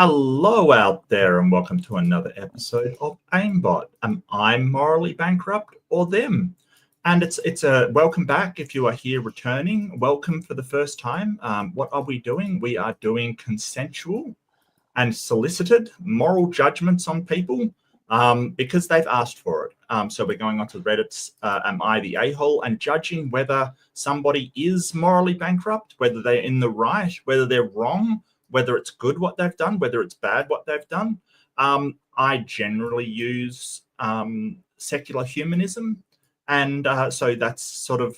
Hello out there and welcome to another episode of AIMBOT. Am I morally bankrupt or them? And it's a welcome back if you are here returning. Welcome for the first time. What are we doing? We are doing consensual and solicited moral judgments on people because they've asked for it. So we're going on to Reddit's Am I the A-hole and judging whether somebody is morally bankrupt, whether they're in the right, whether they're wrong, whether it's good what they've done, whether it's bad what they've done. I generally use secular humanism. And so that's sort of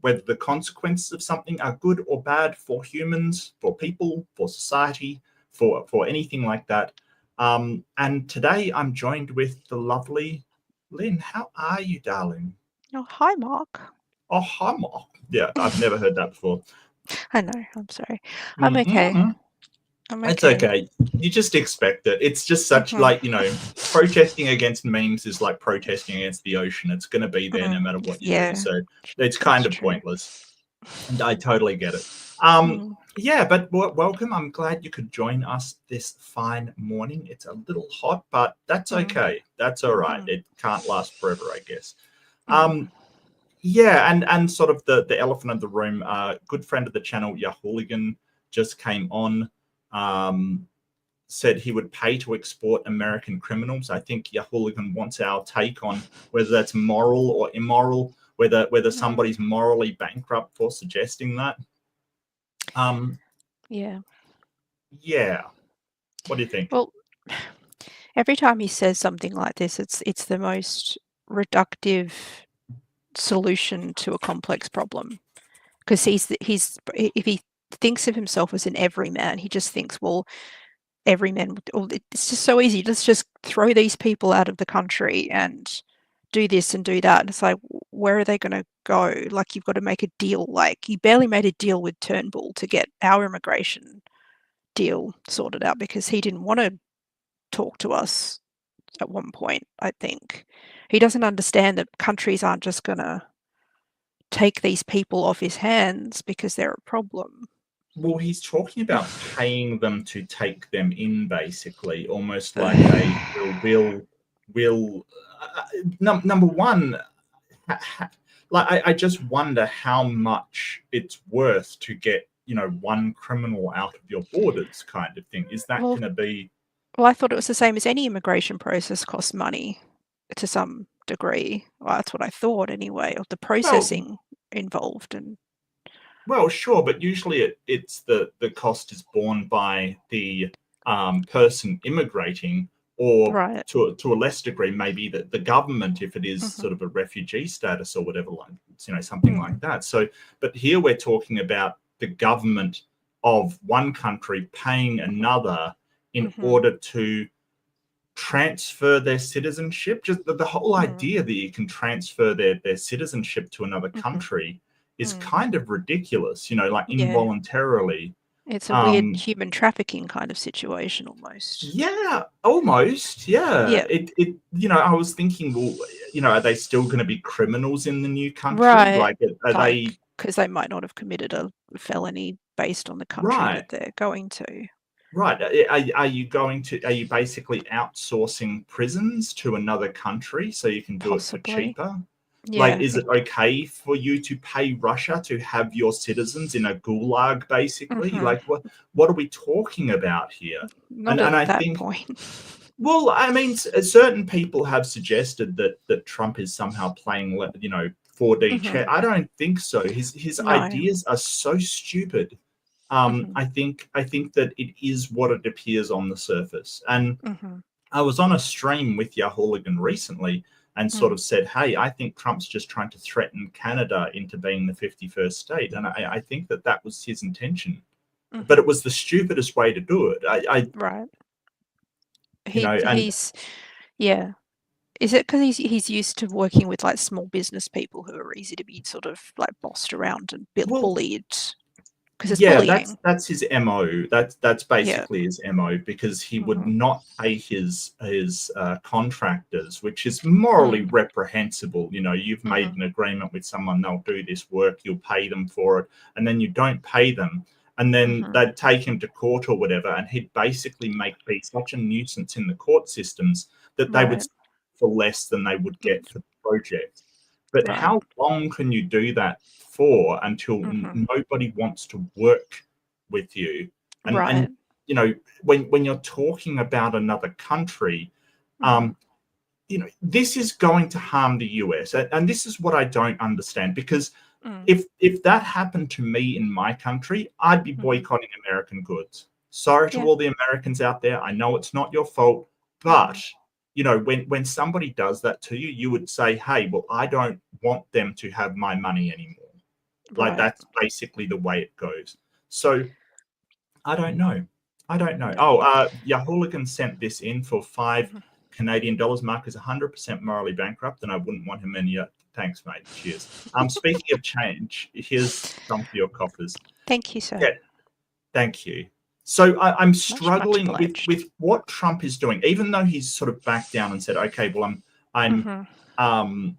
whether the consequences of something are good or bad for humans, for people, for society, for anything like that. And today I'm joined with the lovely Lynn. How are you, darling? Oh, hi, Mark. Oh, hi, Mark. Yeah, I've never heard that before. I know, I'm sorry. I'm okay. I'm okay. It's okay. You just expect it. It's just such like, protesting against memes is like protesting against the ocean. It's going to be there no matter what you do. So it's kind of pointless. And I totally get it. Yeah, but welcome. I'm glad you could join us this fine morning. It's a little hot, but that's okay. That's all right. It can't last forever, I guess. Yeah, and sort of the elephant in the room, good friend of the channel, Yahooligan, just came on, said he would pay to export American criminals. I think Yahooligan wants our take on whether that's moral or immoral, whether somebody's morally bankrupt for suggesting that. Yeah. What do you think? Well, every time he says something like this, it's the most reductive solution to a complex problem. Because he's if he thinks of himself as an everyman, he just thinks, well, everyman, it's just so easy. Let's just throw these people out of the country and do this and do that. And it's like, where are they going to go? Like, you've got to make a deal. Like, you barely made a deal with Turnbull to get our immigration deal sorted out because he didn't want to talk to us at one point, I think. He doesn't understand that countries aren't just going to take these people off his hands because they're a problem. Well, he's talking about paying them to take them in, basically, almost like a will. Number one, like I just wonder how much it's worth to get one criminal out of your borders, kind of thing. Is that going to be? Well, I thought it was the same as any immigration process costs money to some degree. Well, that's what I thought anyway, of the processing involved. And well, sure, but usually it's the cost is borne by the person immigrating, or to a less degree, maybe the government, if it is sort of a refugee status or whatever, like something like that. So, but here we're talking about the government of one country paying another in order to transfer their citizenship. Just the whole idea that you can transfer their citizenship to another country is kind of ridiculous, like involuntarily. It's a weird human trafficking kind of situation almost. Yeah, almost. Yeah. It I was thinking, well, are they still going to be criminals in the new country? Right. Like, are they? Because they might not have committed a felony based on the country that they're going to. Right. Are you basically outsourcing prisons to another country so you can do it for cheaper? Yeah, like, is it okay for you to pay Russia to have your citizens in a gulag, basically? Like, what are we talking about here? Not at that point. Well, I mean, certain people have suggested that Trump is somehow playing, 4D chess. I don't think so. His ideas are so stupid. I think that it is what it appears on the surface. And I was on a stream with Yahooligan recently and sort of said, hey, I think Trump's just trying to threaten Canada into being the 51st state. And I think that was his intention. But it was the stupidest way to do it. Right. Is it because he's used to working with like small business people who are easy to be sort of like bossed around and bullied? Yeah, that's his MO. That's basically his MO, because he would not pay his contractors, which is morally reprehensible. You've made an agreement with someone, they'll do this work, you'll pay them for it, and then you don't pay them. and then they'd take him to court or whatever, and he'd basically be such a nuisance in the court systems that they would for less than they would get for the project. But how long can you do that for until nobody wants to work with you? And you know, when you're talking about another country, you know, this is going to harm the US, and this is what I don't understand, because if that happened to me in my country, I'd be boycotting American goods. Sorry to all the Americans out there. I know it's not your fault, but you know, when somebody does that to you, you would say, hey, well, I don't want them to have my money anymore. Like, that's basically the way it goes. So I don't know. Oh, Yahooligan sent this in for $5 Canadian. Mark is 100% morally bankrupt, and I wouldn't want him in yet. Thanks, mate. Cheers. Speaking of change, here's some for your coffers. Thank you, sir. Yeah, thank you. So I'm struggling with what Trump is doing, even though he's sort of backed down and said, okay, well, I'm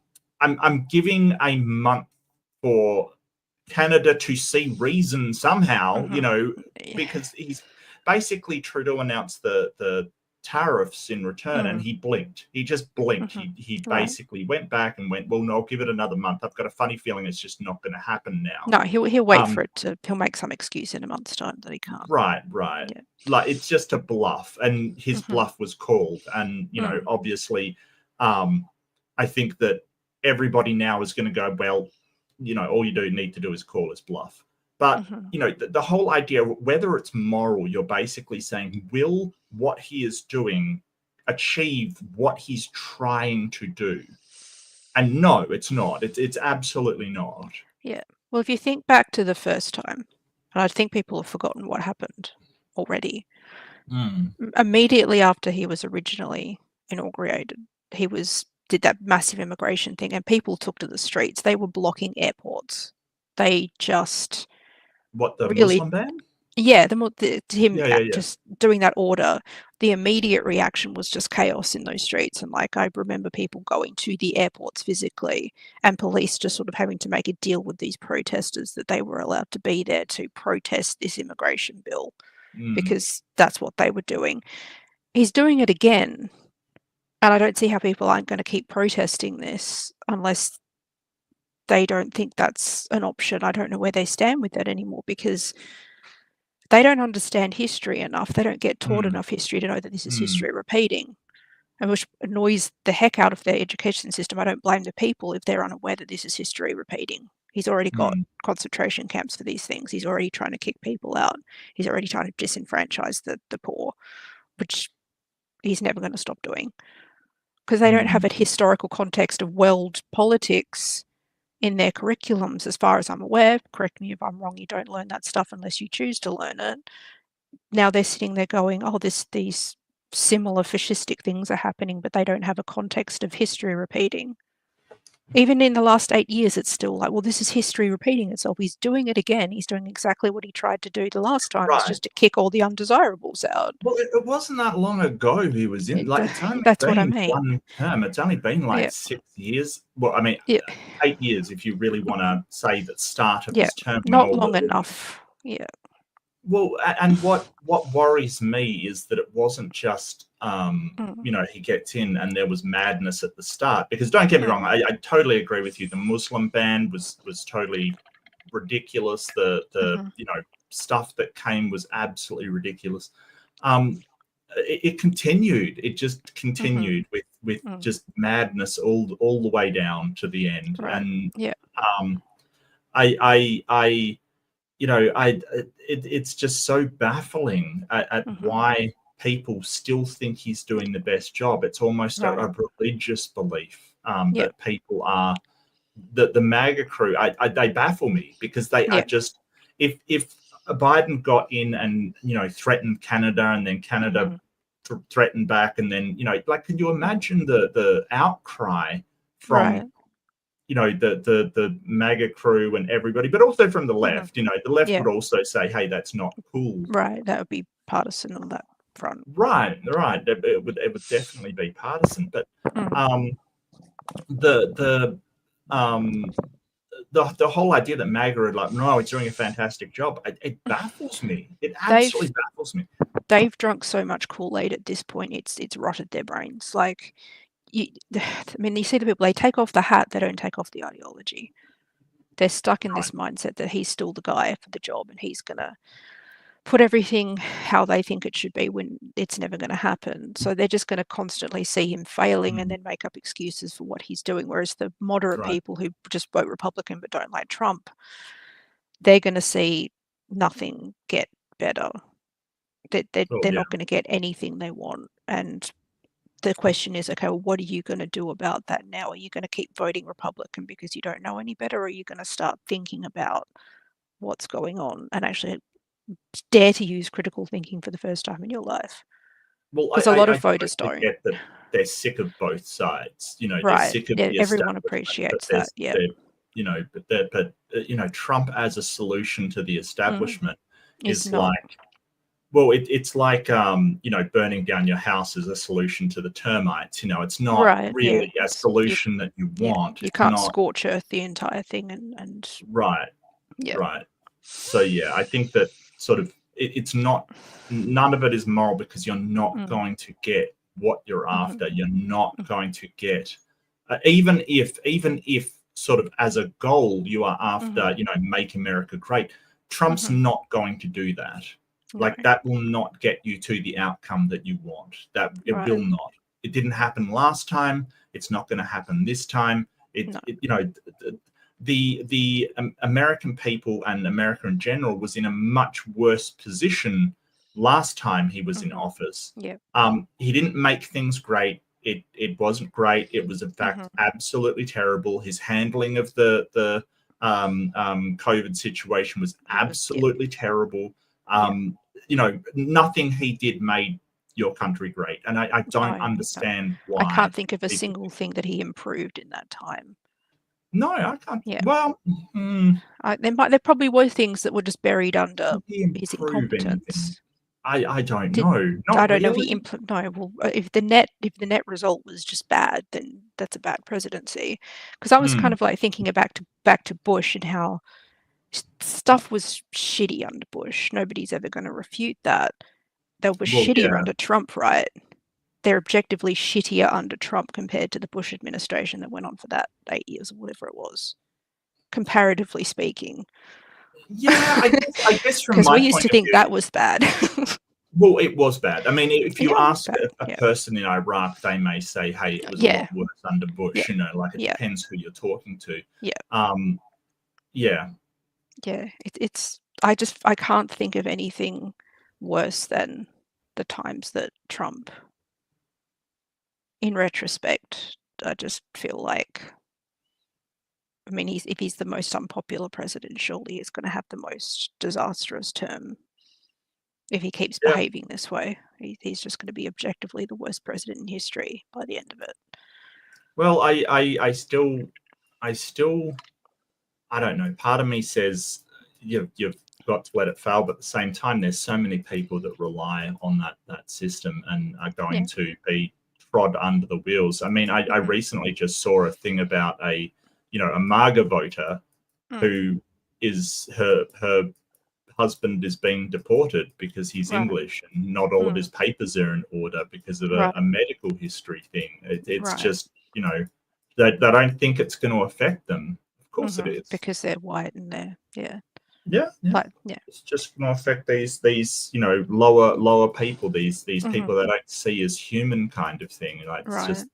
giving a month for Canada to see reason somehow, you know, because he's basically, Trudeau announced the tariffs in return, and he blinked. He just blinked. He basically went back and went, well, no, I'll give it another month. I've got a funny feeling it's just not going to happen now. No, he'll wait for it to. He'll make some excuse in a month's time that he can't. Right. Yeah. Like, it's just a bluff, and his bluff was called. And you know, obviously, I think that everybody now is going to go, well, you know, all you need to do is call his bluff. But, you know, the whole idea, whether it's moral, you're basically saying, will what he is doing achieve what he's trying to do? And no, it's not. It's absolutely not. Yeah. Well, if you think back to the first time, and I think people have forgotten what happened already. Immediately after he was originally inaugurated, he did that massive immigration thing, and people took to the streets. They were blocking airports. They just Muslim ban? Yeah, just doing that order. The immediate reaction was just chaos in those streets, and like, I remember people going to the airports physically, and police just sort of having to make a deal with these protesters that they were allowed to be there to protest this immigration bill, because that's what they were doing. He's doing it again. And I don't see how people aren't going to keep protesting this unless they don't think that's an option. I don't know where they stand with that anymore, because they don't understand history enough. They don't get taught enough history to know that this is history repeating, and which annoys the heck out of their education system. I don't blame the people if they're unaware that this is history repeating. He's already got concentration camps for these things. He's already trying to kick people out. He's already trying to disenfranchise the poor, which he's never going to stop doing, because they don't have a historical context of world politics in their curriculums, as far as I'm aware. Correct me if I'm wrong, you don't learn that stuff unless you choose to learn it. Now they're sitting there going, oh, these similar fascistic things are happening, but they don't have a context of history repeating. Even in the last 8 years, it's still like, well, this is history repeating itself. He's doing it again. He's doing exactly what he tried to do the last time. It's just to kick all the undesirables out. Well, it wasn't that long ago he was in. It's only that's been what I mean. One term. It's only been like 6 years. Well, I mean, 8 years if you really want to say the start of his term. Not long enough. Yeah. Well, and what worries me is that it wasn't just you know, he gets in and there was madness at the start. Because don't get me wrong, I totally agree with you. The Muslim ban was totally ridiculous. The you know, stuff that came was absolutely ridiculous. It continued. It just continued with just madness all the way down to the end. And I you know, it's just so baffling at why people still think he's doing the best job. It's almost a religious belief that people are, that the MAGA crew, they baffle me, because they are just, if Biden got in and, you know, threatened Canada, and then Canada threatened back, and then, you know, like, can you imagine the outcry from you know, the MAGA crew and everybody, but also from the left. You know, the left would also say, hey, that's not cool. Right, that would be partisan on that front. Right. It would definitely be partisan. But the whole idea that MAGA are like, no, it's doing a fantastic job. It baffles me. It absolutely baffles me. They've drunk so much Kool-Aid at this point. It's rotted their brains. Like, you see the people, they take off the hat, they don't take off the ideology. They're stuck in this mindset that he's still the guy for the job and he's gonna put everything how they think it should be when it's never going to happen. So they're just going to constantly see him failing and then make up excuses for what he's doing. Whereas the moderate people who just vote Republican but don't like Trump, they're going to see nothing get better. They're not going to get anything they want. And the question is, okay, well, what are you going to do about that now? Are you going to keep voting Republican because you don't know any better? Or are you going to start thinking about what's going on and actually dare to use critical thinking for the first time in your life? Well, because a lot of voters don't. Get that they're sick of both sides. They're sick of the everyone appreciates that. Yeah. But Trump as a solution to the establishment is not. like, well, it's like burning down your house is a solution to the termites. It's not really a solution that you want. You can't scorch earth the entire thing and right. Yeah. Right. So yeah, I think that sort of it's not, none of it is moral because you're not going to get what you're after. You're not going to get even if sort of as a goal you are after make America great. Trump's not going to do that. Like that will not get you to the outcome that you want. That it will not. It didn't happen last time. It's not going to happen this time. The American people and America in general was in a much worse position last time he was in office. Yeah. He didn't make things great. It wasn't great. It was in fact absolutely terrible. His handling of the COVID situation was absolutely terrible. Nothing he did made your country great, and I don't understand why. I can't think of a single thing that he improved in that time. No, I can't. Yeah. Well, there probably were things that were just buried under his incompetence. I don't know. I don't know if he well, if the net result was just bad, then that's a bad presidency. Because I was kind of like thinking back to Bush and how stuff was shitty under Bush. Nobody's ever going to refute that. They were shittier under Trump, right? They're objectively shittier under Trump compared to the Bush administration that went on for that 8 years or whatever it was, comparatively speaking. Yeah, I guess from because we used to think that was bad. Well, it was bad. I mean, if you ask a person in Iraq, they may say, "Hey, it was a lot worse under Bush." Like it depends who you're talking to. Yeah. It's. I can't think of anything worse than the times that Trump. In retrospect, I just feel like. I mean, if he's the most unpopular president, surely he's going to have the most disastrous term. If he keeps behaving this way, he's just going to be objectively the worst president in history by the end of it. Well, I still, I don't know. Part of me says you've got to let it fail, but at the same time, there's so many people that rely on that system and are going to be trod under the wheels. I mean, I recently just saw a thing about a MAGA voter who is her husband is being deported because he's English and not all of his papers are in order because of a medical history thing. It's just, they don't think it's going to affect them. Of course it is. Because they're white and they're, It's just going to affect these lower people, these people that don't see as human kind of thing. Like it's just,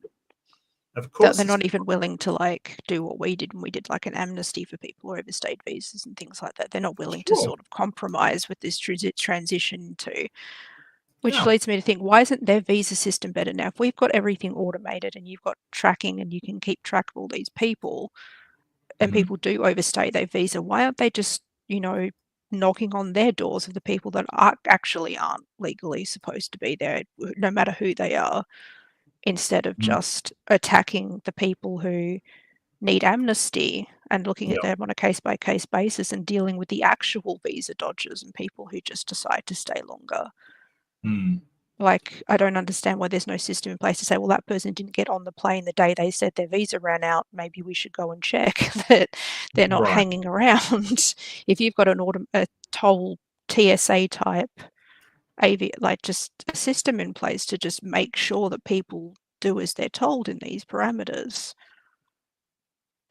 of course, they're not even willing to do what we did when we did an amnesty for people who overstayed visas and things like that. They're not willing to sort of compromise with this transition to, which leads me to think, why isn't their visa system better now? If we've got everything automated and you've got tracking and you can keep track of all these people, and people do overstay their visa, why aren't they just knocking on their doors of the people that actually aren't legally supposed to be there, no matter who they are? Instead of just attacking the people who need amnesty and looking at them on a case-by-case basis and dealing with the actual visa dodgers and people who just decide to stay longer. Like, I don't understand why there's no system in place to say, well, that person didn't get on the plane the day they said their visa ran out. Maybe we should go and check that they're not Right. hanging around. If you've got a toll TSA type like just a system in place to just make sure that people do as they're told in these parameters.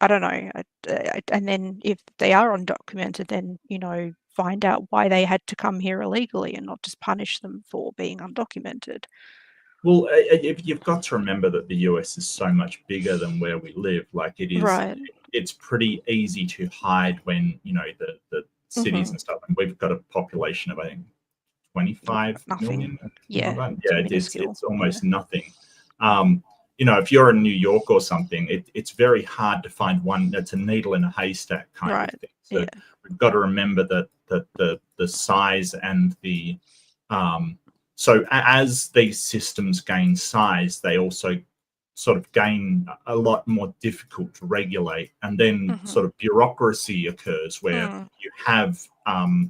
I don't know. And then if they are undocumented, then, find out why they had to come here illegally and not just punish them for being undocumented. Well, you've got to remember that the US is so much bigger than where we live. Like Right. it's pretty easy to hide when, the cities and stuff. And we've got a population of, I think, 25 million. Yeah. Like that. Yeah, it's almost nothing. If you're in New York or something, it's very hard to find one that's a needle in a haystack kind of thing. So we've got to remember that the size and the so as these systems gain size, they also sort of gain a lot more difficult to regulate, and then sort of bureaucracy occurs where you have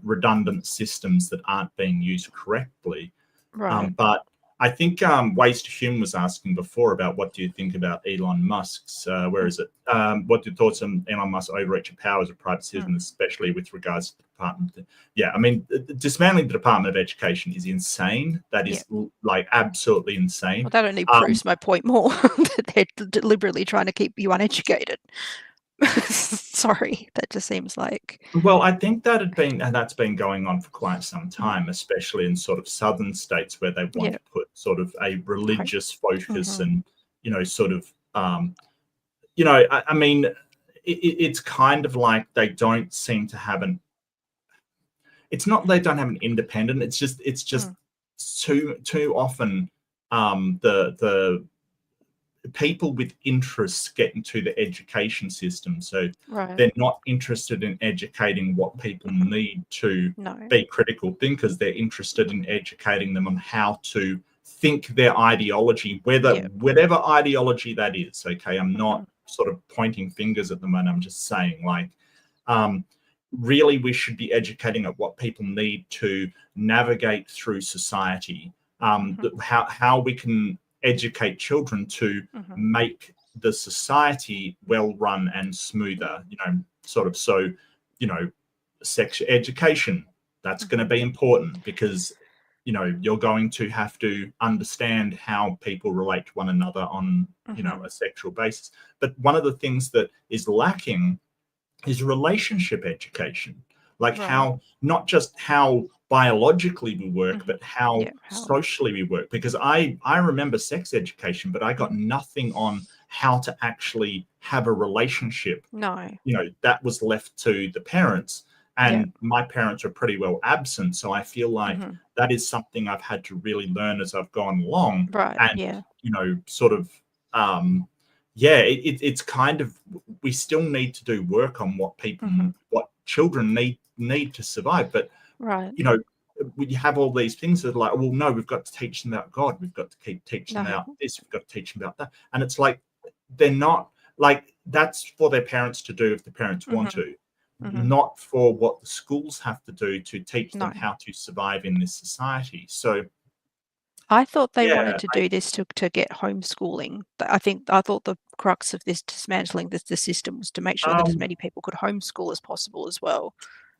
redundant systems that aren't being used correctly. Right. But I think Waste Hume was asking before about what do you think about Elon Musk's, where is it? What are your thoughts on Elon Musk's overreach of powers of private citizens, especially with regards to the department? Yeah, I mean, dismantling the Department of Education is insane. That is like absolutely insane. Well, that only proves my point more, that they're deliberately trying to keep you uneducated. Sorry, that just seems like... Well, I think that's been going on for quite some time, especially in sort of southern states where they want to put sort of a religious focus and, sort of, I mean, it's kind of like they don't seem to have it's not they don't have an independent. It's just too often the people with interests get into the education system, so they're not interested in educating what people need to be critical thinkers. They're interested in educating them on how to think their ideology, whatever ideology that is. Okay, I'm not sort of pointing fingers at them, and I'm just saying, like, really we should be educating at what people need to navigate through society, how we can educate children to make the society well run and smoother, sort of. So, sex education, that's going to be important because, you're going to have to understand how people relate to one another on, a sexual basis. But one of the things that is lacking is relationship education, like how, not just how biologically we work, but how socially we work. Because I remember sex education, but I got nothing on how to actually have a relationship. That was left to the parents, and my parents were pretty well absent. So I feel like that is something I've had to really learn as I've gone along. And, sort of, it's kind of, we still need to do work on what people, what children need to survive. But, we have all these things that are like, well, no, we've got to teach them about God. We've got to keep teaching them about this. We've got to teach them about that. And it's like, they're not, like, that's for their parents to do if the parents want to, not for what the schools have to do to teach them how to survive in this society. So I thought they wanted to do this to get homeschooling. I thought the crux of this dismantling the system was to make sure that as many people could homeschool as possible as well,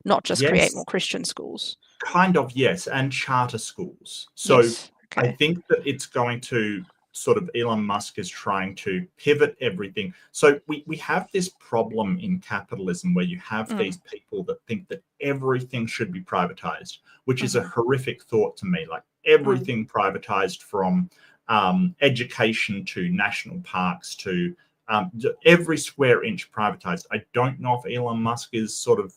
not just create more Christian schools. Kind of, yes, and charter schools. So I think that it's going to sort of, Elon Musk is trying to pivot everything. So we have this problem in capitalism where you have these people that think that everything should be privatized, which is a horrific thought to me. Like, everything privatized, from education to national parks to every square inch privatized. I don't know if Elon Musk is sort of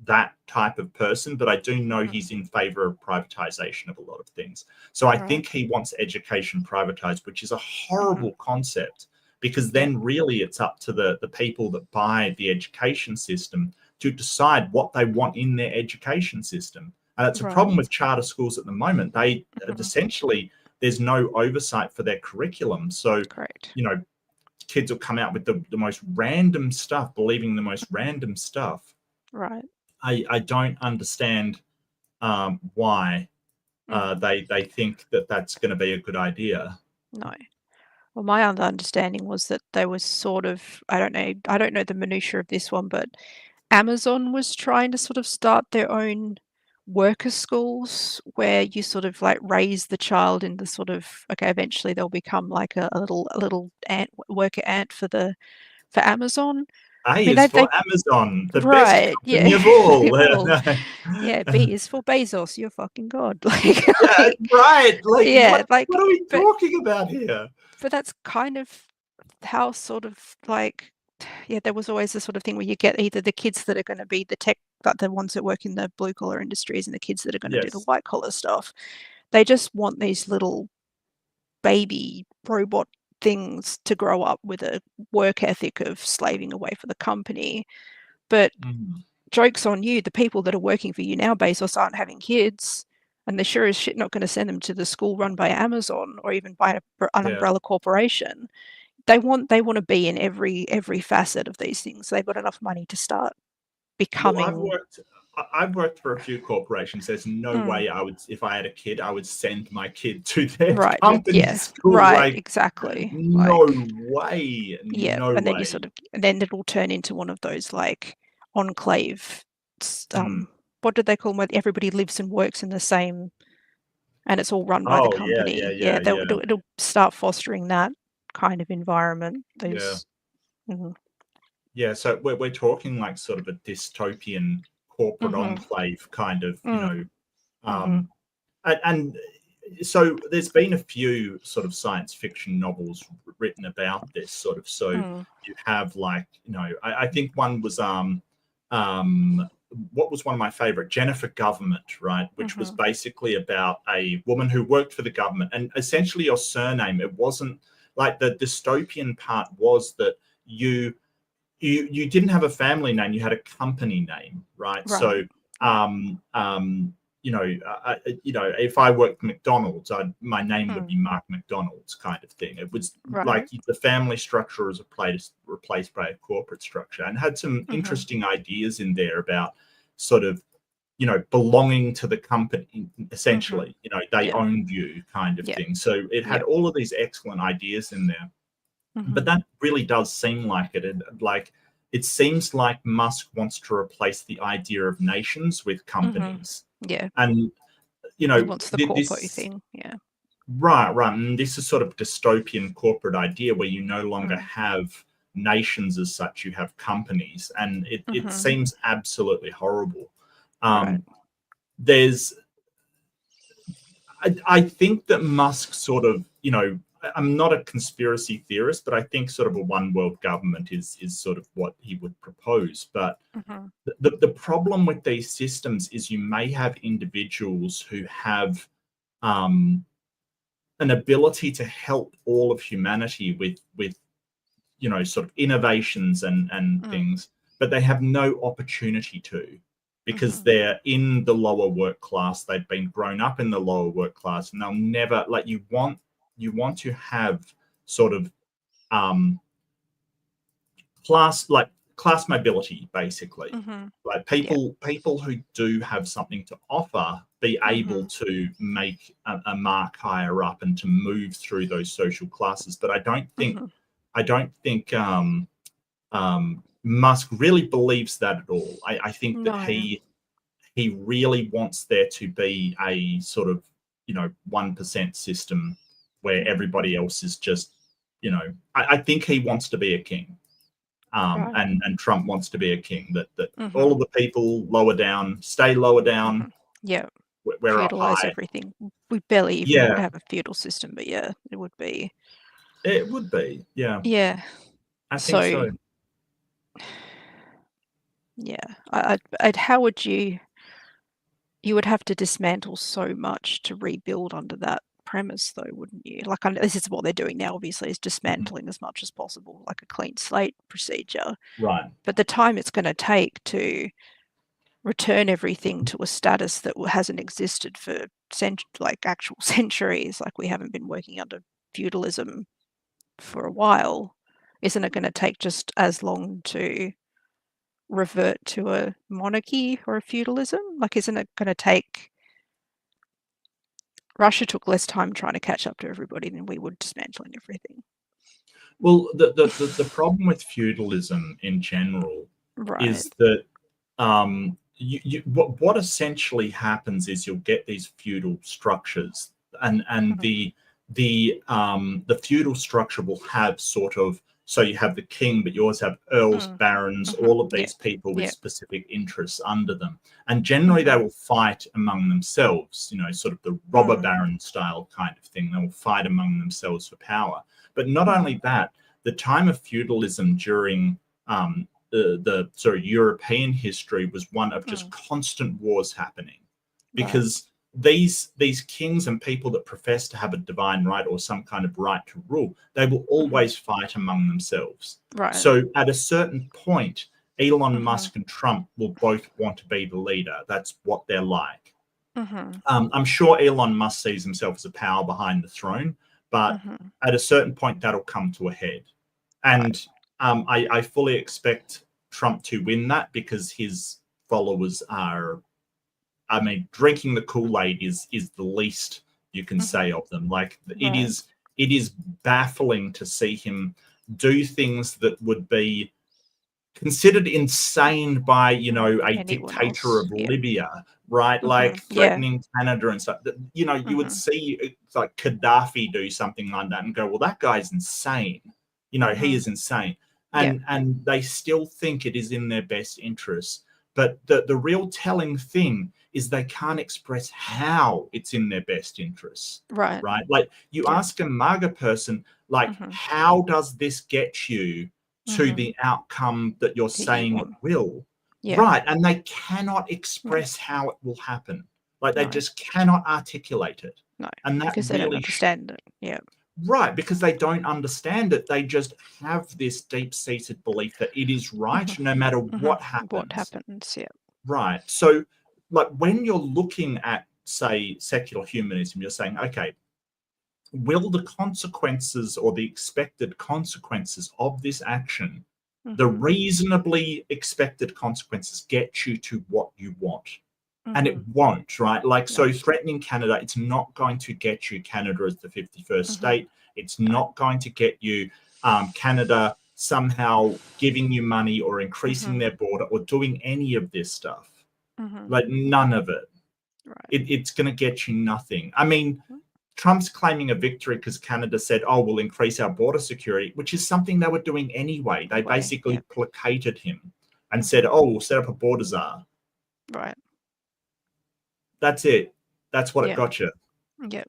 that type of person, but I do know he's in favor of privatization of a lot of things. So I think he wants education privatized, which is a horrible concept, because then really it's up to the people that buy the education system to decide what they want in their education system. And it's a problem with charter schools at the moment. They essentially, there's no oversight for their curriculum. So, kids will come out with the most random stuff, believing the most random stuff. I don't understand why they think that that's going to be a good idea. No. Well, my other understanding was that they was sort of, I don't know the minutiae of this one, but Amazon was trying to sort of start their own worker schools where you sort of like raise the child in the sort of, okay, eventually they'll become like a little worker ant for Amazon. A I mean, is for they Amazon, the best right, company yeah. of all. Well, yeah, B is for Bezos, you're fucking god. Like, Yeah, right. Like, yeah, what are we talking about here? but that's kind of how sort of like, yeah, there was always the sort of thing where you get either the kids that are going to be the tech, like the ones that work in the blue collar industries, and the kids that are going to do the Yes. white collar stuff. They just want these little baby robot things to grow up with a work ethic of slaving away for the company. But joke's on you, the people that are working for you now, Bezos, aren't having kids, and they're sure as shit not going to send them to the school run by Amazon or even by an umbrella corporation. They want to be in every facet of these things. They've got enough money to start becoming. Well, I've worked for a few corporations. There's no way I would, if I had a kid, I would send my kid to their company school. Right, like, exactly. No way. Yeah, no and then way. you sort of, and then it'll turn into one of those like enclave. What did they call them? Where everybody lives and works in the same, and it's all run by the company. Yeah. It'll start fostering that kind of environment. Those. Yeah, so we're talking like sort of a dystopian corporate enclave kind of, and so there's been a few sort of science fiction novels written about this sort of. So you have like, I think one was what was one of my favorite, Jennifer Government, right, which was basically about a woman who worked for the government, and essentially your surname, it wasn't like, the dystopian part was that you didn't have a family name, you had a company name, right? So if I worked at McDonald's, my name would be Mark McDonald's, kind of thing. It was like the family structure was replaced by a corporate structure, and had some interesting ideas in there about sort of, belonging to the company, essentially. They owned you, kind of thing. So it had all of these excellent ideas in there. But that really does seem like it. It seems like Musk wants to replace the idea of nations with companies. Yeah. And, he wants the corporate thing. Yeah. Right. And this is sort of dystopian corporate idea where you no longer have nations as such, you have companies. And it seems absolutely horrible. I think that Musk sort of, I'm not a conspiracy theorist, but I think sort of a one world government is sort of what he would propose. But the problem with these systems is you may have individuals who have an ability to help all of humanity with sort of innovations and things, but they have no opportunity to, because they're in the lower work class. They've been grown up in the lower work class, and they'll never, like, you want to have sort of class mobility, basically. Like people who do have something to offer be able to make a mark higher up and to move through those social classes. But I don't think Musk really believes that at all. I think that he really wants there to be a sort of 1% system where everybody else is just, I think he wants to be a king. And Trump wants to be a king, that all of the people lower down stay lower down. Yeah. We're feudalize high. Everything. We barely even would have a feudal system, but yeah, it would be. It would be, yeah. Yeah. I think so. Yeah. How would you would have to dismantle so much to rebuild under that premise, though, wouldn't you? Like, this is what they're doing now, obviously, is dismantling as much as possible, like a clean slate procedure. Right. But the time it's going to take to return everything to a status that hasn't existed for actual centuries, like we haven't been working under feudalism for a while, isn't it going to take just as long to revert to a monarchy or a feudalism? Like, isn't it going to take Russia took less time trying to catch up to everybody than we would dismantling everything. Well, the problem with feudalism in general is that what essentially happens is you'll get these feudal structures, and the feudal structure will have sort of, so you have the king, but you also have earls, barons, all of these people with specific interests under them. And generally they will fight among themselves, you know, sort of the robber baron style kind of thing. They will fight among themselves for power. But not only that, the time of feudalism during the European history was one of just constant wars happening, because these kings and people that profess to have a divine right or some kind of right to rule, they will always fight among themselves. So at a certain point, Elon Musk and Trump will both want to be the leader. That's what they're like. I'm sure Elon Musk sees himself as a power behind the throne, but at a certain point that'll come to a head. And I fully expect Trump to win that, because his followers are, I mean, drinking the Kool-Aid is the least you can say of them. Like, it is baffling to see him do things that would be considered insane by, you know, a dictator of Libya, right? Like threatening Canada and stuff. You know, you would see like Gaddafi do something like that and go, well, that guy's insane. You know, he is insane. And they still think it is in their best interests. But the real telling thing is they can't express how it's in their best interests. Right? Like, you ask a MAGA person, like, how does this get you to the outcome that you're saying it will? Right. And they cannot express how it will happen. Like, they just cannot articulate it. And that because they don't understand it. Right, because they don't understand it. They just have this deep-seated belief that it is right no matter what happens. Right. So, like, when you're looking at, say, secular humanism, you're saying, okay, will the consequences or the expected consequences of this action, the reasonably expected consequences, get you to what you want? And it won't, right? Like, so threatening Canada, it's not going to get you Canada as the 51st state. It's not going to get you Canada somehow giving you money or increasing their border or doing any of this stuff. Like, none of it. It's going to get you nothing. I mean, Trump's claiming a victory because Canada said, oh, we'll increase our border security, which is something they were doing anyway. They basically placated him and said, oh, we'll set up a border czar. That's it. That's what it got you. Good.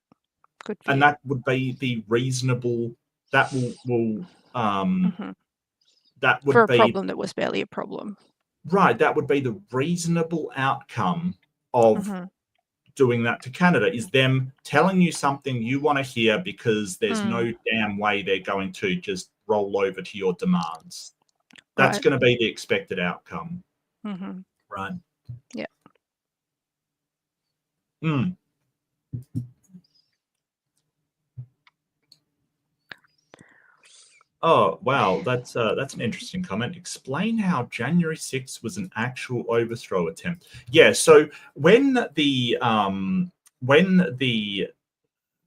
And that would be the reasonable. That will that would for a be problem that was barely a problem. Right. That would be the reasonable outcome of doing that to Canada, is them telling you something you want to hear because there's no damn way they're going to just roll over to your demands. That's going to be the expected outcome. Right. Yeah. Oh, wow. That's an interesting comment. Explain how January 6th was an actual overthrow attempt. Yeah. So when the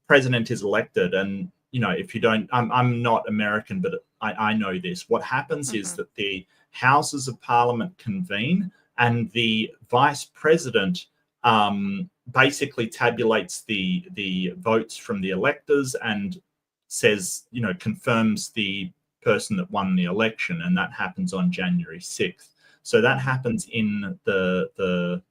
president is elected, and, you know, if you don't, I'm not American, but I know this. What happens is that the Houses of Parliament convene, and the vice president basically tabulates the votes from the electors and says, you know, confirms the person that won the election, and that happens on January 6th. So that happens in the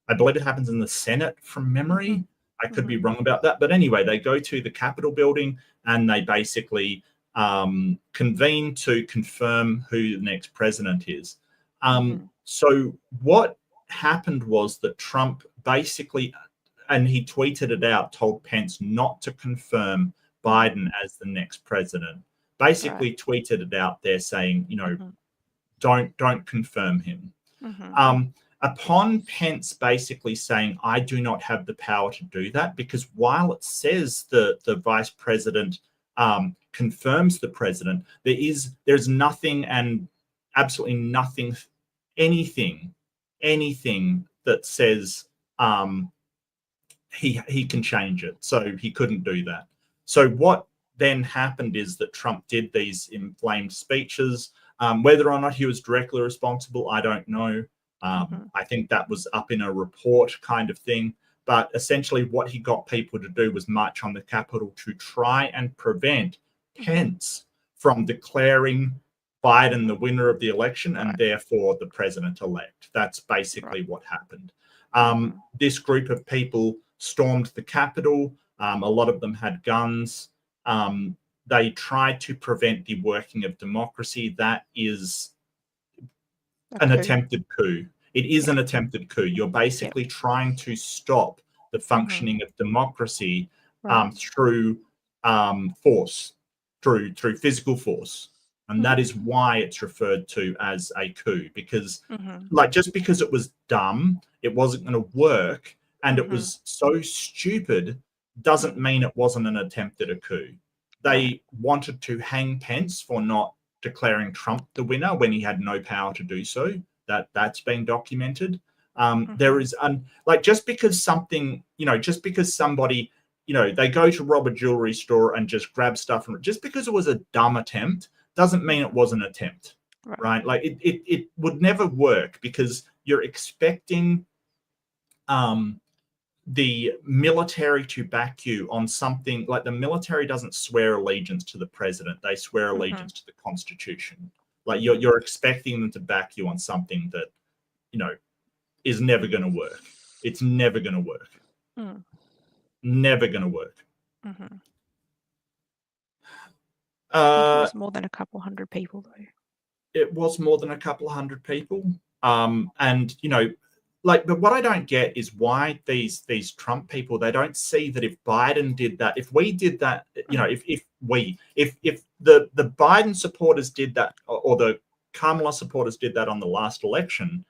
I believe it happens in the Senate from memory. I could be wrong about that. But anyway, they go to the Capitol building and they basically convene to confirm who the next president is. So what happened was that Trump basically, and he tweeted it out, told Pence not to confirm Biden as the next president. Basically tweeted it out there saying, you know, don't confirm him. Upon Pence basically saying, I do not have the power to do that, because while it says the vice president confirms the president, there's nothing, and absolutely nothing, anything that says he can change it. So he couldn't do that. So what then happened is that Trump did these inflamed speeches. Whether or not he was directly responsible, I don't know. I think that was up in a report kind of thing. But essentially what he got people to do was march on the Capitol to try and prevent Pence from declaring Biden the winner of the election and therefore the president-elect. That's basically what happened. This group of people stormed the Capitol. A lot of them had guns. They tried to prevent the working of democracy. That is an attempted coup. It is an attempted coup. You're basically trying to stop the functioning of democracy through force, through physical force. And that is why it's referred to as a coup, because like just because it was dumb, it wasn't going to work, and it was so stupid doesn't mean it wasn't an attempt at a coup. They wanted to hang Pence for not declaring Trump the winner when he had no power to do so. That's been documented. There is like just because something, just because somebody, they go to rob a jewelry store and just grab stuff, and just because it was a dumb attempt doesn't mean it was an attempt, right? Like it would never work because you're expecting the military to back you on something. Like the military doesn't swear allegiance to the president; they swear allegiance to the Constitution. Like you're expecting them to back you on something that, is never going to work. It's never going to work. Never going to work. I think it was more than a couple hundred people, though. It was more than a couple hundred people. And, but what I don't get is why these Trump people, they don't see that if Biden did that, if we did that, if the Biden supporters did that, or the Kamala supporters did that on the last election,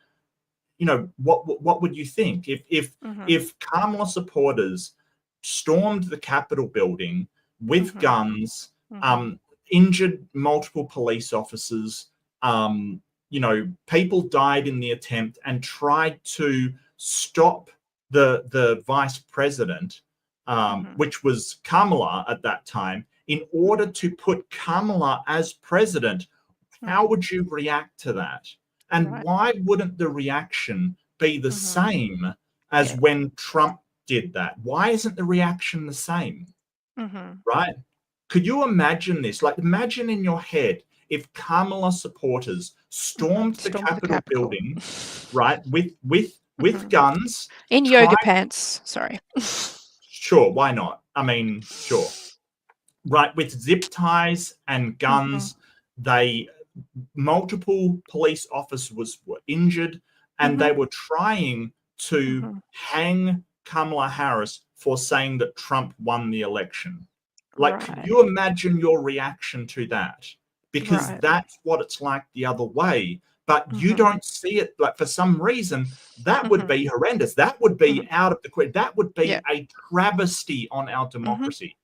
what would you think if Kamala supporters stormed the Capitol building with guns, injured multiple police officers, people died in the attempt, and tried to stop the vice president, which was Kamala at that time, in order to put Kamala as president? How would you react to that? And why wouldn't the reaction be the same as when Trump did that? Why isn't the reaction the same? Right? Could you imagine this? Like, imagine in your head if Kamala supporters stormed the Capitol building, right, with guns. In yoga pants, sorry. Sure, why not? I mean, sure. Right, with zip ties and guns, multiple police officers were injured, and they were trying to hang Kamala Harris for saying that Trump won the election. Like, could you imagine your reaction to that? Because that's what it's like the other way. But you don't see it. Like, for some reason, that would be horrendous. That would be out of the question. That would be a travesty on our democracy.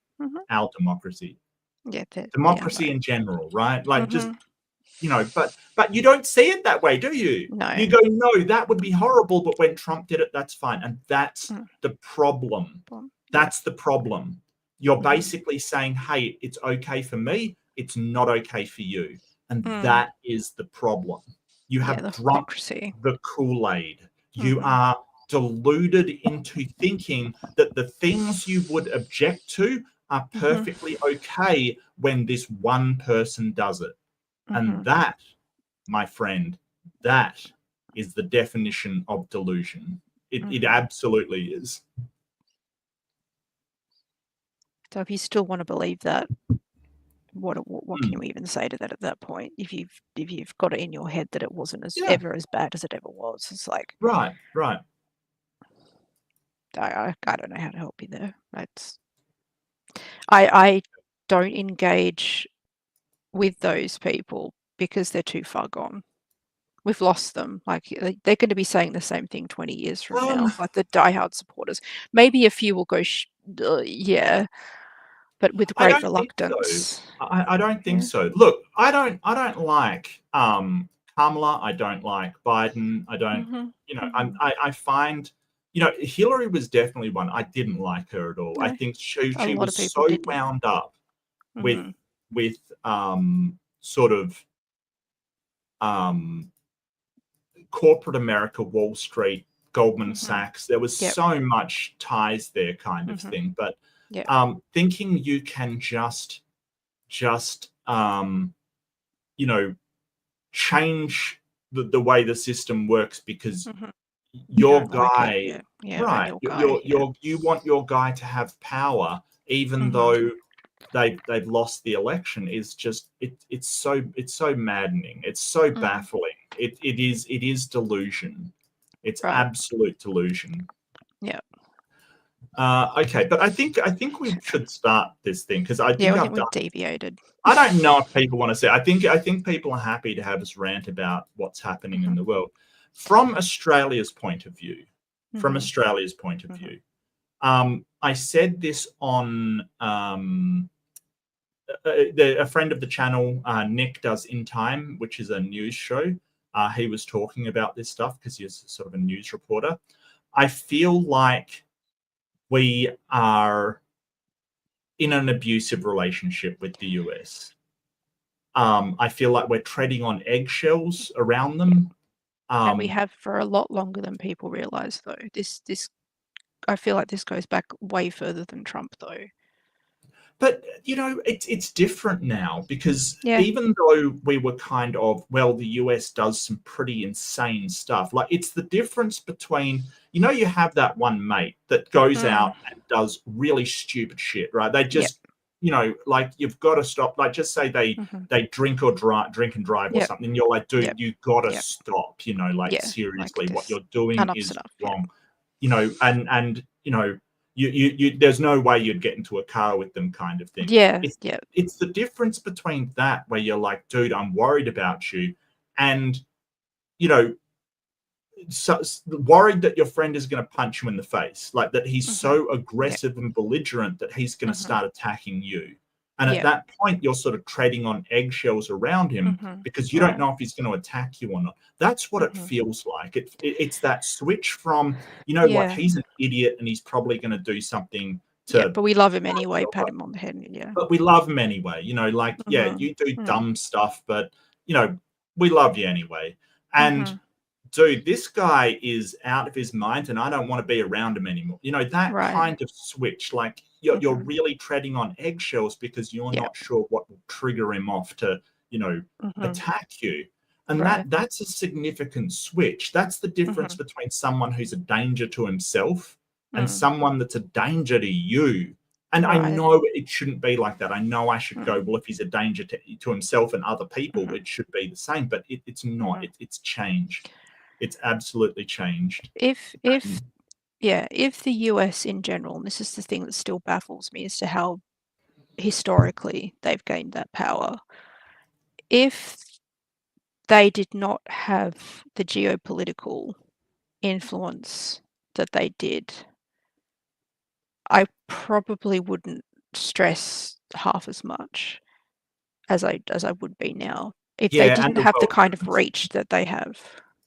Our democracy. Democracy in general, right? Like, just, but you don't see it that way, do you? No. You go, no, that would be horrible. But when Trump did it, that's fine. And that's the problem. That's the problem. You're basically saying, hey, it's okay for me. It's not okay for you. And that is the problem. You have drunk the Kool-Aid. You are deluded into thinking that the things you would object to are perfectly okay when this one person does it. And that, my friend, that is the definition of delusion. It absolutely is. So if you still want to believe that, what can you even say to that at that point? If you've got it in your head that it wasn't ever as bad as it ever was, it's like right. I don't know how to help you there. I don't engage with those people because they're too far gone. We've lost them. Like, they're going to be saying the same thing 20 years from now. Like the diehard supporters. Maybe a few will go, but with great reluctance. I don't think so. Look, I don't like Kamala. I don't like Biden. I don't. I find Hillary was definitely one. I didn't like her at all. No, I think she a lot was of people so didn't. wound up with Mhm. with sort of corporate America, Wall Street, Goldman Mhm. Sachs. There was Yep. so much ties there, kind of Mhm. thing. But Yep. thinking you can just change the way the system works because Mhm. You your don't like it. guy, Yeah, and right? your guy. Yeah. You want your guy to have power, even Mhm. though they've lost the election. Is just it's so maddening. It's so baffling. It is delusion. It's Right. absolute delusion. Yeah. Okay, but I think we should start this thing because I Yeah, think I I've think done. we've deviated. I don't know if people want to say. I think people are happy to have us rant about what's happening in the world from Australia's point of view. From Mhm. Australia's point of Mhm. view, I said this on a friend of the channel, Nick, does In Time, which is a news show. He was talking about this stuff because he's sort of a news reporter. I feel like we are in an abusive relationship with the US. I feel like we're treading on eggshells around them. And we have for a lot longer than people realize, though. This I feel like this goes back way further than Trump, though. But it's different now because Yeah. even though we were kind of, well, the US does some pretty insane stuff. Like, it's the difference between, you have that one mate that goes out and does really stupid shit, right? They just, like, you've got to stop. Like, just say they drink and drive or Yep. something. You're like, dude, Yep. you got to Yep. stop. Like, Yeah. seriously, Like what this. you're doing Enough's is enough. wrong. And you there's no way you'd get into a car with them, kind of thing. Yeah. Yeah. It's the difference between that, where you're like, dude, I'm worried about you, and worried that your friend is going to punch you in the face, like that he's so aggressive and belligerent that he's going to start attacking you. And at that point, you're sort of treading on eggshells around him because you don't know if he's going to attack you or not. That's what it feels like. It's that switch from, what, he's an idiot and he's probably going to do something Yeah, to. but we love him anyway, pat him on the head. Yeah. But we love him anyway. Like, yeah, you do dumb stuff, but, we love you anyway. And dude, this guy is out of his mind and I don't want to be around him anymore. That kind of switch, like you're really treading on eggshells because you're not sure what will trigger him off to, attack you. And that's a significant switch. That's the difference between someone who's a danger to himself and someone that's a danger to you. And I know it shouldn't be like that. I know I should go, well, if he's a danger to himself and other people, it should be the same. But it's not. It's changed. It's absolutely changed. If the US in general, and this is the thing that still baffles me as to how historically they've gained that power, if they did not have the geopolitical influence that they did, I probably wouldn't stress half as much as I would be now if they didn't have the kind of reach that they have.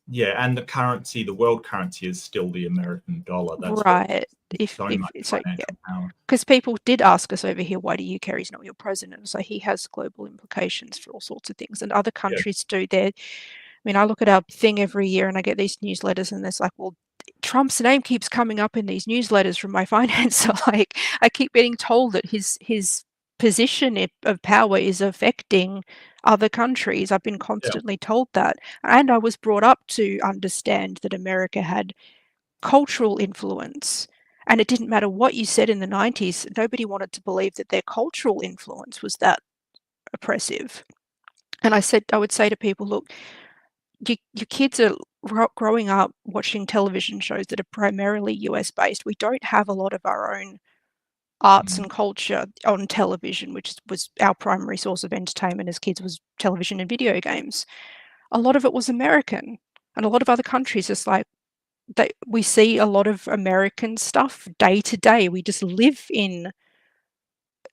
Yeah, and the world currency is still the American dollar. That's right. So much financial power. Because people did ask us over here, why do you care? He's not your president. So he has global implications for all sorts of things. And other countries do. I mean, I look at our thing every year and I get these newsletters and it's like, well, Trump's name keeps coming up in these newsletters from my financer. Like, I keep getting told that his position of power is affecting other countries. I've been constantly told that. And I was brought up to understand that America had cultural influence. And it didn't matter what you said in the 90s, nobody wanted to believe that their cultural influence was that oppressive. And I would say to people, look, your kids are growing up watching television shows that are primarily US based. We don't have a lot of our own arts and culture on television, which was our primary source of entertainment as kids, was television and video games. A lot of it was American, and a lot of other countries, it's like we see a lot of American stuff day to day. We just live in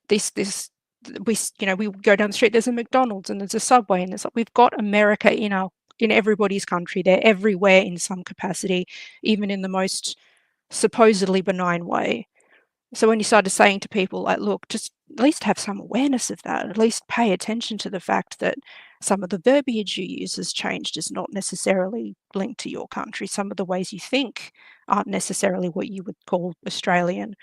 this we go down the street, there's a McDonald's and there's a Subway, and it's like we've got America in everybody's country. They're everywhere in some capacity, even in the most supposedly benign way. So when you started saying to people, like, look, just at least have some awareness of that, at least pay attention to the fact that some of the verbiage you use has changed, is not necessarily linked to your country. Some of the ways you think aren't necessarily what you would call Australian.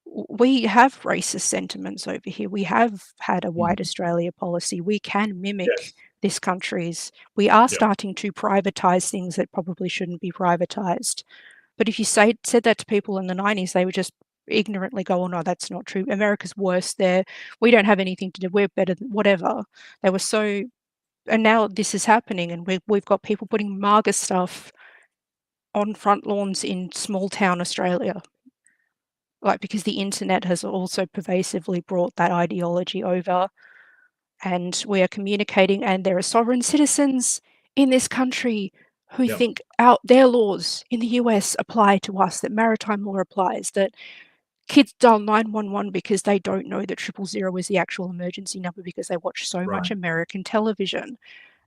We have racist sentiments over here. We have had a white Australia policy. We can mimic Yes. this country's. We are Yep. starting to privatize things that probably shouldn't be privatized. But if you said that to people in the 90s, they would just ignorantly go, oh, no, that's not true. America's worse there. We don't have anything to do. We're better than whatever. They were so, and now this is happening, and we've got people putting MAGA stuff on front lawns in small town Australia. Like, because the internet has also pervasively brought that ideology over, and we are communicating, and there are sovereign citizens in this country who Yep. think their laws in the US apply to us, that maritime law applies, that kids dial 911 because they don't know that 000 is the actual emergency number because they watch so much American television.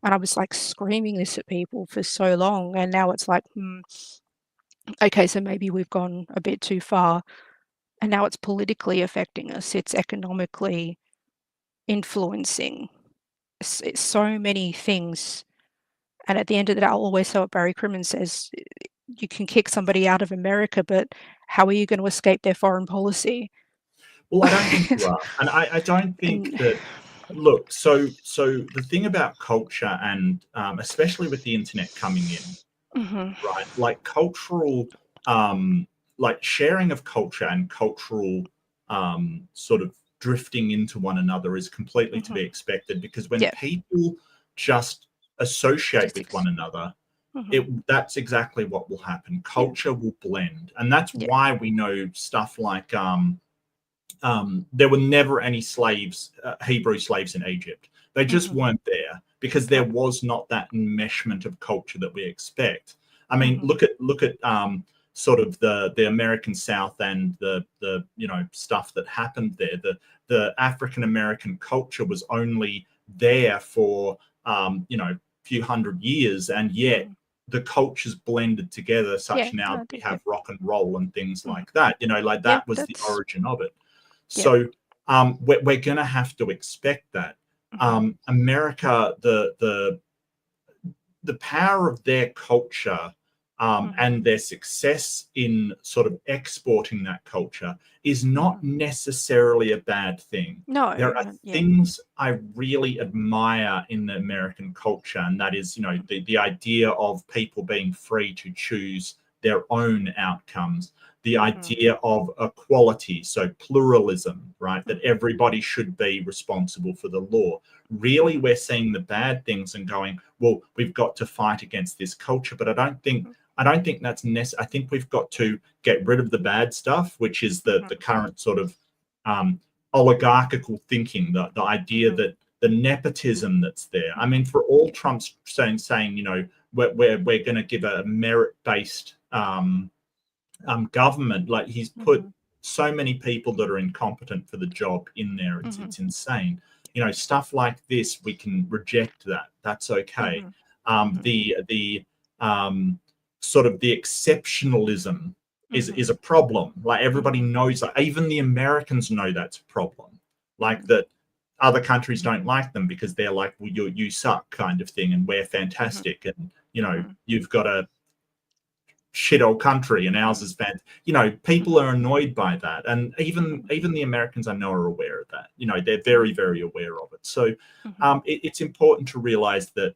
And I was like screaming this at people for so long, and now it's like, okay, so maybe we've gone a bit too far. And now it's politically affecting us. It's economically influencing it's so many things. And at the end of the day, I'll always say what Barry Crimmins says: you can kick somebody out of America, but how are you going to escape their foreign policy? Well, I don't think you are, and I don't think that. Look, so the thing about culture, and especially with the internet coming in, right? Like cultural, like sharing of culture and cultural sort of drifting into one another is completely to be expected, because when people just associate with one another, that's exactly what will happen. Culture will blend, and that's why we know stuff like there were never any slaves, Hebrew slaves in Egypt. They just weren't there because there was not that enmeshment of culture that we expect. I mean, look at sort of the American South and the stuff that happened there. The African American culture was only there for few hundred years, and yet the cultures blended together such now that we have rock and roll and things like that. Like that was the origin of it. So we're going to have to expect that. America, the power of their culture and their success in sort of exporting that culture is not necessarily a bad thing. No, there are things I really admire in the American culture, and that is, the idea of people being free to choose their own outcomes, the idea of equality, so pluralism, right? That everybody should be responsible for the law. Really, we're seeing the bad things and going, well, we've got to fight against this culture. But I don't think that's necessary. I think we've got to get rid of the bad stuff, which is the current sort of oligarchical thinking, the idea that the nepotism that's there. I mean, for all Trump's saying, we're going to give a merit-based government, like he's put so many people that are incompetent for the job in there. It's insane. Stuff like this, we can reject that. That's okay. The sort of the exceptionalism is a problem. Like everybody knows that. Even the Americans know that's a problem. Like that other countries don't like them because they're like, well, you suck kind of thing, and we're fantastic. And, you've got a shit old country and ours is bad. People are annoyed by that. And even the Americans I know are aware of that. They're very, very aware of it. So it's important to realize that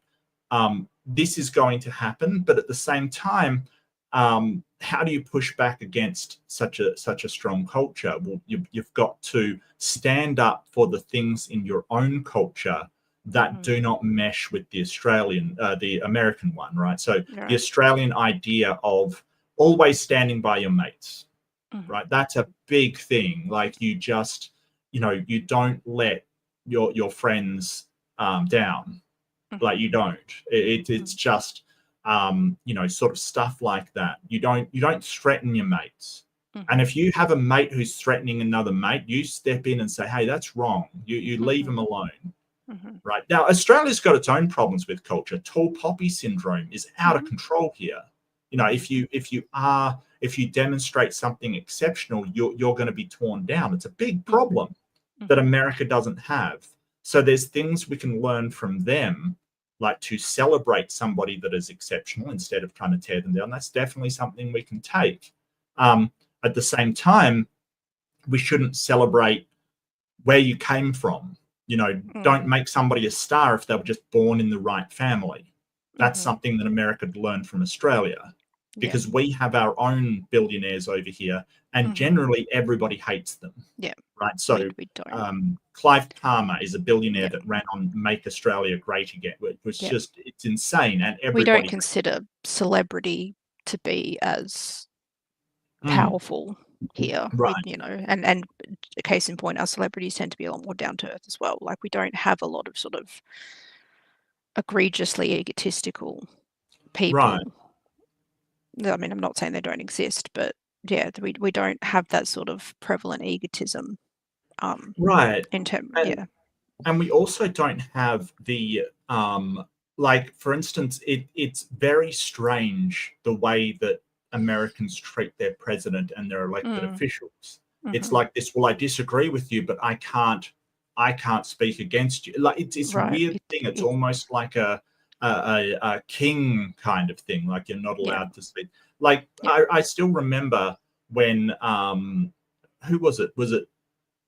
this is going to happen, but at the same time, how do you push back against such a strong culture? Well, you've got to stand up for the things in your own culture that do not mesh with the American one, right? So the Australian idea of always standing by your mates, right? That's a big thing. Like you just, you don't let your friends down. Like you don't. It's just, sort of stuff like that. You don't threaten your mates. And if you have a mate who's threatening another mate, you step in and say, hey, that's wrong. You leave them alone. Right now, Australia's got its own problems with culture. Tall poppy syndrome is out of control here. You know, if you demonstrate something exceptional, you're going to be torn down. It's a big problem that America doesn't have. So there's things we can learn from them, like to celebrate somebody that is exceptional instead of trying to tear them down. That's definitely something we can take. At the same time, we shouldn't celebrate where you came from. You know, don't make somebody a star if they were just born in the right family. That's something that America learned from Australia, because we have our own billionaires over here, and generally everybody hates them. Yeah. Right. So we don't. Clive Palmer is a billionaire that ran on Make Australia Great Again, which was just, it's insane. And everybody, we don't consider celebrity to be as powerful here, right? you know, and a case in point, our celebrities tend to be a lot more down to earth as well. Like, we don't have a lot of sort of egregiously egotistical people. Right. I mean, I'm not saying they don't exist, but yeah, we don't have that sort of prevalent egotism. Right. In terms, and we also don't have the like, for instance, it's very strange the way that Americans treat their president and their elected officials. It's like this, well, I disagree with you, but I can't speak against you. Like, it's a weird thing. It's almost like a king kind of thing. Like, you're not allowed to speak. Like, I still remember when who was it?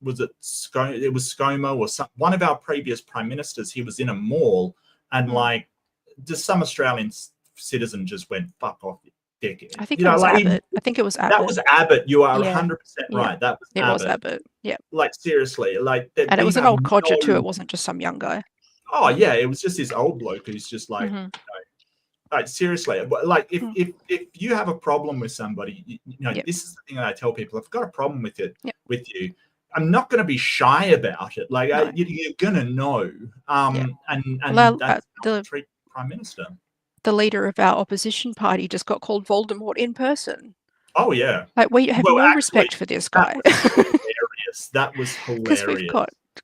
Was it ScoMo or one of our previous prime ministers? He was in a mall, and like, just some Australian citizen just went, "Fuck off, you dickhead." I think it was Abbott. I think it was Abbott. That was Abbott. You are 100% right. That was Abbott. It was Abbott. Yeah. Like, seriously, like, and it was an old codger too. It wasn't just some young guy. Oh yeah, it was just this old bloke who's just like, like, seriously, like, if you have a problem with somebody, you know, this is the thing that I tell people: if I've got a problem with it, with you, I'm not going to be shy about it. Like, you're going to know. And that's how we treat Prime Minister. The leader of our opposition party just got called Voldemort in person. Oh yeah. Like, we have no respect for this guy. That was hilarious.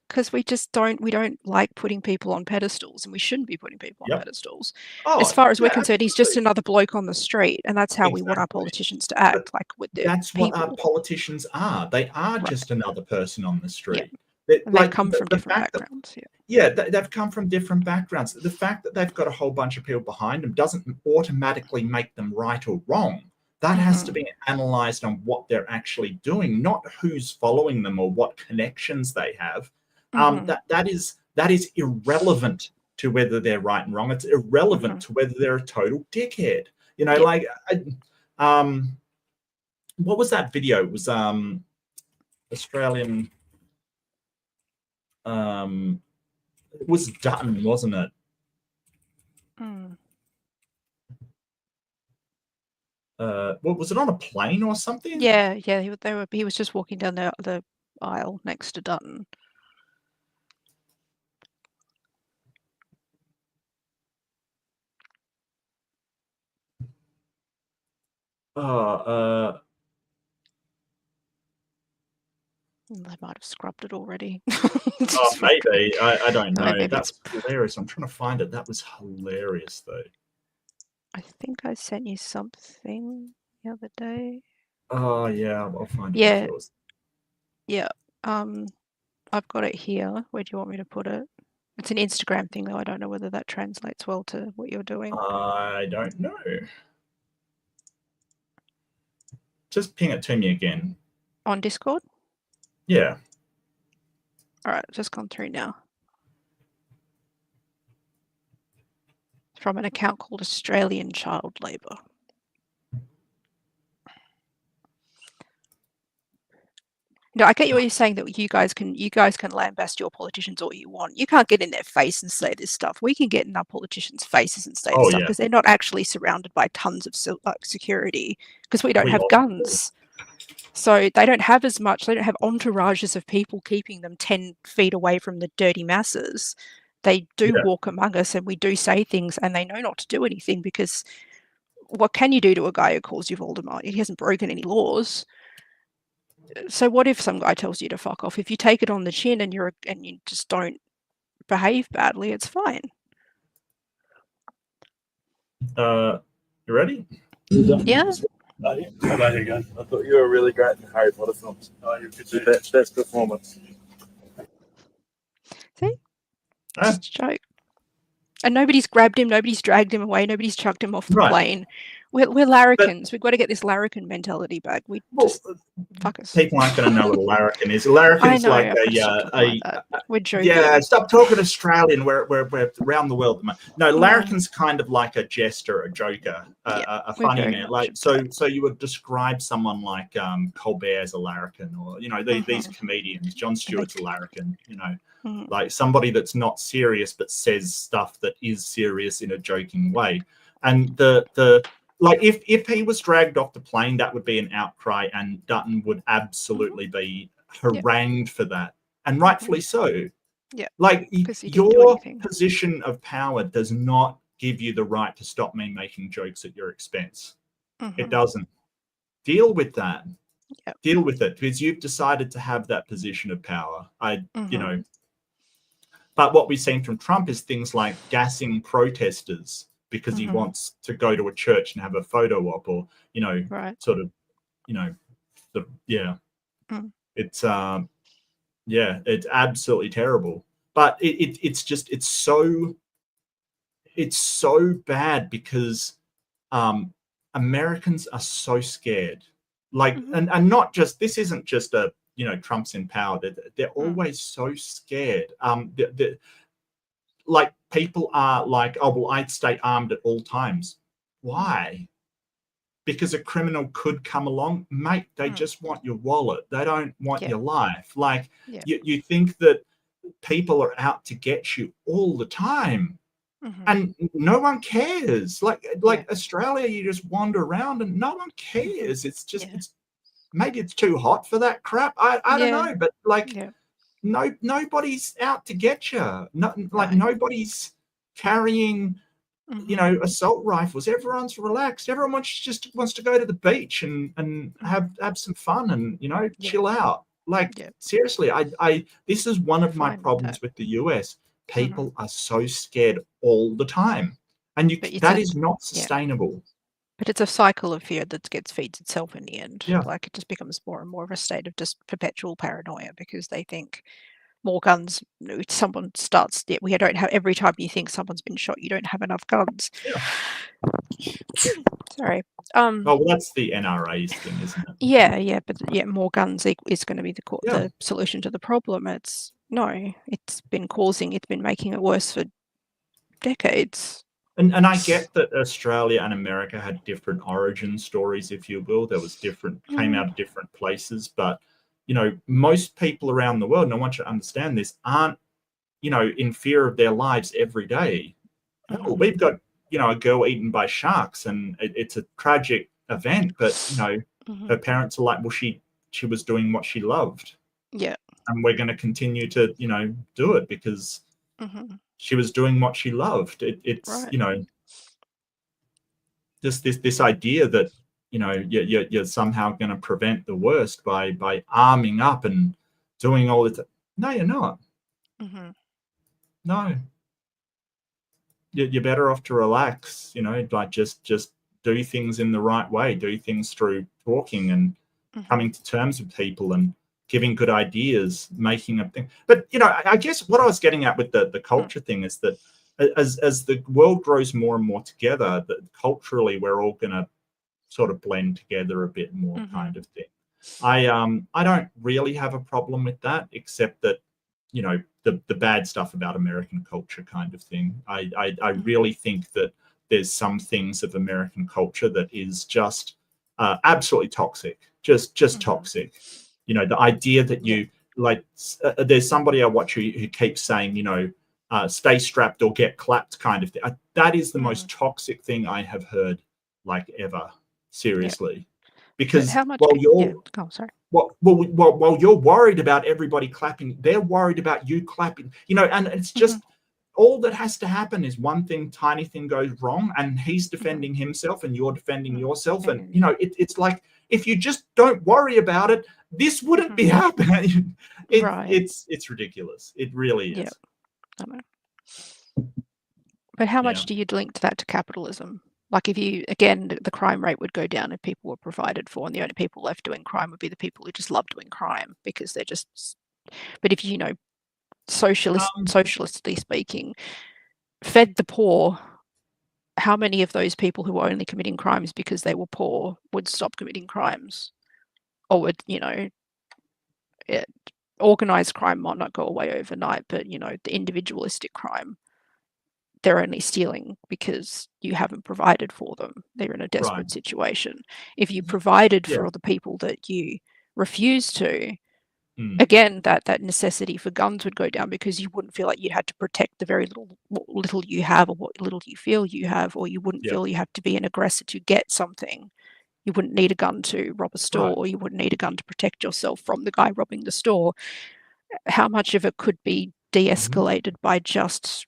Because we don't like putting people on pedestals, and we shouldn't be putting people on pedestals. As far as we're concerned, he's just another bloke on the street, and that's how we want our politicians to act. Like, with their that's people. What our politicians are. They are just another person on the street. They've come from different backgrounds. They've come from different backgrounds. The fact that they've got a whole bunch of people behind them doesn't automatically make them right or wrong. That has to be analyzed on what they're actually doing, not who's following them or what connections they have. That is irrelevant to whether they're right and wrong. It's irrelevant to whether they're a total dickhead. You know, like, what was that video? It was Australian. It was Dutton, wasn't it? What was it, on a plane or something? Yeah. He was just walking down the aisle next to Dutton. They might have scrubbed it already. Maybe. I don't know. That's hilarious. I'm trying to find it. That was hilarious, though. I think I sent you something the other day. Oh yeah, I'll find it. Yeah. Yeah. I've got it here. Where do you want me to put it? It's an Instagram thing, though. I don't know whether that translates well to what you're doing. I don't know. Just ping it to me again. On Discord? Yeah. All right, just gone through now. From an account called Australian Child Labour. No, I get what you're saying, that you guys can lambast your politicians all you want. You can't get in their face and say this stuff. We can get in our politicians' faces and say this stuff, because they're not actually surrounded by tons of security, because we don't have guns. So they don't have as much. They don't have entourages of people keeping them 10 feet away from the dirty masses. They do walk among us, and we do say things, and they know not to do anything, because what can you do to a guy who calls you Voldemort? He hasn't broken any laws. So what if some guy tells you to fuck off? If you take it on the chin and you just don't behave badly, it's fine. You ready? Yeah. How about you again? I thought you were really great in the Harry Potter films. Oh, you could do best performance. See? Ah. Just a joke. And nobody's grabbed him, nobody's dragged him away, nobody's chucked him off the Right. plane. We're larrikins. We've got to get this larrikin mentality back. We just fuck us. People aren't going to know what a larrikin is. A larrikin's I know, like I've got to stop talking like that. We're joking. Yeah, stop talking Australian. We're around the world. No, larrikin's kind of like a jester, a joker, a funny man. Like so you would describe someone like Colbert as a larrikin, or these comedians. Jon Stewart's a larrikin. Like somebody that's not serious but says stuff that is serious in a joking way. And like if he was dragged off the plane, that would be an outcry, and Dutton would absolutely be harangued for that, and rightfully so. Yeah. Like your position of power does not give you the right to stop me making jokes at your expense. It doesn't. Deal with that. Yep. Deal with it, because you've decided to have that position of power. But what we've seen from Trump is things like gassing protesters because he wants to go to a church and have a photo op, or it's it's absolutely terrible. But it's so bad because Americans are so scared. Like and not just, this isn't just a Trump's in power. They're always so scared. Like people are like, oh well, I'd stay armed at all times. Why? Because a criminal could come along, mate. They just want your wallet. They don't want your life. Like you think that people are out to get you all the time, and no one cares. Like Australia, you just wander around and no one cares. It's just maybe it's too hot for that crap. I don't know, but like nobody's out to get you. Nobody's carrying assault rifles. Everyone's relaxed. Everyone just wants to go to the beach and have some fun and chill out. Like seriously, I this is one of my problems with the US. People are so scared all the time, and that is not sustainable. But it's a cycle of fear that feeds itself in the end. Yeah. Like it just becomes more and more of a state of just perpetual paranoia, because they think more guns. Someone starts. We don't have, every time you think someone's been shot, you don't have enough guns. Yeah. Sorry. Well, that's the NRA's thing, isn't it? Yeah, but more guns is going to be the solution to the problem. It's been making it worse for decades. And I get that Australia and America had different origin stories, if you will. There was came out of different places, but most people around the world, and I want you to understand this, aren't in fear of their lives every day. We've got a girl eaten by sharks, and it's a tragic event, but her parents are like, well, she was doing what she loved, and we're going to continue to do it because she was doing what she loved. It's just this idea that you're somehow going to prevent the worst by arming up and doing all this. No, you're not. No, you're better off to relax. Like just do things in the right way. Do things through talking and coming to terms with people and giving good ideas, making a thing. But I guess what I was getting at with the culture thing is that as the world grows more and more together, that culturally we're all going to sort of blend together a bit more, kind of thing. I don't really have a problem with that, except that the bad stuff about American culture, kind of thing. I really think that there's some things of American culture that is just absolutely toxic, just toxic. The idea that you there's somebody I watch who keeps saying stay strapped or get clapped, kind of thing. That is the most toxic thing I have heard ever. Seriously, because while you're while you're worried about everybody clapping, they're worried about you clapping. And it's just all that has to happen is one tiny thing goes wrong, and he's defending himself and you're defending yourself, and it's like, if you just don't worry about it, this wouldn't be happening. It's ridiculous. It really is. I know. But how much do you link that to capitalism? Like if you, again, the crime rate would go down if people were provided for, and the only people left doing crime would be the people who just love doing crime because they're just. But if you know, socialistically speaking, fed the poor, how many of those people who were only committing crimes because they were poor would stop committing crimes, or would organized crime might not go away overnight, but the individualistic crime, they're only stealing because you haven't provided for them. They're in a desperate situation. If you provided for the people that you refuse to, again, that necessity for guns would go down because you wouldn't feel like you had to protect the very little you have, or what little you feel you have, or you wouldn't feel you have to be an aggressor to get something. You wouldn't need a gun to rob a store, or you wouldn't need a gun to protect yourself from the guy robbing the store. How much of it could be de-escalated by just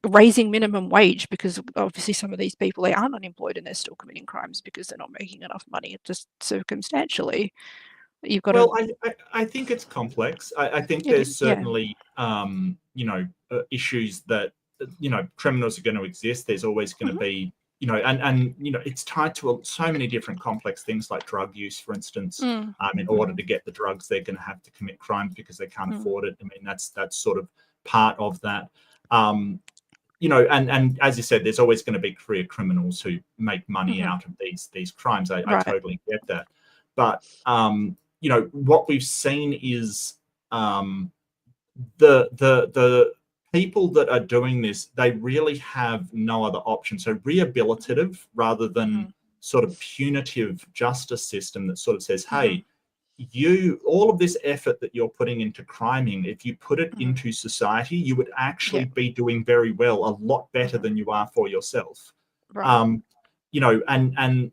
raising minimum wage? Because obviously some of these people, they aren't unemployed and they're still committing crimes because they're not making enough money. Just circumstantially, you've got I think it's complex. I think there's certainly issues that criminals are going to exist. There's always going to be and it's tied to so many different complex things like drug use, for instance. In order to get the drugs, they're going to have to commit crimes because they can't afford it. I mean, that's sort of part of that. And as you said, there's always going to be career criminals who make money out of these crimes. I totally get that. But what we've seen is the people that are doing this, they really have no other option. So rehabilitative rather than sort of punitive justice system that sort of says, hey, all of this effort that you're putting into criming, if you put it into society, you would actually be doing very well, a lot better than you are for yourself. And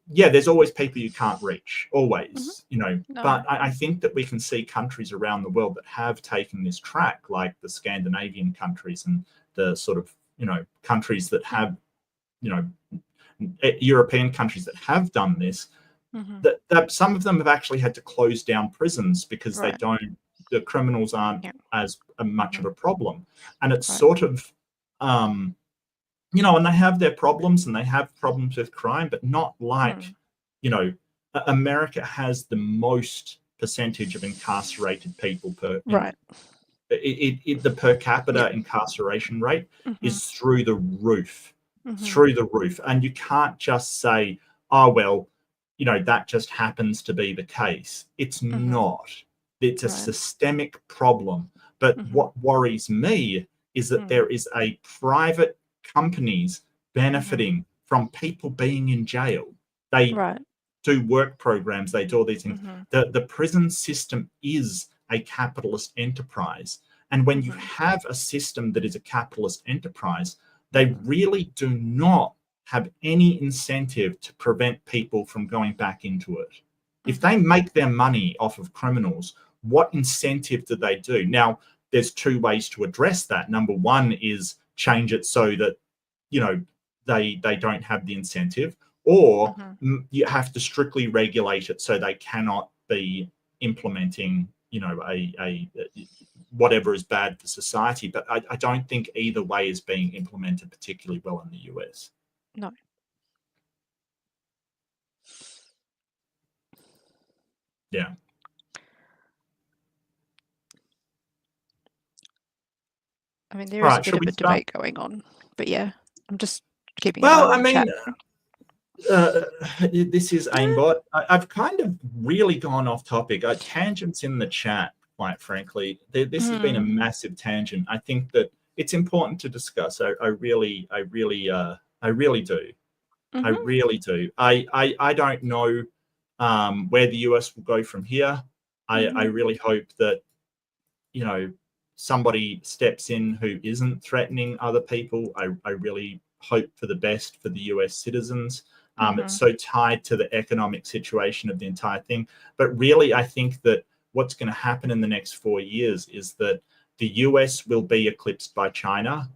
there's always people you can't reach, always, but I think that we can see countries around the world that have taken this track, like the Scandinavian countries and the sort of, countries that have, European countries that have done this, that some of them have actually had to close down prisons because the criminals aren't as much of a problem. And it's sort of, and they have their problems and they have problems with crime, but not like, America has the most percentage of incarcerated people per. The per capita incarceration rate is through the roof, And you can't just say, oh, well, that just happens to be the case. It's not. It's a systemic problem. But what worries me is that there is a private companies benefiting from people being in jail. They do work programs. They do all these things. The prison system is a capitalist enterprise. And when you have a system that is a capitalist enterprise, they really do not have any incentive to prevent people from going back into it. If they make their money off of criminals, what incentive do they do? Now, there's two ways to address that. Number one is change it so that, they don't have the incentive, or you have to strictly regulate it so they cannot be implementing, a whatever is bad for society. But I don't think either way is being implemented particularly well in the US. No. Yeah. I mean, there is a bit of a debate going on, but I'm just keeping. Well, I mean, this is AIMBOT. I've kind of really gone off topic. Tangents in the chat, quite frankly. This has been a massive tangent. I think that it's important to discuss. I really do. I really do. I don't know where the US will go from here. I really hope that, somebody steps in who isn't threatening other people. I really hope for the best for the US citizens. It's so tied to the economic situation of the entire thing. But really, I think that what's going to happen in the next 4 years is that the US will be eclipsed by China.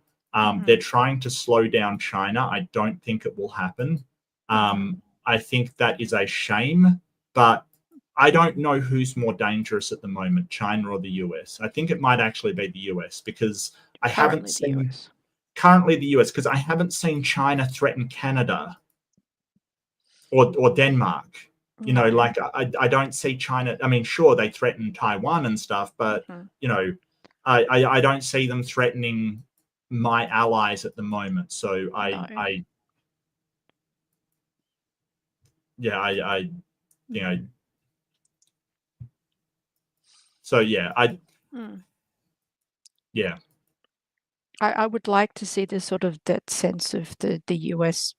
They're trying to slow down China. I don't think it will happen. I think that is a shame, but I don't know who's more dangerous at the moment, China or the US. I think it might actually be the US because I haven't seen currently the US, because I haven't seen China threaten Canada or Denmark. You know, like I don't see China. I mean, sure, they threaten Taiwan and stuff, but you know, I don't see them threatening my allies at the moment. So I you know, so yeah, yeah. I would like to see this sort of that sense of the US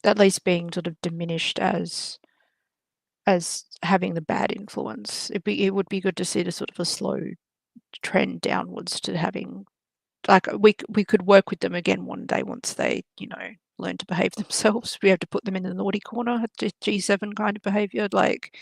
at least being sort of diminished as having the bad influence. It would be good to see the sort of a slow trend downwards to having, like, we could work with them again one day once they, you know, learn to behave themselves. We have to put them in the naughty corner, G7 kind of behavior, like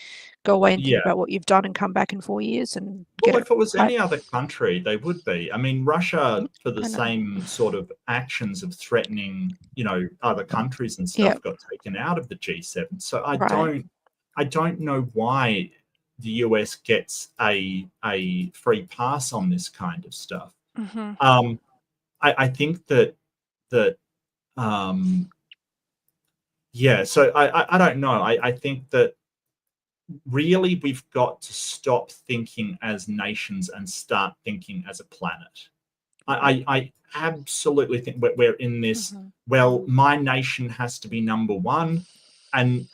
go away and think about what you've done and come back in 4 years and well, if it was any other country, they would be. I mean, Russia, for the I know. same sort of actions of threatening, you know, other countries and stuff, got taken out of the G7. So I don't know why the US gets a free pass on this kind of stuff. I think that yeah. So I don't know. I think that really we've got to stop thinking as nations and start thinking as a planet. I absolutely think we're in this, well, my nation has to be number one and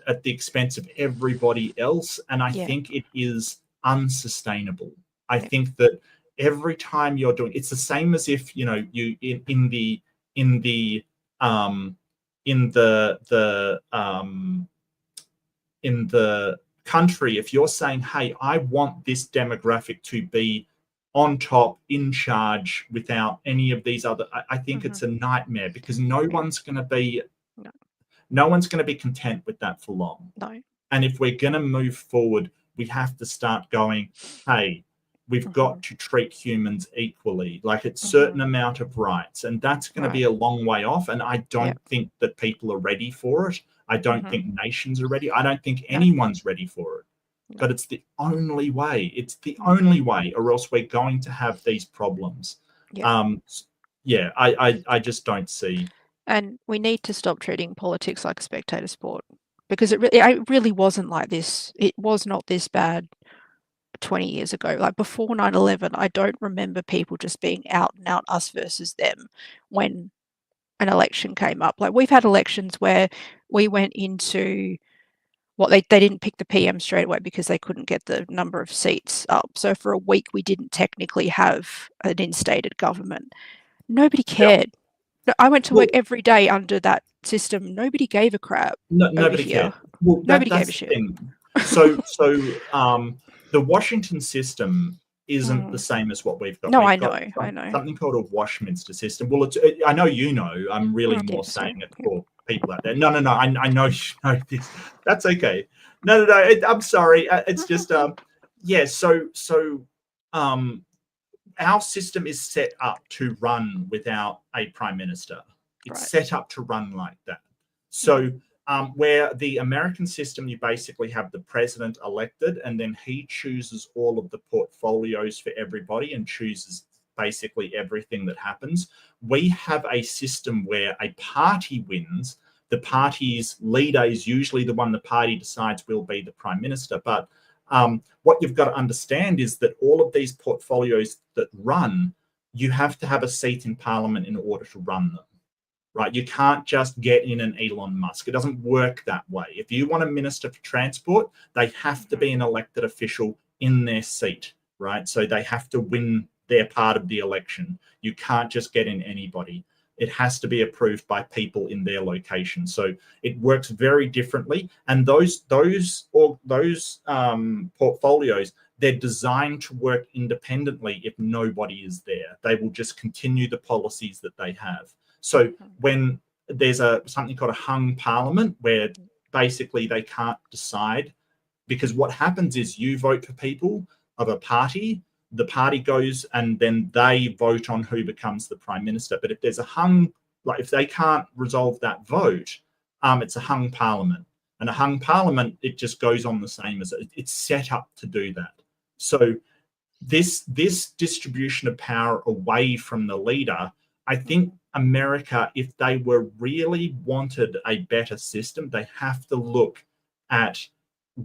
at the expense of everybody else. And I think it is unsustainable. I think that every time you're doing, it's the same as if, you know, you in the country, if you're saying, hey, I want this demographic to be on top, in charge, without any of these other, I think it's a nightmare, because no one's going to be content with that for long. And if we're going to move forward, we have to start going, hey, we've got to treat humans equally, like it's certain amount of rights, and that's going to be a long way off. And I don't think that people are ready for it. I don't think nations are ready. I don't think anyone's ready for it. But it's the only way. It's the only way, or else we're going to have these problems. I just don't see. And we need to stop treating politics like a spectator sport, because it really wasn't like this. It was not this bad 20 years ago. Like before 9/11, I don't remember people just being out and out us versus them when an election came up. Like we've had elections where we went into they didn't pick the PM straight away because they couldn't get the number of seats up. So for a week we didn't technically have an instated government. Nobody cared. I went to work every day under that system. Nobody gave a crap. Nobody cared. Well, nobody gave a shit. So the Washington system isn't the same as what we've got. No, I know. Something called a Washminster system. Well, I know you know. I'm really more saying it for people out there. No. I know you know this. That's okay. No. I'm sorry. It's just So our system is set up to run without a prime minister. It's set up to run like that. So where the American system, you basically have the president elected, and then he chooses all of the portfolios for everybody and chooses basically everything that happens. We have a system where a party wins. The party's leader is usually the one the party decides will be the prime minister. But what you've got to understand is that all of these portfolios that run, you have to have a seat in parliament in order to run them. Right? You can't just get in an Elon Musk. It doesn't work that way. If you want a minister for transport, they have to be an elected official in their seat, right? So they have to win their part of the election. You can't just get in anybody. It has to be approved by people in their location. So it works very differently. And those portfolios, they're designed to work independently if nobody is there. They will just continue the policies that they have. So when there's something called a hung parliament, where basically they can't decide, because what happens is you vote for people of a party, the party goes and then they vote on who becomes the prime minister. But if there's a hung, like if they can't resolve that vote, it's a hung parliament. And a hung parliament, it just goes on the same as it's set up to do that. So this distribution of power away from the leader, I think America, if they were really wanted a better system, they have to look at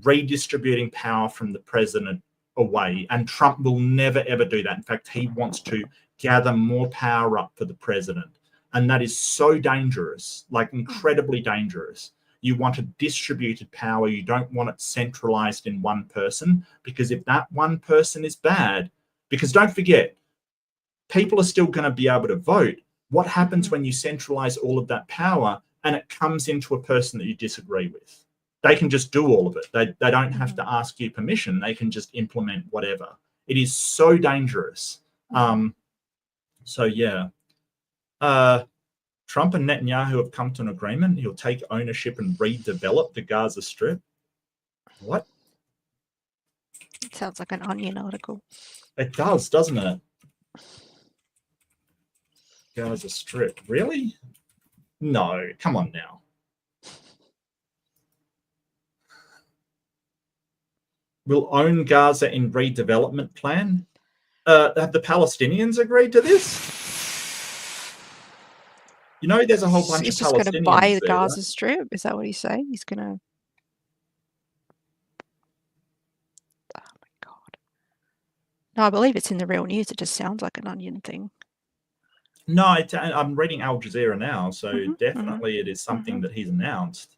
redistributing power from the president away. And Trump will never, ever do that. In fact, he wants to gather more power up for the president. And that is so dangerous, like incredibly dangerous. You want a distributed power. You don't want it centralized in one person, because if that one person is bad, because don't forget, people are still going to be able to vote. What happens when you centralize all of that power and it comes into a person that you disagree with? They can just do all of it. They don't have to ask you permission. They can just implement whatever. It is so dangerous. So yeah. Trump and Netanyahu have come to an agreement. He'll take ownership and redevelop the Gaza Strip. What? It sounds like an Onion article. It does, doesn't it? Gaza Strip. Really? No, come on now. We'll own Gaza in redevelopment plan. Have the Palestinians agreed to this? You know, there's a whole bunch He's of Palestinians. He's just going to buy the there, Gaza right? Strip. Is that what he's saying? He's going to. Oh my God. No, I believe it's in the real news. It just sounds like an Onion thing. No, I'm reading Al Jazeera now, so definitely it is something that he's announced.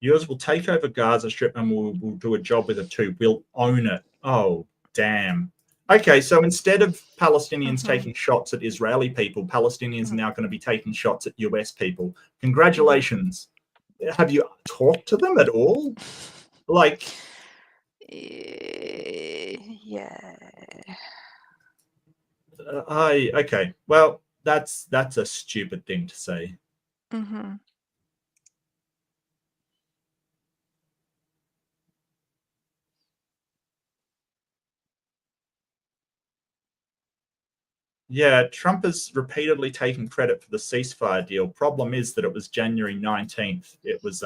US will take over Gaza Strip and we'll do a job with it too. We'll own it. Oh, damn. Okay, so instead of Palestinians taking shots at Israeli people, Palestinians are now going to be taking shots at US people. Congratulations. Have you talked to them at all? Like, yeah. Okay. Well, that's a stupid thing to say. Yeah, Trump has repeatedly taken credit for the ceasefire deal. Problem is that it was January 19th. It was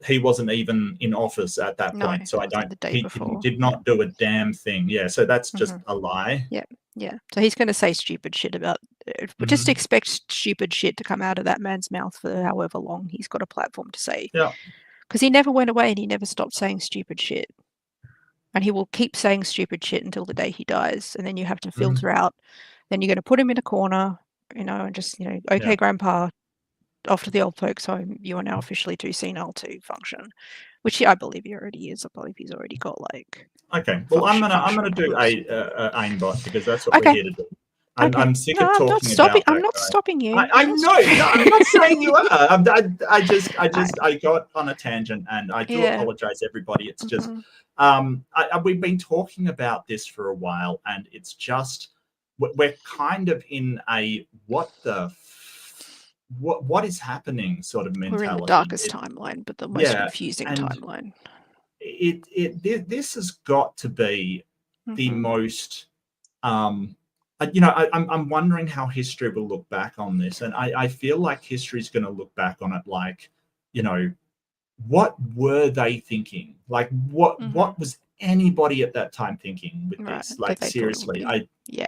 he wasn't even in office at that point, so he did not do a damn thing. Yeah, so that's just a lie. Yeah. So he's going to say stupid shit about it. But just expect stupid shit to come out of that man's mouth for however long he's got a platform to say. Yeah. Because he never went away and he never stopped saying stupid shit. And he will keep saying stupid shit until the day he dies. And then you have to filter out. Then you're going to put him in a corner, and just, okay, Grandpa, off to the old folks home. You are now officially too senile to function, which I believe he already is. I believe he's already got like. Okay, well, I'm gonna do a AIMBOT because that's what we're here to do. I'm sick of talking about. I'm not stopping you. I know. I'm not saying you are. I got on a tangent, and I do apologize, everybody. It's just we've been talking about this for a while, and it's just we're kind of in a what is happening sort of mentality. We're in the darkest timeline, but the most confusing timeline. This has got to be the most. I'm wondering how history will look back on this, and I feel like history is going to look back on it like, what were they thinking? Like, what was anybody at that time thinking with this? Like, seriously, yeah.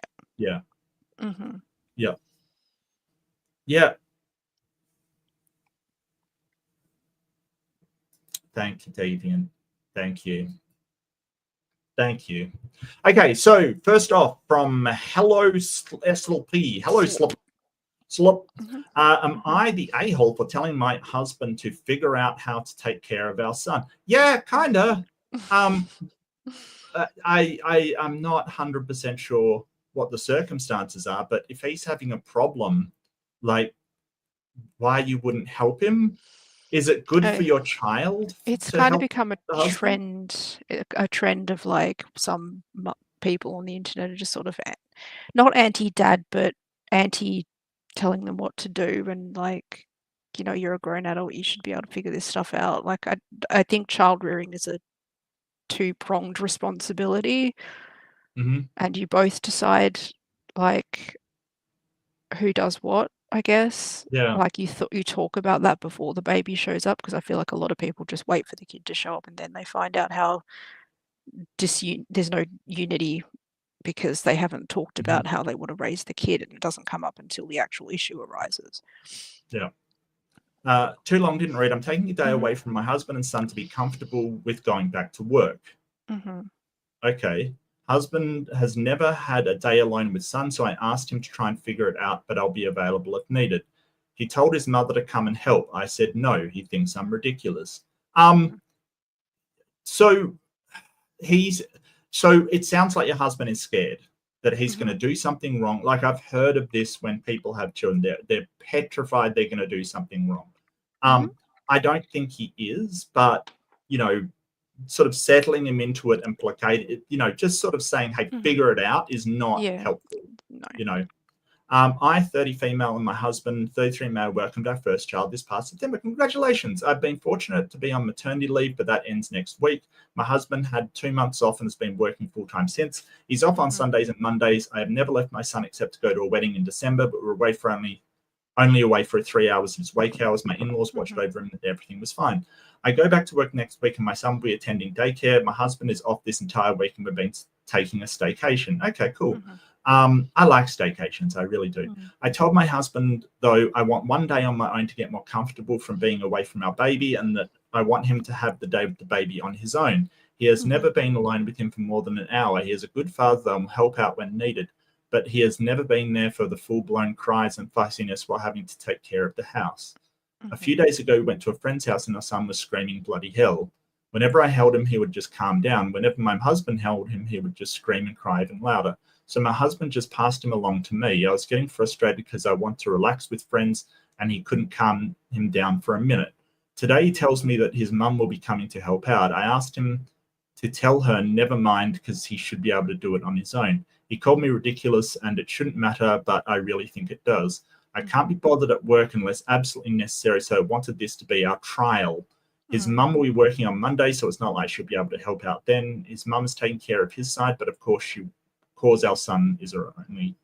Thank you, Davian. Thank you. Okay, so first off, from Hello SLP. Hello Slop. Am I the a-hole for telling my husband to figure out how to take care of our son? Yeah, kinda. I'm not 100% sure what the circumstances are, but if he's having a problem, like, why you wouldn't help him? Is it good for your child? It's kind of become a trend of like some people on the internet are just sort of not anti-dad, but anti-telling them what to do, and like, you're a grown adult, you should be able to figure this stuff out. Like, I think child rearing is a two-pronged responsibility, and you both decide like who does what. I guess. Yeah. Like you talk about that before the baby shows up, because I feel like a lot of people just wait for the kid to show up and then they find out how there's no unity because they haven't talked about how they want to raise the kid, and it doesn't come up until the actual issue arises. Yeah. Too long didn't read. I'm taking a day away from my husband and son to be comfortable with going back to work. Okay. Husband has never had a day alone with son, so I asked him to try and figure it out, but I'll be available if needed. He told his mother to come and help. I said no. He thinks I'm ridiculous. So it sounds like your husband is scared that he's going to do something wrong. Like, I've heard of this when people have children, they're petrified they're going to do something wrong. I don't think he is, but, you know, sort of settling him into it and placate it, you know, just sort of saying, hey, figure it out is not helpful. No. You know, I, 30 female, and my husband, 33 male, welcomed our first child this past September. Congratulations. I've been fortunate to be on maternity leave, but that ends next week. My husband had 2 months off and has been working full-time since. He's off on Sundays and Mondays. I have never left my son except to go to a wedding in December, but we're away for only away for 3 hours of his wake hours. My in-laws watched over him and everything was fine. I go back to work next week and my son will be attending daycare. My husband is off this entire week and we've been taking a staycation. Okay, cool. I like staycations. I really do. I told my husband, though, I want 1 day on my own to get more comfortable from being away from our baby, and that I want him to have the day with the baby on his own. He has never been alone with him for more than an hour. He is a good father that will help out when needed, but he has never been there for the full-blown cries and fussiness while having to take care of the house. A few days ago, we went to a friend's house and our son was screaming bloody hell. Whenever I held him, he would just calm down. Whenever my husband held him, he would just scream and cry even louder. So my husband just passed him along to me. I was getting frustrated because I want to relax with friends and he couldn't calm him down for a minute. Today he tells me that his mum will be coming to help out. I asked him to tell her never mind because he should be able to do it on his own. He called me ridiculous and it shouldn't matter, but I really think it does. I can't be bothered at work unless absolutely necessary, so I wanted this to be our trial. His mum will be working on Monday, so it's not like she'll be able to help out then. His mum is taking care of his side, but of course our son is her only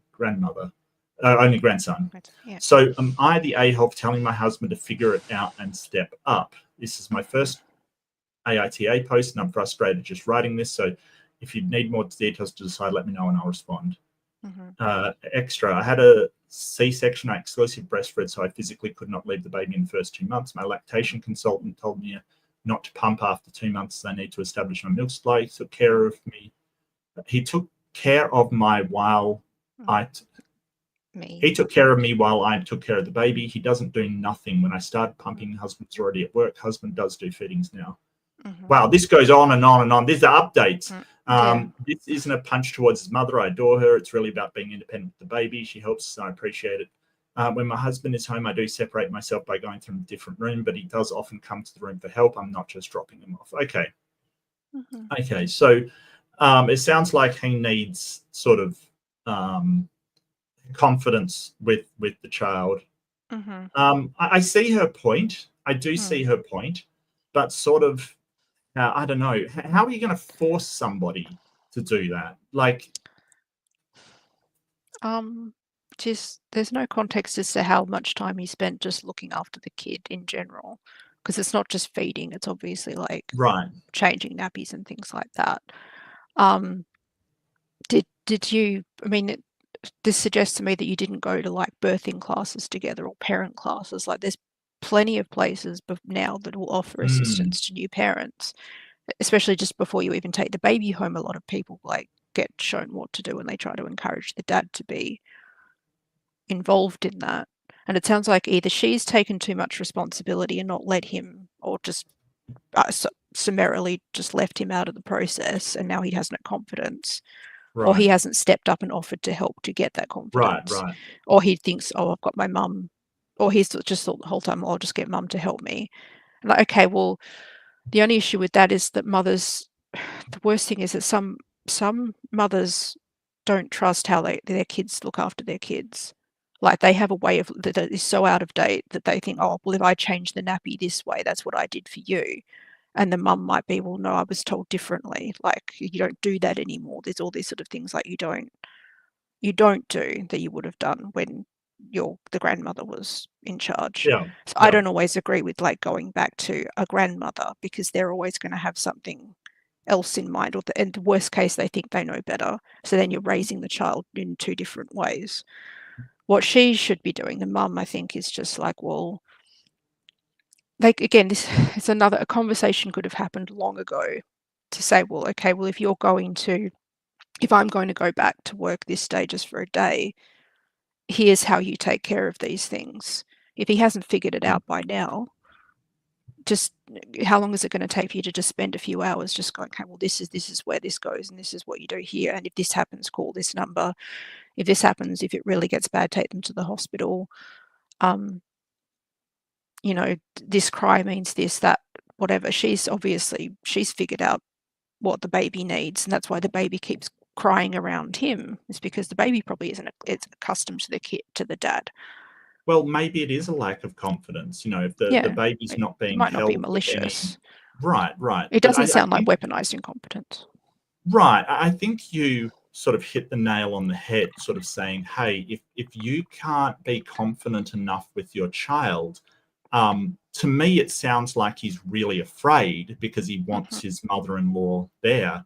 only grandson. Yeah. So am I the a-hole telling my husband to figure it out and step up? This is my first AITA post and I'm frustrated just writing this. So if you need more details to decide, let me know and I'll respond. Extra, I had a C-section, I exclusive breastfed, so I physically could not leave the baby in the first 2 months. My lactation consultant told me not to pump after 2 months. They need to establish my milk supply. He took care of me. He took care of me while I took care of the baby. He doesn't do nothing. When I started pumping, husband's already at work. Husband does do feedings now. Wow, this goes on and on and on. These are updates. This isn't a punch towards his mother. I adore her. It's really about being independent with the baby. She helps us and I appreciate it. When my husband is home, I do separate myself by going to a different room, but he does often come to the room for help. I'm not just dropping him off. Okay. Okay, so it sounds like he needs sort of confidence with the child. I see her point. I do see her point, but sort of, I don't know. How are you going to force somebody to do that? Like, just there's no context as to how much time he spent just looking after the kid in general, because it's not just feeding. It's obviously like changing nappies and things like that. Did you? I mean, this suggests to me that you didn't go to like birthing classes together or parent classes. Like, there's plenty of places now that will offer assistance to new parents, especially just before you even take the baby home. A lot of people like get shown what to do and they try to encourage the dad to be involved in that. And it sounds like either she's taken too much responsibility and not let him, or just summarily just left him out of the process and now he has no confidence. Or he hasn't stepped up and offered to help to get that confidence. Or he thinks, oh, I've got my mum. Or he's just thought the whole time, I'll just get mum to help me. And like, okay, well, the only issue with that is that mothers, the worst thing is that some mothers don't trust how their kids look after their kids. Like, they have a way of that is so out of date that they think, oh, well, if I change the nappy this way, that's what I did for you. And the mum might be, well, no, I was told differently. Like, you don't do that anymore. There's all these sort of things like you don't do that you would have done when the grandmother was in charge. Yeah. So I don't always agree with like going back to a grandmother, because they're always going to have something else in mind, or in the worst case they think they know better. So then you're raising the child in two different ways. What she should be doing, the mum, I think, is just like, well, like, again, this is a conversation could have happened long ago, to say, well, okay, well, if I'm going to go back to work this day just for a day, here's how you take care of these things. If he hasn't figured it out by now, just how long is it going to take for you to just spend a few hours just going, okay, well, this is where this goes, and this is what you do here, and if this happens, call this number. If this happens, if it really gets bad, take them to the hospital. This cry means this, that, whatever. She's figured out what the baby needs, and that's why the baby keeps crying around him, is because the baby probably isn't accustomed to the dad. Well, maybe it is a lack of confidence, if the baby's not being held. It might not be held malicious. Right. It doesn't sound like weaponized incompetence. Right. I think you sort of hit the nail on the head, sort of saying, hey, if you can't be confident enough with your child, to me, it sounds like he's really afraid because he wants his mother-in-law there.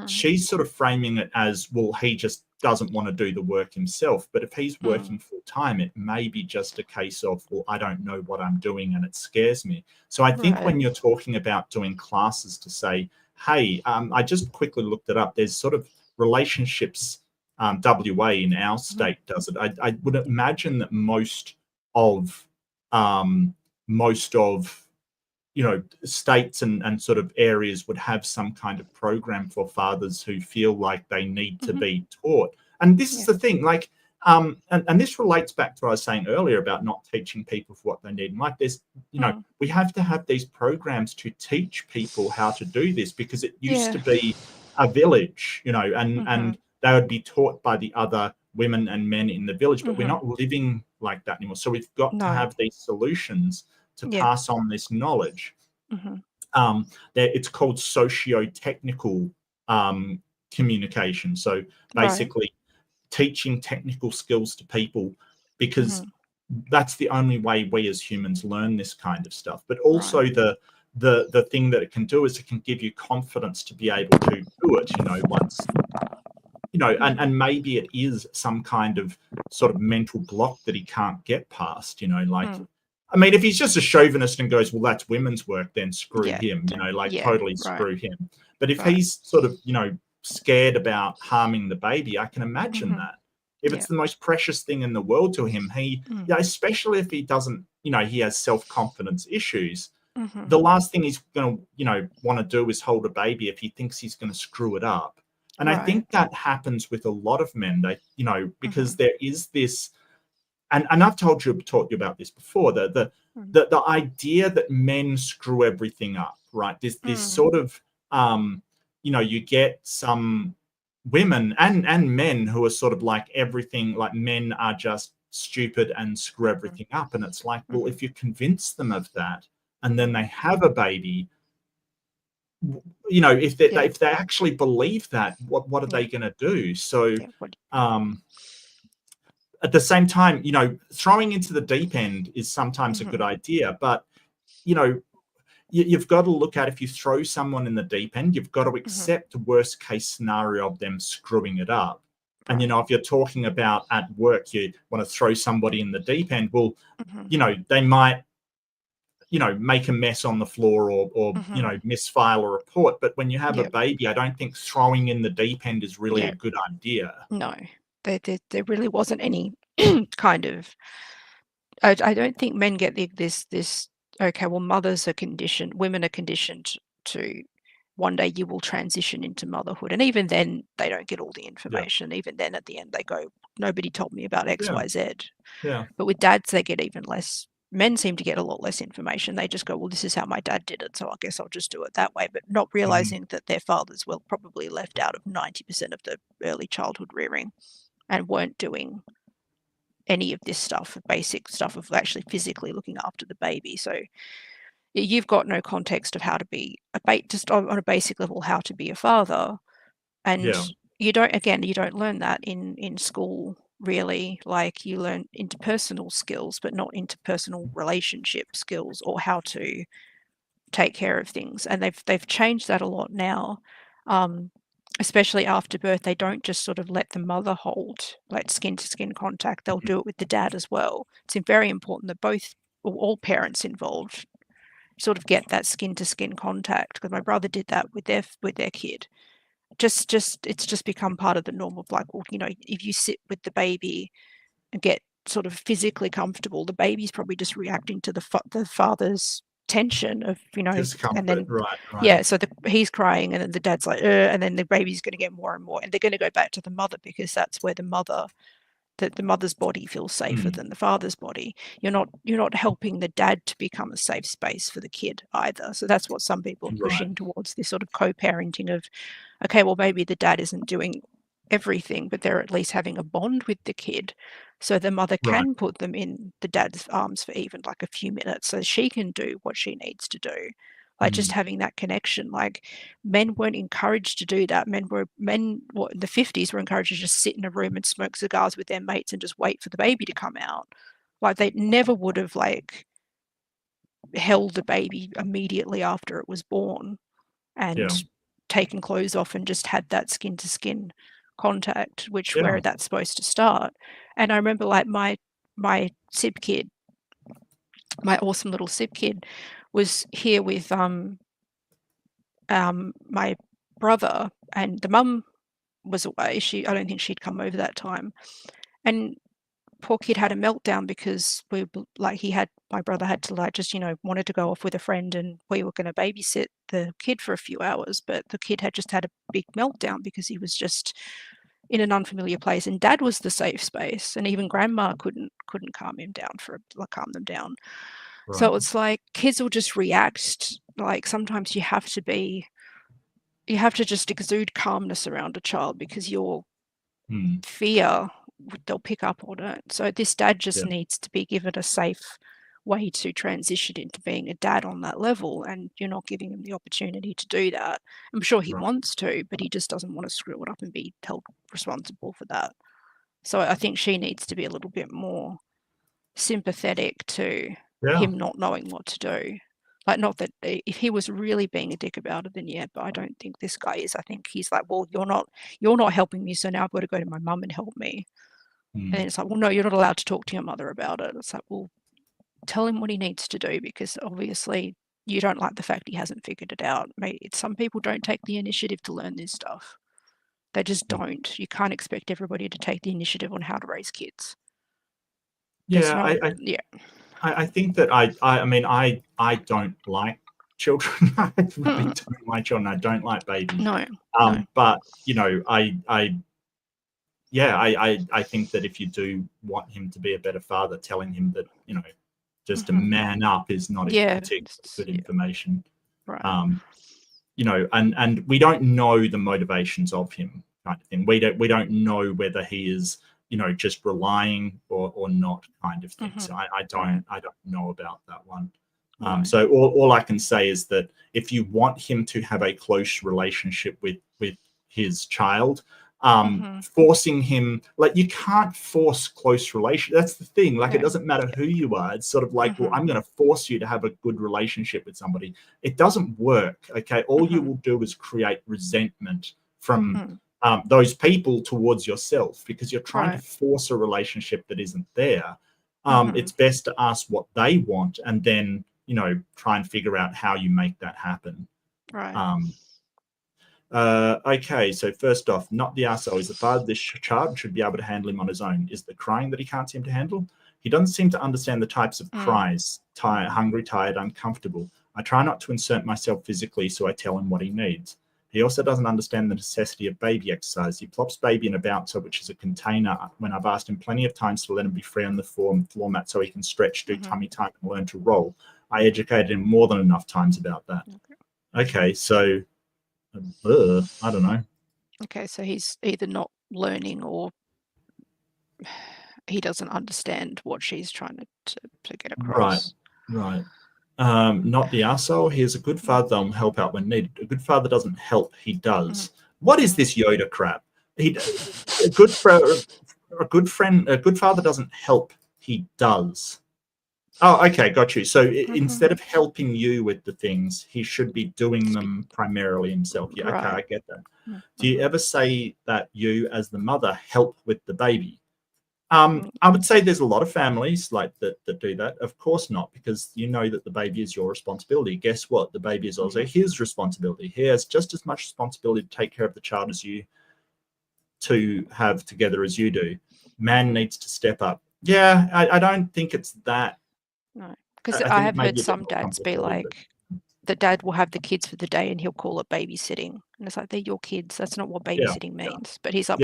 She's sort of framing it as, well, he just doesn't want to do the work himself. But if he's working full time, it may be just a case of, well, I don't know what I'm doing and it scares me. So I think when you're talking about doing classes to say, hey, I just quickly looked it up. There's sort of relationships, WA in our state does it. I would imagine that most of states and sort of areas would have some kind of program for fathers who feel like they need to be taught. And this is the thing, like, and this relates back to what I was saying earlier about not teaching people for what they need. And like this, we have to have these programs to teach people how to do this, because it used to be a village, and they would be taught by the other women and men in the village, but we're not living like that anymore. So we've got to have these solutions to pass on this knowledge. It's called socio-technical communication. So basically teaching technical skills to people, because that's the only way we as humans learn this kind of stuff. But also the thing that it can do is it can give you confidence to be able to do it, once, and maybe it is some kind of sort of mental block that he can't get past, I mean, if he's just a chauvinist and goes, well, that's women's work, then screw him, totally screw him. But if he's sort of, scared about harming the baby, I can imagine that. If it's the most precious thing in the world to him, especially if he doesn't, he has self-confidence issues, the last thing he's going to, want to do is hold a baby if he thinks he's going to screw it up. And I think that happens with a lot of men, because there is this, and I've taught you about this before, the idea that men screw everything up, right? This sort of, you get some women and men who are sort of like everything, like men are just stupid and screw everything up. And it's like, well, if you convince them of that and then they have a baby, if they actually believe that, what are they going to do? So, at the same time, throwing into the deep end is sometimes a good idea, but, you've got to look at, if you throw someone in the deep end, you've got to accept the worst case scenario of them screwing it up. And, if you're talking about at work, you want to throw somebody in the deep end, well, they might, make a mess on the floor or misfile a report. But when you have a baby, I don't think throwing in the deep end is really a good idea. No. There really wasn't any kind of. I don't think men get this. Okay, well, women are conditioned to one day you will transition into motherhood, and even then they don't get all the information. Even then, at the end, they go, "Nobody told me about X, Y, Z." Yeah. But with dads, they get even less. Men seem to get a lot less information. They just go, "Well, this is how my dad did it, so I guess I'll just do it that way," but not realizing that their fathers were probably left out of 90% of the early childhood rearing, and weren't doing any of this stuff, basic stuff of actually physically looking after the baby. So you've got no context of how to be just on a basic level, how to be a father. And you don't learn that in school really. Like, you learn interpersonal skills, but not interpersonal relationship skills or how to take care of things. And they've changed that a lot now. Especially after birth, they don't just sort of let the mother hold like skin to skin contact. They'll do it with the dad as well. It's very important that both or all parents involved sort of get that skin to skin contact, because my brother did that with their kid. Just it's just become part of the norm of like, well, you know, if you sit with the baby and get sort of physically comfortable, the baby's probably just reacting to the father's tension of, you know, Discomfort, and then right. yeah, so he's crying, and then the dad's like, and then the baby's going to get more and more, and they're going to go back to the mother, because that's where the mother's body feels safer than the father's body. You're not helping the dad to become a safe space for the kid either. So that's what some people are pushing towards, this sort of co-parenting of, okay, well, maybe the dad isn't doing everything, but they're at least having a bond with the kid, so the mother can put them in the dad's arms for even like a few minutes, so she can do what she needs to do. Like, just having that connection. Like, men weren't encouraged to do that. Men in the 50s were encouraged to just sit in a room and smoke cigars with their mates and just wait for the baby to come out. Like, they never would have like held the baby immediately after it was born and taken clothes off and just had that skin to skin contact, which where that's supposed to start. And I remember like my sib kid, my awesome little sib kid, was here with my brother, and the mum was away. I don't think she'd come over that time, and poor kid had a meltdown because my brother had to like just, you know, wanted to go off with a friend, and we were going to babysit the kid for a few hours, but the kid had just had a big meltdown because he was just in an unfamiliar place, and dad was the safe space, and even grandma couldn't calm them down. So it's like kids will just react. Like, sometimes you have to just exude calmness around a child, because your fear, they'll pick up on it. So this dad just needs to be given a safe way to transition into being a dad on that level, and you're not giving him the opportunity to do that. I'm sure he wants to, but he just doesn't want to screw it up and be held responsible for that. So I think she needs to be a little bit more sympathetic to him not knowing what to do. Like, not that if he was really being a dick about it, then yeah, but I don't think this guy is. I think he's like, well, you're not helping me, so now I've got to go to my mum and help me. And then it's like, well, no, you're not allowed to talk to your mother about it. It's like, well, tell him what he needs to do, because obviously you don't like the fact he hasn't figured it out. Maybe some people don't take the initiative to learn this stuff. They just don't. You can't expect everybody to take the initiative on how to raise kids. I think that I don't like children. I really don't like children. I don't like babies. No. But you know, I think that if you do want him to be a better father, telling him that, you know, just to man up is not particularly good information. Right. You know, and we don't know the motivations of him, kind of thing. We don't know whether he is, you know, just relying or not, kind of thing. So I don't know about that one. So all I can say is that if you want him to have a close relationship with his child, forcing him, like, you can't force close relation. That's the thing. Like, it doesn't matter who you are. It's sort of like, well, I'm going to force you to have a good relationship with somebody. It doesn't work. Okay. All you will do is create resentment from those people towards yourself, because you're trying to force a relationship that isn't there. It's best to ask what they want, and then, you know, try and figure out how you make that happen. Okay, so first off, not the arsehole. Is the father of this child should be able to handle him on his own. Is the crying that he can't seem to handle? He doesn't seem to understand the types of cries: tired, hungry, tired, uncomfortable. I try not to insert myself physically, so I tell him what he needs. He also doesn't understand the necessity of baby exercise. He plops baby in a bouncer, which is a container, when I've asked him plenty of times to let him be free on the floor mat so he can stretch, do tummy time, and learn to roll. I educated him more than enough times about that. Okay, so I don't know. Okay, so he's either not learning, or he doesn't understand what she's trying to get across. Right. Not the arsehole. He is a good father that will help out when needed. A good father doesn't help, he does. What is this Yoda crap? A good a good father doesn't help, he does. Oh, okay, got you. So instead of helping you with the things, he should be doing them primarily himself. Yeah, okay, I get that. Do you ever say that you, as the mother, help with the baby? I would say there's a lot of families like that do that. Of course not, because you know that the baby is your responsibility. Guess what? The baby is also his responsibility. He has just as much responsibility to take care of the child as you to have together as you do. Man needs to step up. Yeah, I don't think it's that. No, because I have heard some dads be like, the dad will have the kids for the day and he'll call it babysitting. And it's like, they're your kids. That's not what babysitting means. But he's like,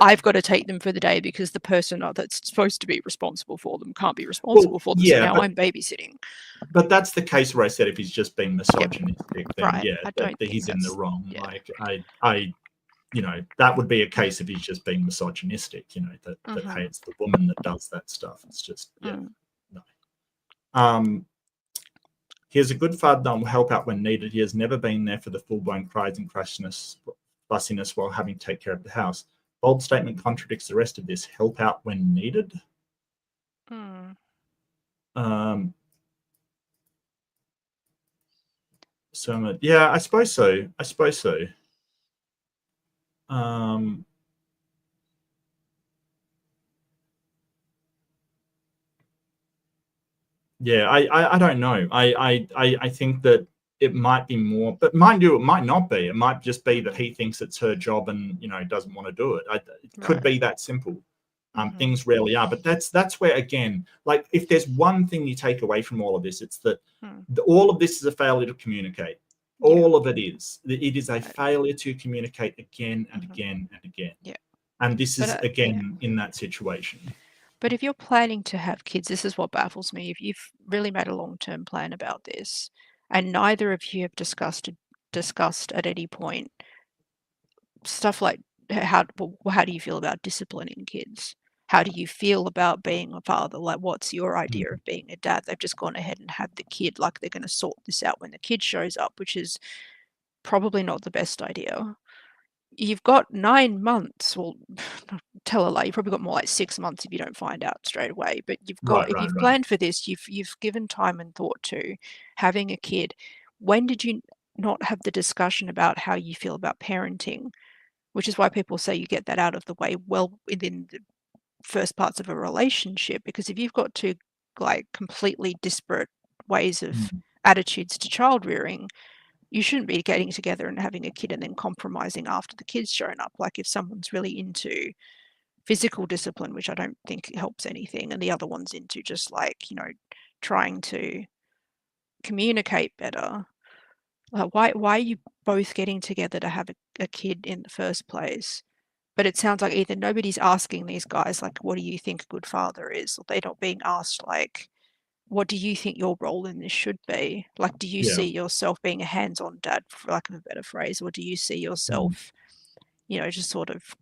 I've got to take them for the day because the person that's supposed to be responsible for them can't be responsible for them. So now I'm babysitting. But that's the case where I said if he's just being misogynistic, then he's in the wrong. Yeah. Like I that would be a case if he's just being misogynistic, that hey, it's the woman that does that stuff. It's just no. He is a good father that will help out when needed. He has never been there for the full-blown cries and fussiness while having to take care of the house. Bold statement contradicts the rest of this. Help out when needed. So yeah, I suppose so. Yeah, I don't know. I think that it might be more, but mind you, it might not be. It might just be that he thinks it's her job and doesn't want to do it. It could be that simple. Things rarely are, but that's where, again, like if there's one thing you take away from all of this, it's that all of this is a failure to communicate. All of it is. It is a failure to communicate again and again and again. Yeah. And this is again in that situation. But if you're planning to have kids, this is what baffles me. If you've really made a long-term plan about this, and neither of you have discussed at any point stuff like how do you feel about disciplining kids? How do you feel about being a father? Like, what's your idea of being a dad? They've just gone ahead and had the kid, like they're going to sort this out when the kid shows up, which is probably not the best idea. You've got 9 months. Well, tell a lie. You've probably got more like 6 months if you don't find out straight away. But you've got, if you've planned for this, you've given time and thought to having a kid. When did you not have the discussion about how you feel about parenting? Which is why people say you get that out of the way well within the first parts of a relationship. Because if you've got two like completely disparate ways of attitudes to child rearing, you shouldn't be getting together and having a kid and then compromising after the kid's shown up. Like if someone's really into physical discipline, which I don't think helps anything, and the other one's into just like, trying to communicate better. Why are you both getting together to have a kid in the first place? But it sounds like either nobody's asking these guys, like, what do you think a good father is? Or they're not being asked, like, what do you think your role in this should be? Like, do you see yourself being a hands-on dad, for lack of a better phrase, or do you see yourself, just sort of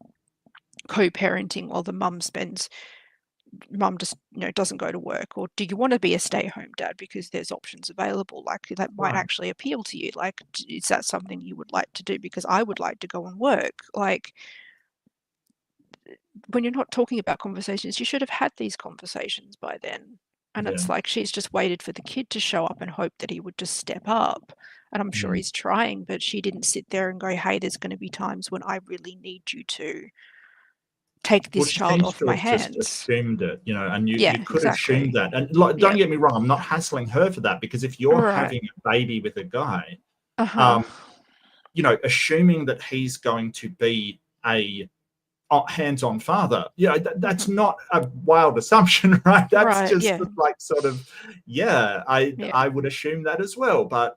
co-parenting while the mum just, doesn't go to work? Or do you want to be a stay-home dad because there's options available? Like, that might actually appeal to you. Like, is that something you would like to do? Because I would like to go and work. Like, when you're not talking about conversations, you should have had these conversations by then. And it's like she's just waited for the kid to show up and hope that he would just step up. And I'm sure he's trying, but she didn't sit there and go, hey, there's going to be times when I really need you to take this child off my hands. Just assumed it, and you could assume that. And don't get me wrong, I'm not hassling her for that, because if you're having a baby with a guy, assuming that he's going to be a hands-on father, that's not a wild assumption, right? That's just like sort of I would assume that as well, but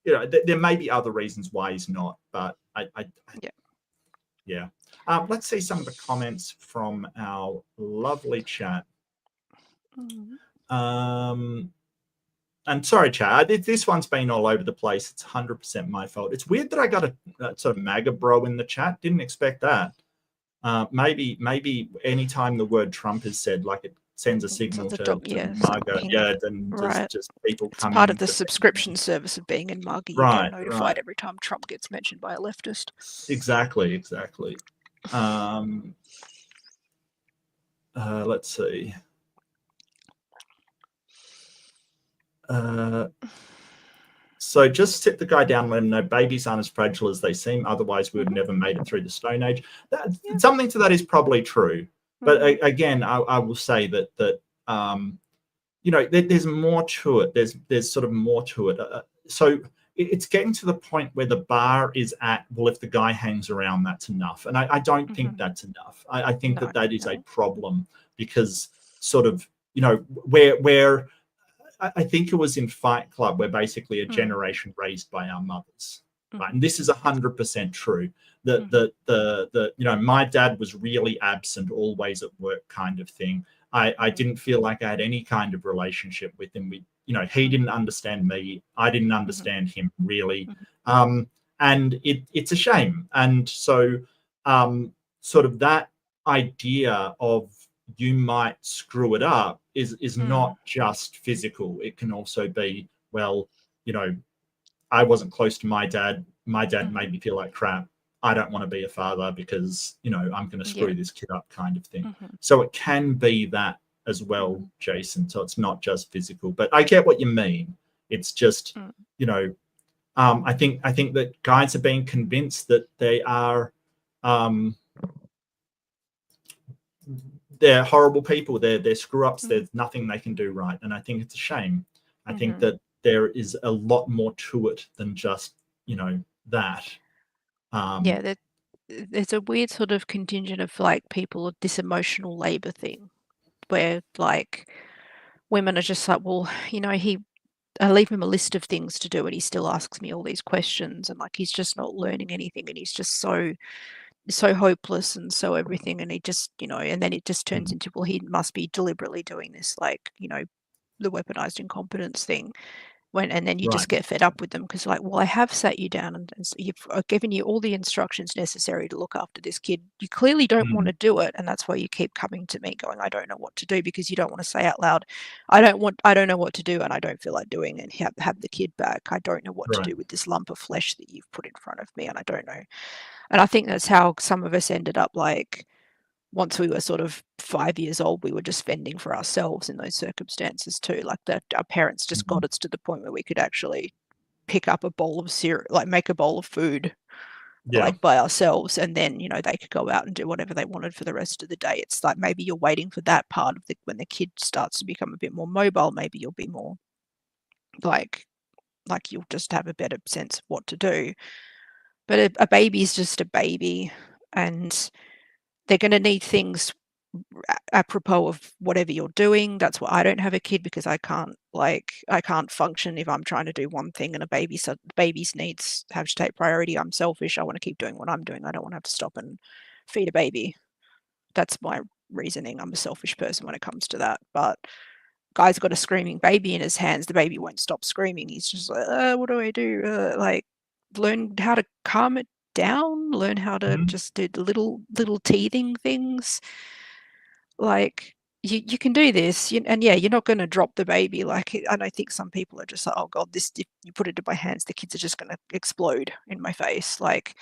there may be other reasons why he's not, but let's see some of the comments from our lovely chat. And sorry, Chad, this one's been all over the place. It's 100% my fault. It's weird that I got a sort of MAGA bro in the chat. Didn't expect that. Maybe anytime the word Trump is said, like it sends a signal to MAGA. Then just people come. It's part of the subscription service of being in MAGA. You get notified every time Trump gets mentioned by a leftist. Exactly. Let's see. So just sit the guy down and let him know babies aren't as fragile as they seem. Otherwise, we would have never made it through the Stone Age. Something to that is probably true. But again, I will say that there's more to it. There's sort of more to it. So it's getting to the point where the bar is at, well, if the guy hangs around, that's enough. And I don't think that's enough. I think that is a problem, because sort of, where I think it was in Fight Club, where basically a generation raised by our mothers. Right? And this is 100% true. My dad was really absent, always at work kind of thing. I didn't feel like I had any kind of relationship with him. He didn't understand me. I didn't understand him really. And it's a shame. And so sort of that idea of you might screw it up is not just physical. It can also be, well, I wasn't close to my dad. My dad made me feel like crap. I don't want to be a father because, I'm going to screw this kid up kind of thing. So it can be that as well, Jason. So it's not just physical, but I get what you mean. It's just, I think that guys are being convinced that they are, they're horrible people. They're screw ups. There's nothing they can do right. And I think it's a shame. I think that there is a lot more to it than just, that. There's a weird sort of contingent of like people, this emotional labor thing, where like women are just like, well, I leave him a list of things to do and he still asks me all these questions, and like he's just not learning anything, and he's just so hopeless and so everything, and he just, and then it just turns into, well, he must be deliberately doing this, like, the weaponized incompetence thing. And then you just get fed up with them, because like, well, I have sat you down and I've given you all the instructions necessary to look after this kid. You clearly don't want to do it, and that's why you keep coming to me going, I don't know what to do, because you don't want to say out loud, I don't know what to do, and I don't feel like doing it, and have the kid back. I don't know what to do with this lump of flesh that you've put in front of me, and I don't know. And I think that's how some of us ended up, like, once we were sort of 5 years old, we were just fending for ourselves in those circumstances too. Like that, our parents just got us to the point where we could actually pick up a bowl of cereal, like make a bowl of food, like by ourselves, and then they could go out and do whatever they wanted for the rest of the day. It's like maybe you're waiting for that part of when the kid starts to become a bit more mobile. Maybe you'll be more like you'll just have a better sense of what to do. But a baby is just a baby, and they're going to need things apropos of whatever you're doing. That's why I don't have a kid, because I can't function if I'm trying to do one thing and baby's needs have to take priority. I'm selfish. I want to keep doing what I'm doing. I don't want to have to stop and feed a baby. That's my reasoning. I'm a selfish person when it comes to that. But guy's got a screaming baby in his hands. The baby won't stop screaming. He's just like, what do I do? Like, learn how to calm it down, learn how to just do the little teething things. Like, you can do this, and you're not going to drop the baby. Like, and I think some people are just like, oh god, this, if you put it in my hands, the kids are just going to explode in my face. Like,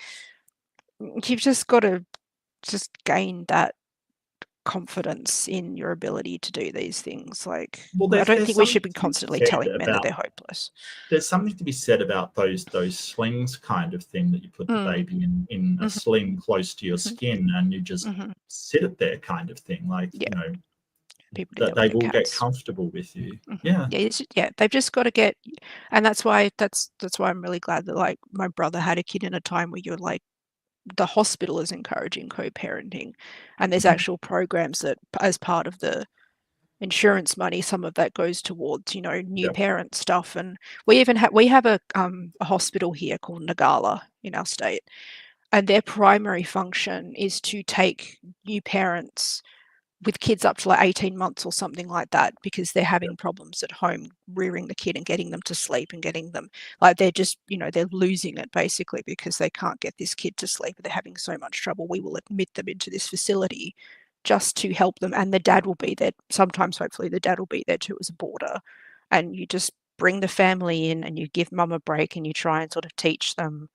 you've just got to just gain that confidence in your ability to do these things. Like, I don't think we should be constantly telling men that they're hopeless. There's something to be said about those slings kind of thing, that you put the baby in a sling close to your skin, and you just sit it there kind of thing. Like, people that they will get comfortable with you. They've just got to get, and that's why I'm really glad that, like, my brother had a kid in a time where you're like, the hospital is encouraging co-parenting, and there's actual programs that, as part of the insurance money, some of that goes towards new parent stuff. And we have a hospital here called Nagala in our state, and their primary function is to take new parents with kids up to like 18 months or something like that, because they're having problems at home rearing the kid and getting them to sleep, and getting them, like, they're just, they're losing it basically because they can't get this kid to sleep. They're having so much trouble. We will admit them into this facility just to help them, and the dad will be there. Sometimes, hopefully, the dad will be there too as a boarder, and you just bring the family in and you give mum a break and you try and sort of teach them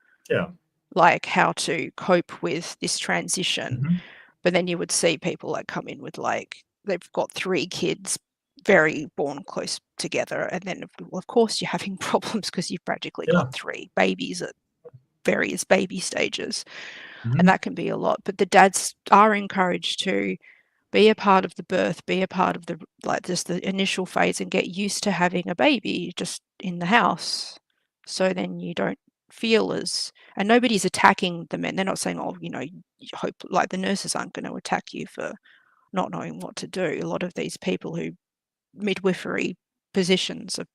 like how to cope with this transition. Mhm. But then you would see people like come in with like they've got 3 kids very born close together, and then well, of course you're having problems because you've practically Yeah. got 3 babies at various baby stages. Mhm. And that can be a lot. But the dads are encouraged to be a part of the birth, be a part of the like just the initial phase, and get used to having a baby just in the house. So then you don't feel as, and nobody's attacking the men. They're not saying, oh, you know, you hope, like the nurses aren't going to attack you for not knowing what to do. A lot of these people who midwifery positions are,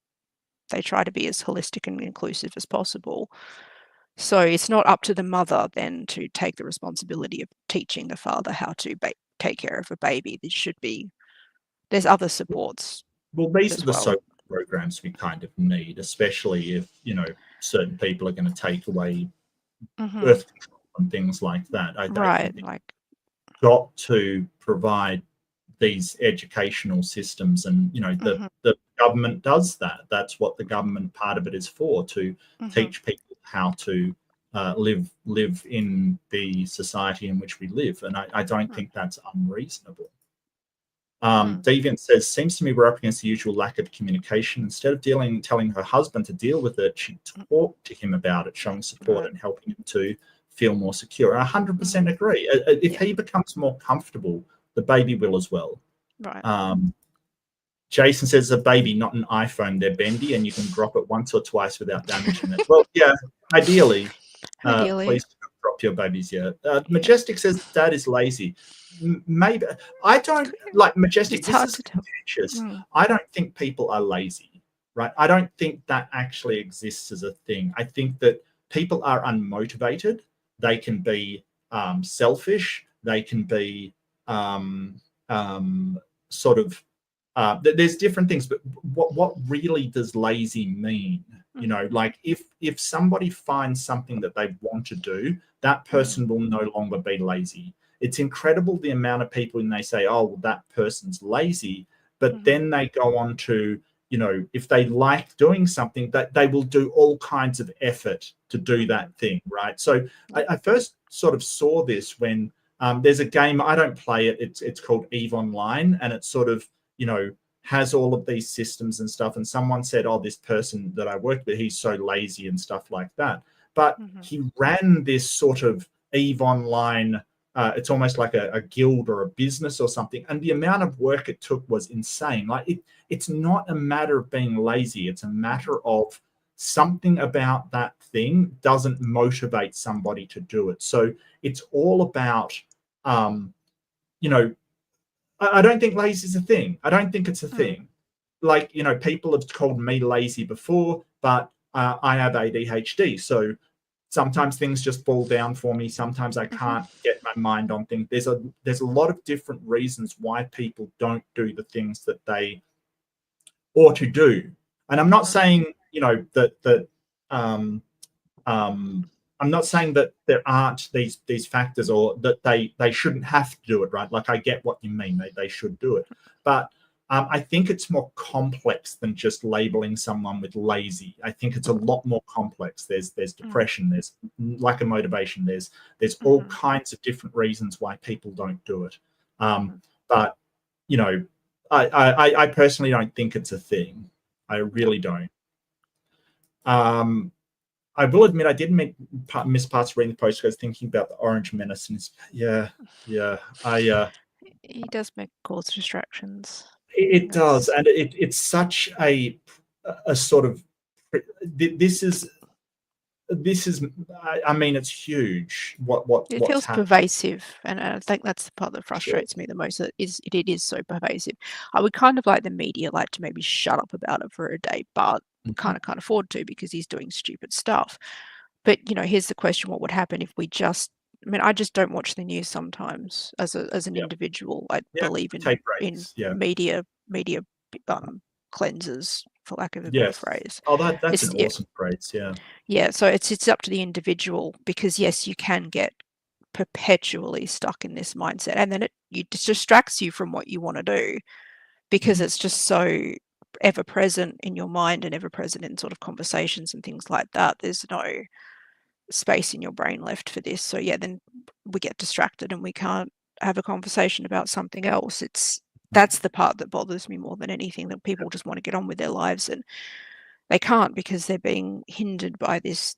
they try to be as holistic and inclusive as possible. So it's not up to the mother then to take the responsibility of teaching the father how to take care of a baby. There should be, there's other supports Well, these are as the well. social programs we kind of need, especially if, you know, certain people are going to take away birth control and things like that. I Right, think like, got to provide these educational systems, and you know the government does that. That's what the government part of it is for, to teach people how to live in the society in which we live, and I don't think that's unreasonable. Deviant says, seems to me we're up against the usual lack of communication. Instead of telling her husband to deal with it, she talked to him about it, showing support and helping him to feel more secure. I 100% agree. If he becomes more comfortable, the baby will as well. Right. Jason says, a baby, not an iPhone. They're bendy and you can drop it once or twice without damaging it. Well, yeah, ideally. Please don't drop your babies. Majestic says dad is lazy. Maybe. I don't like Majestic. It's this hard is to tell. contentious. I don't think people are lazy, right? I don't think that actually exists as a thing. I think that people are unmotivated. They can be selfish. They can be sort of there's different things, but what really does lazy mean? You know, like if somebody finds something that they want to do, that person will no longer be lazy. It's incredible the amount of people when they say, oh, well, that person's lazy, but then they go on to, you know, if they like doing something, that they will do all kinds of effort to do that thing, right? So I first sort of saw this when there's a game, I don't play it, it's called EVE Online, and it's sort of, you know, has all of these systems and stuff. And someone said, oh, this person that I worked with, he's so lazy and stuff like that. But he ran this sort of EVE Online, it's almost like a guild or a business or something. And the amount of work it took was insane. Like it's not a matter of being lazy. It's a matter of something about that thing doesn't motivate somebody to do it. So it's all about, you know, I don't think lazy is a thing. I don't think it's a thing. Like, you know, people have called me lazy before, but I have ADHD. So sometimes things just fall down for me. Sometimes I can't get my mind on things. There's a lot of different reasons why people don't do the things that they ought to do. And I'm not saying, you know, that I'm not saying that there aren't these factors or that they shouldn't have to do it, right? Like I get what you mean, they should do it, but I think it's more complex than just labeling someone with lazy. I think it's a lot more complex. There's depression, there's lack of motivation, there's all kinds of different reasons why people don't do it. But you know, I personally don't think it's a thing. I really don't. I will admit I did miss parts of reading the post because thinking about the Orange Menace. And he does cause distractions. It does, and it's such a sort of this is. I mean, it's huge. It what's feels happening. pervasive, and I think that's the part that frustrates me the most. It is so pervasive. I would kind of like the media like to maybe shut up about it for a day, but kind of can't afford to because he's doing stupid stuff. But you know, here's the question: what would happen if we just? I mean, I just don't watch the news sometimes as an individual. I believe in media cleansers, for lack of a better phrase. Oh, that's an awesome phrase. Yeah, so it's up to the individual because yes, you can get perpetually stuck in this mindset, and then it distracts you from what you want to do because it's just so ever present in your mind and ever present in sort of conversations and things like that. There's no space in your brain left for this. So yeah, then we get distracted and we can't have a conversation about something else. That's the part that bothers me more than anything, that people just want to get on with their lives and they can't because they're being hindered by this.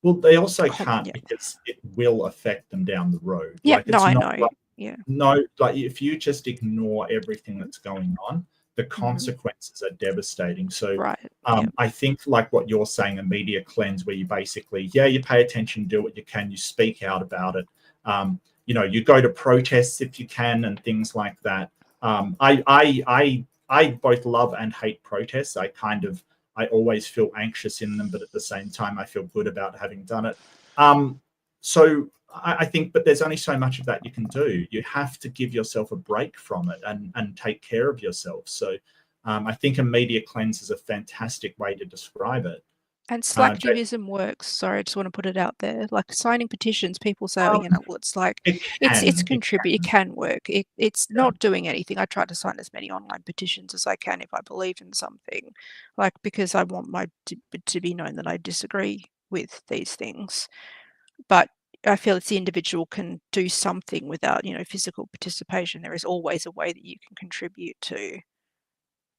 Well, they also can't because it will affect them down the road. Yeah, like, it's I not know. like, yeah. No, like if you just ignore everything that's going on, the consequences are devastating. So Right. I think like what you're saying, a media cleanse where you basically, you pay attention, do what you can, you speak out about it. You go to protests if you can and things like that. I both love and hate protests. I always feel anxious in them, but at the same time, I feel good about having done it. So I think, but there's only so much of that you can do. You have to give yourself a break from it and take care of yourself. So I think a media cleanse is a fantastic way to describe it. And slacktivism works. Sorry, I just want to put it out there. Like signing petitions, people say, well, it's like it's contribute. It can work. It's not doing anything. I try to sign as many online petitions as I can if I believe in something, like because I want to be known that I disagree with these things. But I feel it's the individual can do something without, physical participation. There is always a way that you can contribute to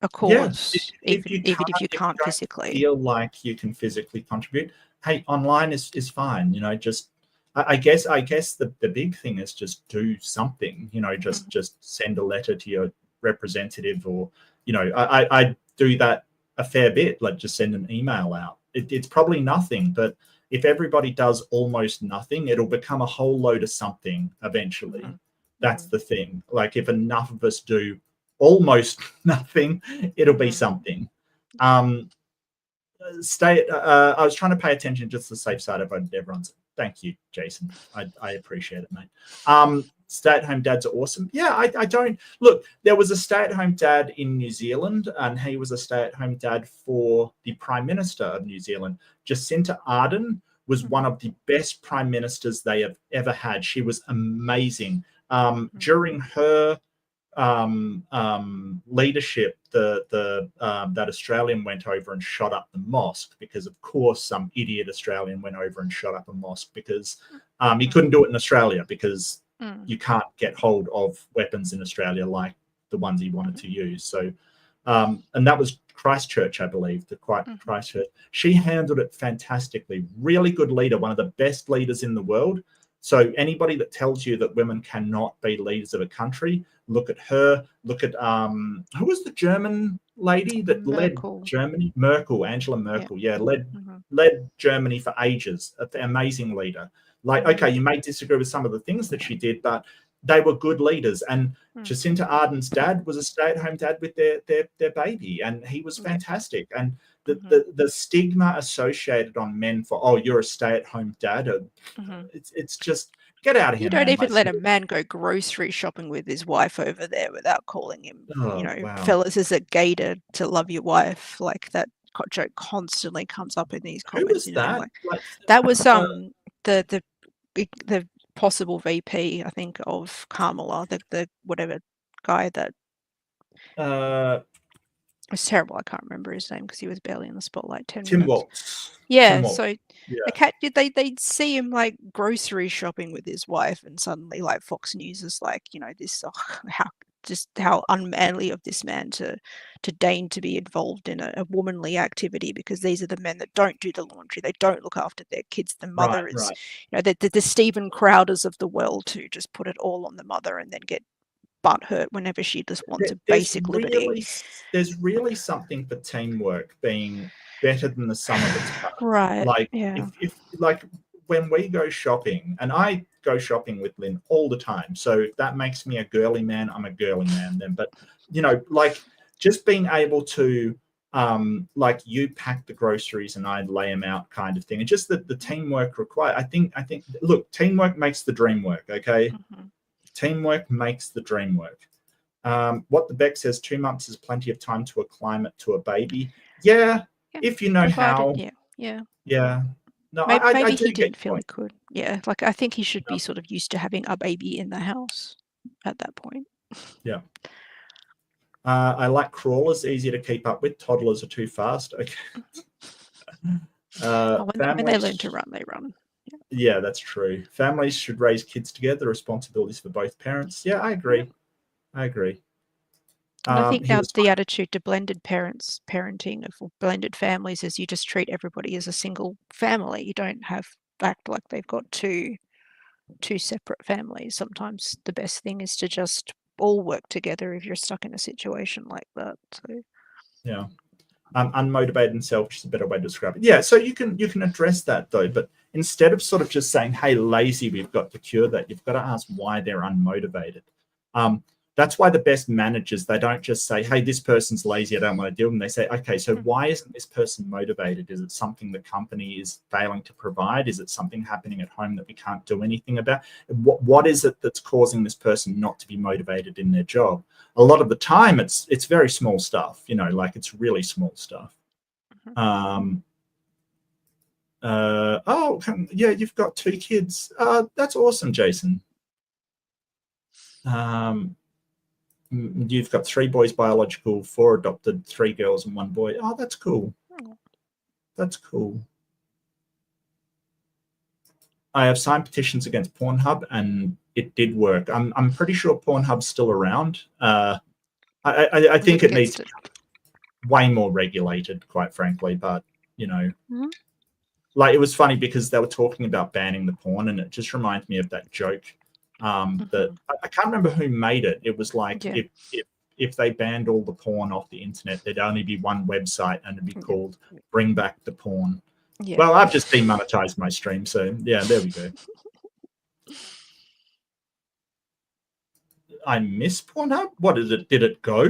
a cause, even if you can't physically feel like you can physically contribute. Hey, online is fine. Just I guess the big thing is just do something. Just send a letter to your representative, or I do that a fair bit. Like just send an email out. It's probably nothing, but if everybody does almost nothing, it'll become a whole load of something eventually. That's the thing. Like if enough of us do almost nothing, it'll be something. I was trying to pay attention just to the safe side of everyone's. Thank you, Jason. I appreciate it, mate. Stay-at-home dads are awesome. Yeah, I don't look. There was a stay-at-home dad in New Zealand, and he was a stay-at-home dad for the Prime Minister of New Zealand. Jacinta Ardern was one of the best prime ministers they have ever had. She was amazing. During her leadership, that Australian went over and shot up the mosque because, of course, some idiot Australian went over and shot up a mosque because he couldn't do it in Australia because you can't get hold of weapons in Australia like the ones he wanted to use. So, and that was Christchurch, I believe, Christchurch. She handled it fantastically. Really good leader, one of the best leaders in the world. So anybody that tells you that women cannot be leaders of a country, look at her. Look at who was the German lady that led Germany? Angela Merkel. Yeah, led Germany for ages. An amazing leader. Like, okay, you may disagree with some of the things that she did, but they were good leaders. And Jacinta Ardern's dad was a stay-at-home dad with their baby, and he was fantastic. And the stigma associated on men for, oh, you're a stay-at-home dad, it's just get out of here. You don't even let a man go grocery shopping with his wife over there without calling him, fellas, is it gay to love your wife? Like that joke constantly comes up in these comments. Who was that? That was the possible VP, I think, of Kamala, the whatever guy that it was terrible. I can't remember his name because he was barely in the spotlight. Tim Walz. Yeah, so they see him like grocery shopping with his wife, and suddenly like Fox News is like, this how unmanly of this man to deign to be involved in a womanly activity, because these are the men that don't do the laundry, they don't look after their kids. The mother is, the Stephen Crowders of the world who just put it all on the mother and then get butthurt whenever she just wants a basic liberty. There's really something for teamwork being better than the sum of its parts. Right. Like if like when we go shopping, and I go shopping with Lynn all the time, so if that makes me a girly man, I'm a girly man then. But like just being able to like you pack the groceries and I lay them out kind of thing, and just the teamwork required. I think look, teamwork makes the dream work. Okay. Teamwork makes the dream work. What the Beck says, 2 months is plenty of time to acclimate to a baby. Yeah, if you know how. Yeah. No, maybe he didn't feel he could. Yeah, like I think he should be sort of used to having a baby in the house at that point. Yeah. I like crawlers, easier to keep up with. Toddlers are too fast. Okay. When they learn families, to run, they run. yeah, that's true. Families should raise kids together. The responsibilities for both parents. Yeah, I agree. I agree. And I think He was the attitude to blended parenting or blended families is you just treat everybody as a single family. You don't act like they've got two separate families. Sometimes the best thing is to just all work together if you're stuck in a situation like that. So yeah. Unmotivated and selfish is a better way to describe it. Yeah, so you can address that though, but instead of sort of just saying, "Hey, lazy, we've got to cure that," you've got to ask why they're unmotivated. That's why the best managers, they don't just say, "Hey, this person's lazy, I don't want to deal with them." They say, "Okay, so why isn't this person motivated? Is it something the company is failing to provide? Is it something happening at home that we can't do anything about? What is it that's causing this person not to be motivated in their job?" A lot of the time, it's very small stuff, like it's really small stuff. Yeah, you've got 2 kids. That's awesome, Jason. You've got 3 boys biological, 4 adopted, 3 girls and 1 boy. Oh, that's cool. That's cool. I have signed petitions against Pornhub, and it did work. I'm pretty sure Pornhub's still around. I think it needs to be way more regulated, quite frankly. But like, it was funny because they were talking about banning the porn, and it just reminds me of that joke. That I can't remember who made it. It was like, if they banned all the porn off the internet, there'd only be one website, and it'd be called "Bring Back the Porn." Yeah. Well, I've just demonetized my stream, so yeah, there we go. I miss Pornhub. What is it? Did it go?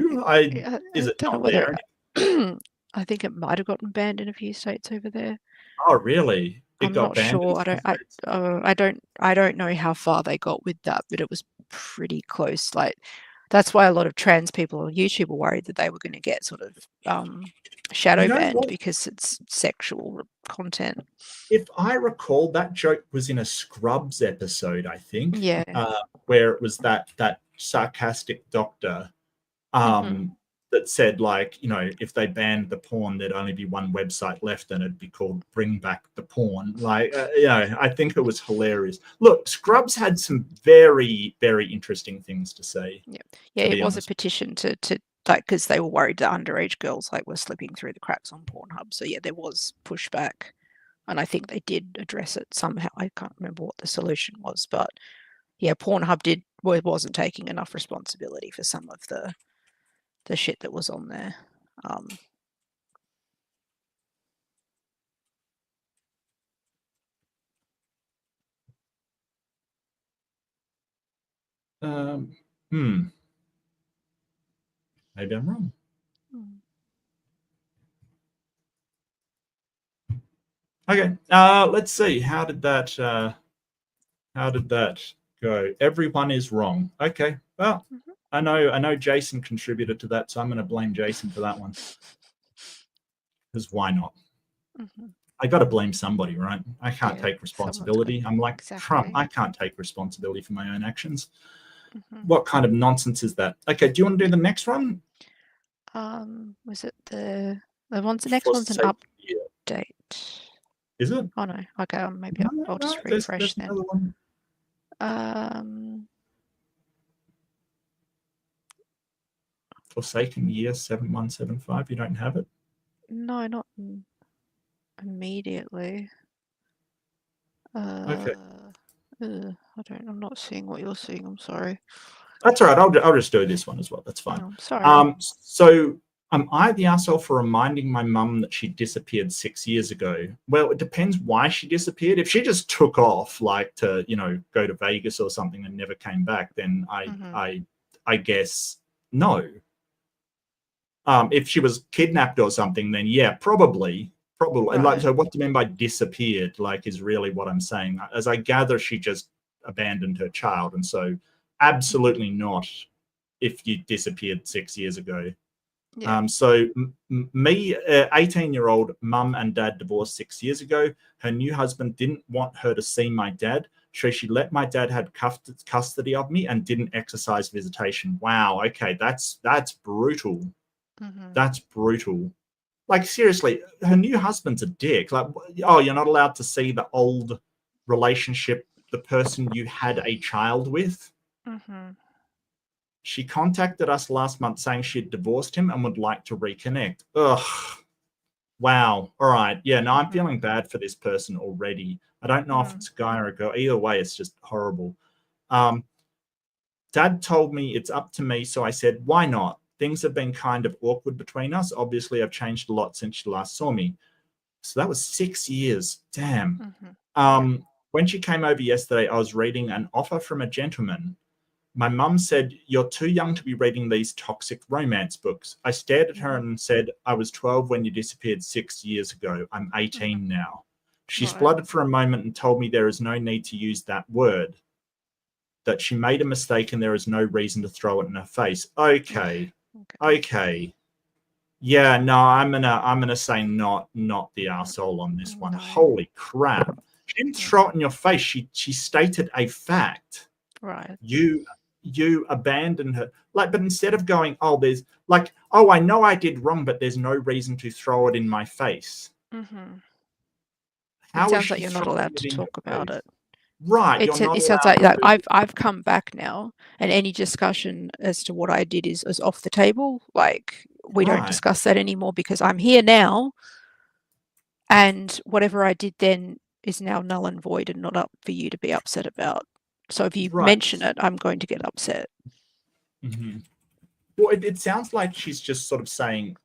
Is it not there? I think it might have gotten banned in a few states over there. Oh, really? I'm not sure. I don't know how far they got with that, but it was pretty close. Like, that's why a lot of trans people on YouTube were worried that they were going to get sort of shadow banned because it's sexual content. If I recall, that joke was in a Scrubs episode, I think. Yeah. Where it was that sarcastic doctor that said, like, if they banned the porn, there'd only be one website left, and it'd be called "Bring Back the Porn." Like, I think it was hilarious. Look, Scrubs had some very, very interesting things to say. Yeah, it was a petition to like, because they were worried that underage girls were slipping through the cracks on Pornhub. So yeah, there was pushback, and I think they did address it somehow. I can't remember what the solution was, but yeah, Pornhub wasn't taking enough responsibility for some of the shit that was on there. Maybe I'm wrong. Okay, let's see. How did that go? Everyone is wrong. Okay, well, I know Jason contributed to that, so I'm going to blame Jason for that one. Because why not? I got to blame somebody, right? I can't take responsibility. I'm like Trump. I can't take responsibility for my own actions. What kind of nonsense is that? Okay, do you want to do the next one? Was it the next one's an update? Is it? Oh no. Okay, maybe I'll just refresh then. Forsaken Year 7175. You don't have it? No, not immediately. Okay. I'm not seeing what you're seeing. I'm sorry. That's all right. I'll just do this one as well. That's fine. Oh, sorry. So am I the asshole for reminding my mum that she disappeared 6 years ago? Well, it depends why she disappeared. If she just took off, like, to go to Vegas or something and never came back, then I guess no. If she was kidnapped or something, then yeah, probably. Right. Like, so what do you mean by disappeared? Like, is really what I'm saying. As I gather, she just abandoned her child, and so absolutely not. If you disappeared 6 years ago. Yeah. So me, 18-year-old mum and dad divorced 6 years ago. Her new husband didn't want her to see my dad, so she let my dad have custody of me and didn't exercise visitation. Wow. Okay, that's brutal. That's brutal. Like, seriously, her new husband's a dick. Like, oh, you're not allowed to see the old relationship, the person you had a child with. Mm-hmm. She contacted us last month saying she had divorced him and would like to reconnect. Ugh. Wow. All right. Yeah, no, I'm feeling bad for this person already. I don't know if it's a guy or a girl. Either way, it's just horrible. Dad told me it's up to me, so I said, why not? Things have been kind of awkward between us. Obviously, I've changed a lot since she last saw me. So that was 6 years. Damn. When she came over yesterday, I was reading an offer from a gentleman. My mum said, you're too young to be reading these toxic romance books. I stared at her and said, I was 12 when you disappeared 6 years ago. I'm 18 now. She spluttered for a moment and told me there is no need to use that word, that she made a mistake and there is no reason to throw it in her face. Okay. Yeah, no, I'm gonna say not the arsehole on this one. No. Holy crap. She didn't throw it in your face. She stated a fact. Right. You abandoned her. Like, but instead of going, oh, there's like, oh, I know I did wrong, but there's no reason to throw it in my face. It sounds like you're not allowed to talk about it. Right. It sounds like that. I've come back now, and any discussion as to what I did is off the table. Like, we don't discuss that anymore because I'm here now, and whatever I did then is now null and void and not up for you to be upset about. So if you mention it, I'm going to get upset. Well, it sounds like she's just sort of saying,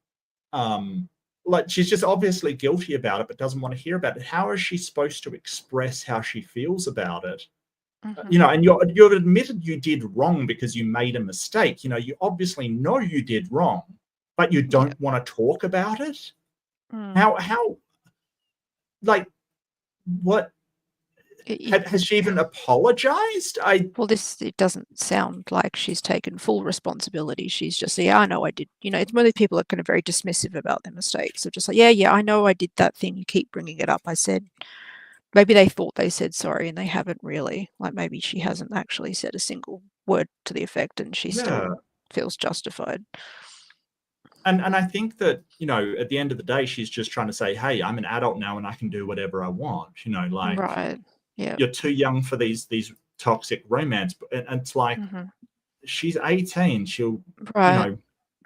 like, she's just obviously guilty about it, but doesn't want to hear about it. How is she supposed to express how she feels about it? You know, and you've admitted you did wrong because you made a mistake. You know, you obviously know you did wrong, but you don't want to talk about it. How, like, what? Has she even apologized? Well, it doesn't sound like she's taken full responsibility. She's just, yeah, I know I did. You know, it's one of these people that are kind of very dismissive about their mistakes. So just like, yeah, I know I did that thing. You keep bringing it up. I said, maybe they thought they said sorry and they haven't really. Like, maybe she hasn't actually said a single word to the effect and she still feels justified. And I think that, you know, at the end of the day, she's just trying to say, hey, I'm an adult now and I can do whatever I want. You know, like, you're too young for these toxic romance. And it's like, she's 18. She'll, you know,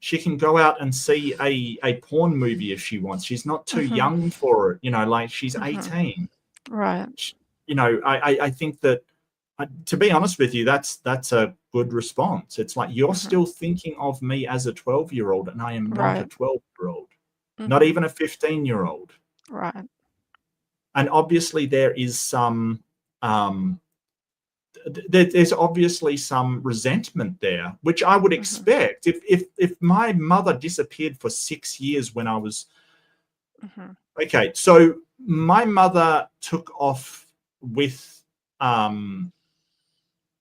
she can go out and see a porn movie if she wants. She's not too young for it. You know, like, she's 18. Right. You know, I think that, to be honest with you, that's a good response. It's like, you're still thinking of me as a 12-year-old and I am not a 12-year-old, not even a 15-year-old. Right. And obviously there is some, there's obviously some resentment there, which I would expect. If my mother disappeared for 6 years when I was, okay, so my mother took off with,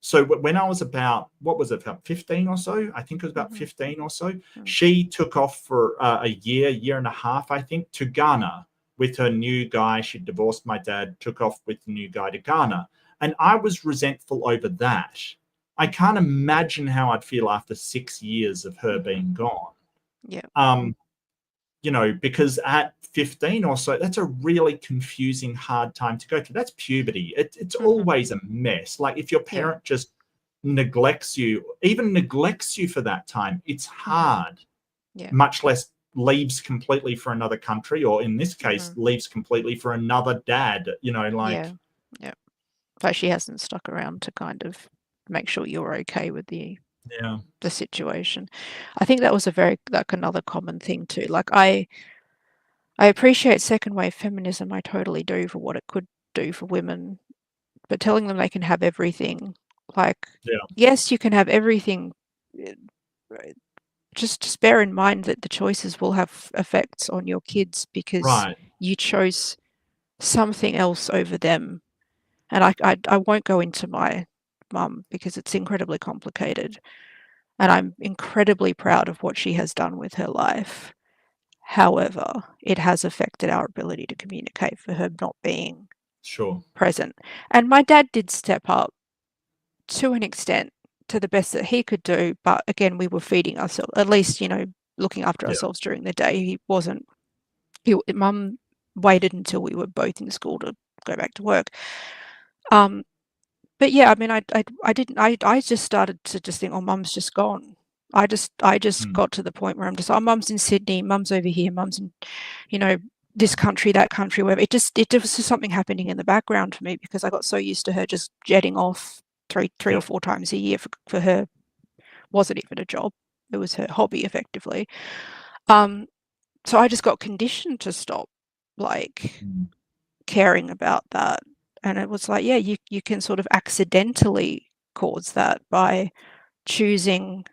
so when I was about, what was it, about 15 or so? I think it was about 15 or so. She took off for a year and a half, I think, to Ghana with her new guy. She divorced my dad, took off with the new guy to Ghana. And I was resentful over that. I can't imagine how I'd feel after 6 years of her being gone. You know, because at 15 or so, that's a really confusing, hard time to go through. That's puberty. It's always a mess. Like, if your parent just neglects you, even neglects you for that time, it's hard. Much less leaves completely for another country, or in this case, leaves completely for another dad, you know, like. But she hasn't stuck around to kind of make sure you're okay with the situation. I think that was a very, like, another common thing too. Like, I appreciate second wave feminism. I totally do, for what it could do for women, but telling them they can have everything, like, yes, you can have everything. Just bear in mind that the choices will have effects on your kids because you chose something else over them. And I won't go into my mum because it's incredibly complicated. And I'm incredibly proud of what she has done with her life. However, it has affected our ability to communicate for her not being present. And my dad did step up to an extent, to the best that he could do. But again, we were feeding ourselves, at least, you know, looking after ourselves during the day. He wasn't Mum waited until we were both in school to go back to work. But yeah, I mean, I just started to just think, oh, Mum's just gone. I just got to the point where I'm just, oh, Mum's in Sydney, Mum's over here, Mum's in, this country, that country, wherever. It was just something happening in the background for me, because I got so used to her just jetting off three or four times a year. For her, wasn't even a job; it was her hobby, effectively. So I just got conditioned to stop, like, caring about that. And it was like, yeah, you can sort of accidentally cause that by choosing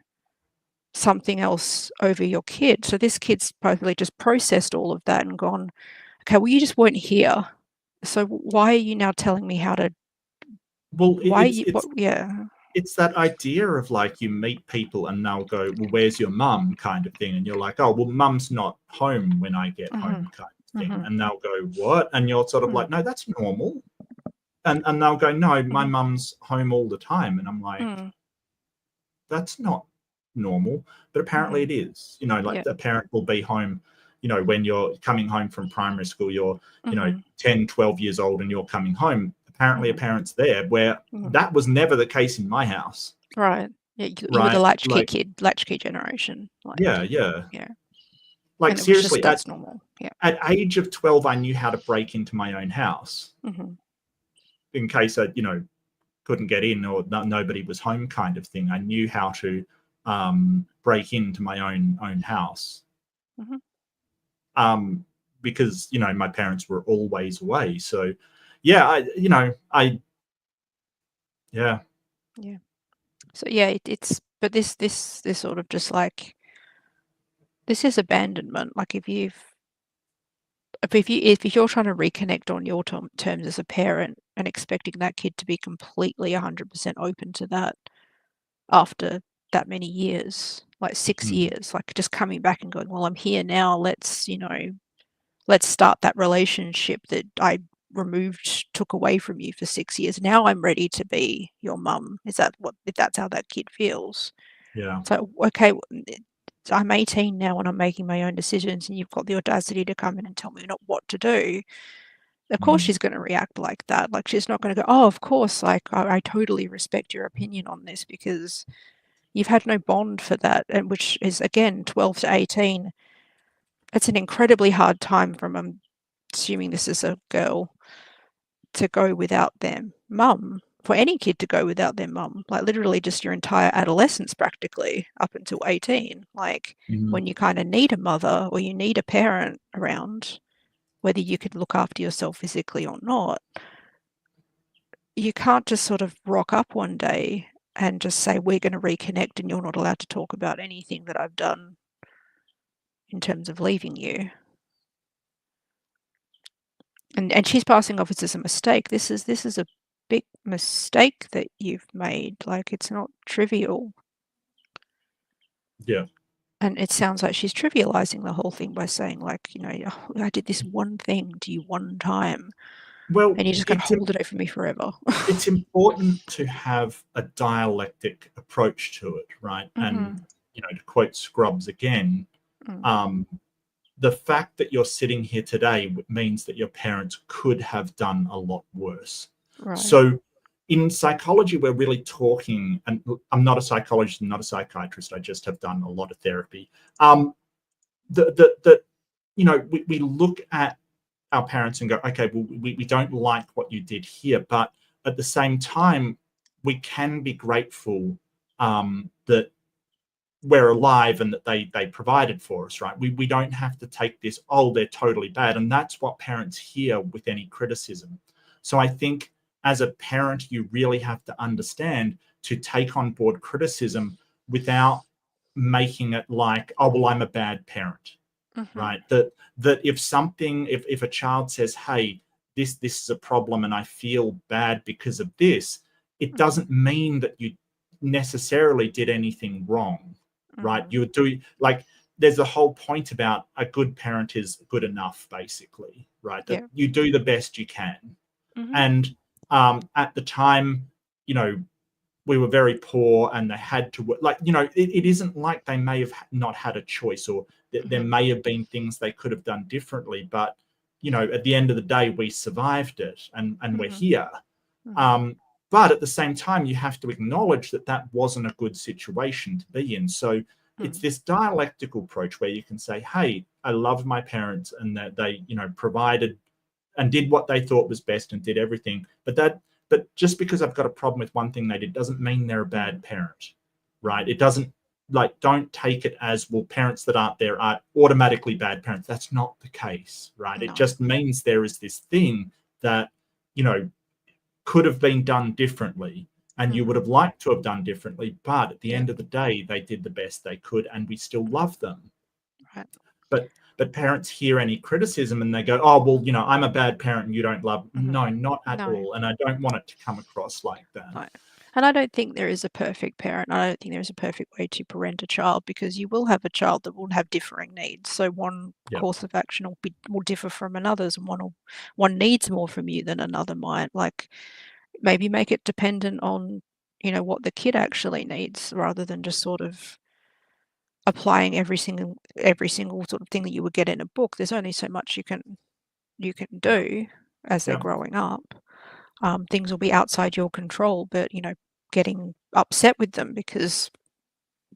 something else over your kid. So this kid's probably just processed all of that and gone, okay, well, you just weren't here. So why are you now telling me how to? Well, yeah. It's that idea of, like, you meet people and they'll go, well, where's your mum, kind of thing. And you're like, oh, well, Mum's not home when I get home, kind of thing. And they'll go, what? And you're sort of like, no, that's normal. And they'll go, no, my mum's home all the time. And I'm like, that's not normal. But apparently it is. Like, the parent will be home, when you're coming home from primary school, you're, 10, 12 years old and you're coming home. Apparently a parent's there, where that was never the case in my house. Right. Yeah, you were the latchkey generation. Like, yeah. Like, and seriously, that's normal. Yeah. At age of 12, I knew how to break into my own house in case I, couldn't get in, or nobody was home, kind of thing. I knew how to break into my own house. Because, my parents were always away. So, yeah, yeah. So yeah, it's, but this sort of just like, this is abandonment. Like, if you're trying to reconnect on your terms as a parent and expecting that kid to be completely 100% open to that after that many years, like 6 years, like just coming back and going, well, I'm here now, let's start that relationship that I took away from you for 6 years. Now I'm ready to be your mum. If that's how that kid feels? Yeah. So, okay, I'm 18 now and I'm making my own decisions, and you've got the audacity to come in and tell me not what to do. Of course she's going to react like that. Like, she's not going to go, oh, of course, like, I totally respect your opinion on this, because you've had no bond for that. And which is, again, 12 to 18. It's an incredibly hard time from, I'm assuming this is a girl, to go without their mum. For any kid to go without their mum, like literally just your entire adolescence, practically up until 18, like when you kind of need a mother or you need a parent around, whether you could look after yourself physically or not. You can't just sort of rock up one day and just say, we're going to reconnect and you're not allowed to talk about anything that I've done in terms of leaving you. And she's passing off as a mistake. This is a big mistake that you've made. Like, it's not trivial. Yeah. And it sounds like she's trivializing the whole thing by saying, like, oh, I did this one thing to you one time. Well, and you're just going to hold it over me forever. It's important to have a dialectic approach to it, right? And, to quote Scrubs again, the fact that you're sitting here today means that your parents could have done a lot worse. Right. So in psychology, we're really talking, and I'm not a psychologist, I'm not a psychiatrist, I just have done a lot of therapy. We look at our parents and go, okay, well, we don't like what you did here, but at the same time, we can be grateful that we're alive and that they provided for us, right? We don't have to take this, oh, they're totally bad. And that's what parents hear with any criticism. So I think as a parent, you really have to understand to take on board criticism without making it like, oh, well, I'm a bad parent, right? That if a child says, hey, this is a problem and I feel bad because of this, it doesn't mean that you necessarily did anything wrong. Right. You're doing, like, there's a whole point about a good parent is good enough, basically, right? That you do the best you can. And at the time, we were very poor and they had to work. Like, it isn't like they may have not had a choice, or There may have been things they could have done differently, but at the end of the day, we survived it, and we're here. But at the same time, you have to acknowledge that wasn't a good situation to be in. So it's this dialectical approach where you can say, hey, I love my parents and that they, provided and did what they thought was best and did everything. But just because I've got a problem with one thing they did doesn't mean they're a bad parent, right? It doesn't, don't take it as, well, parents that aren't there are automatically bad parents. That's not the case, right? No. It just means there is this thing that, could have been done differently, and you would have liked to have done differently, but at the end of the day, they did the best they could, and we still love them. Right. But parents hear any criticism and they go, oh, well, I'm a bad parent and you don't love me. No, not at all. And I don't want it to come across like that. No. And I don't think there is a perfect parent. I don't think there is a perfect way to parent a child, because you will have a child that will have differing needs. So one course of action will differ from another's, and one needs more from you than another might. Like, maybe make it dependent on, what the kid actually needs, rather than just sort of applying every single sort of thing that you would get in a book. There's only so much you can do as they're growing up. Things will be outside your control, but getting upset with them because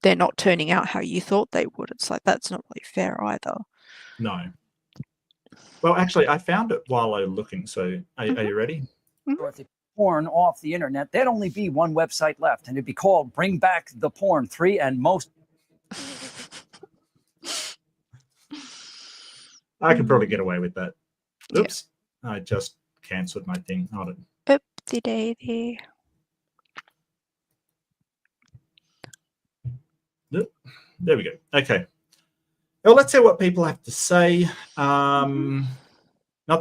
they're not turning out how you thought they would, it's like, that's not really fair either. No. Well, actually, I found it while I was looking. So are you ready? Porn off the internet, there'd only be one website left, and it'd be called Bring Back the Porn 3, and most. I could probably get away with that. Oops. I just cancelled my thing. Hold it. Oopsie-daisy. There we go. Okay. Well, let's see what people have to say. Not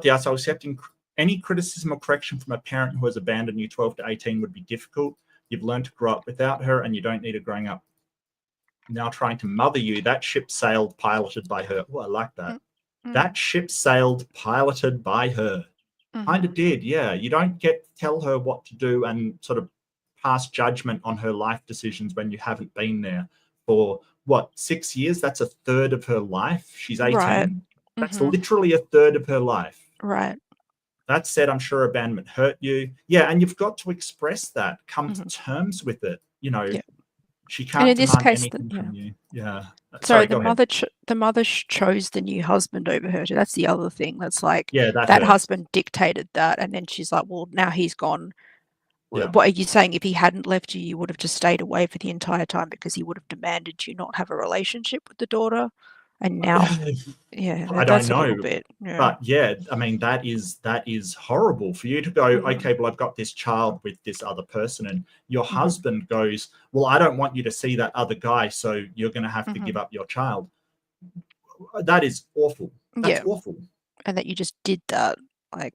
the asshole. Accepting any criticism or correction from a parent who has abandoned you 12 to 18 would be difficult. You've learned to grow up without her, and you don't need her growing up now trying to mother you. That ship sailed piloted by her. Oh, I like that. That ship sailed piloted by her. Kind of did, yeah. You don't get to tell her what to do and sort of pass judgment on her life decisions when you haven't been there for, 6 years? That's a third of her life. She's 18. Right. That's literally a third of her life. Right. That said, I'm sure abandonment hurt you. Yeah, and you've got to express that. Come to terms with it. She can't demand anything from you. Yeah. Sorry, the mother chose the new husband over her. That's the other thing. That's like, that husband dictated that, and then she's like, well, now he's gone. Yeah. What are you saying? If he hadn't left you, you would have just stayed away for the entire time because he would have demanded you not have a relationship with the daughter? And now, I don't know. But I mean, that is horrible for you to go, okay, well, I've got this child with this other person, and your husband goes, well, I don't want you to see that other guy, so you're going to have to give up your child. That is awful. That's awful. And that you just did that. Like,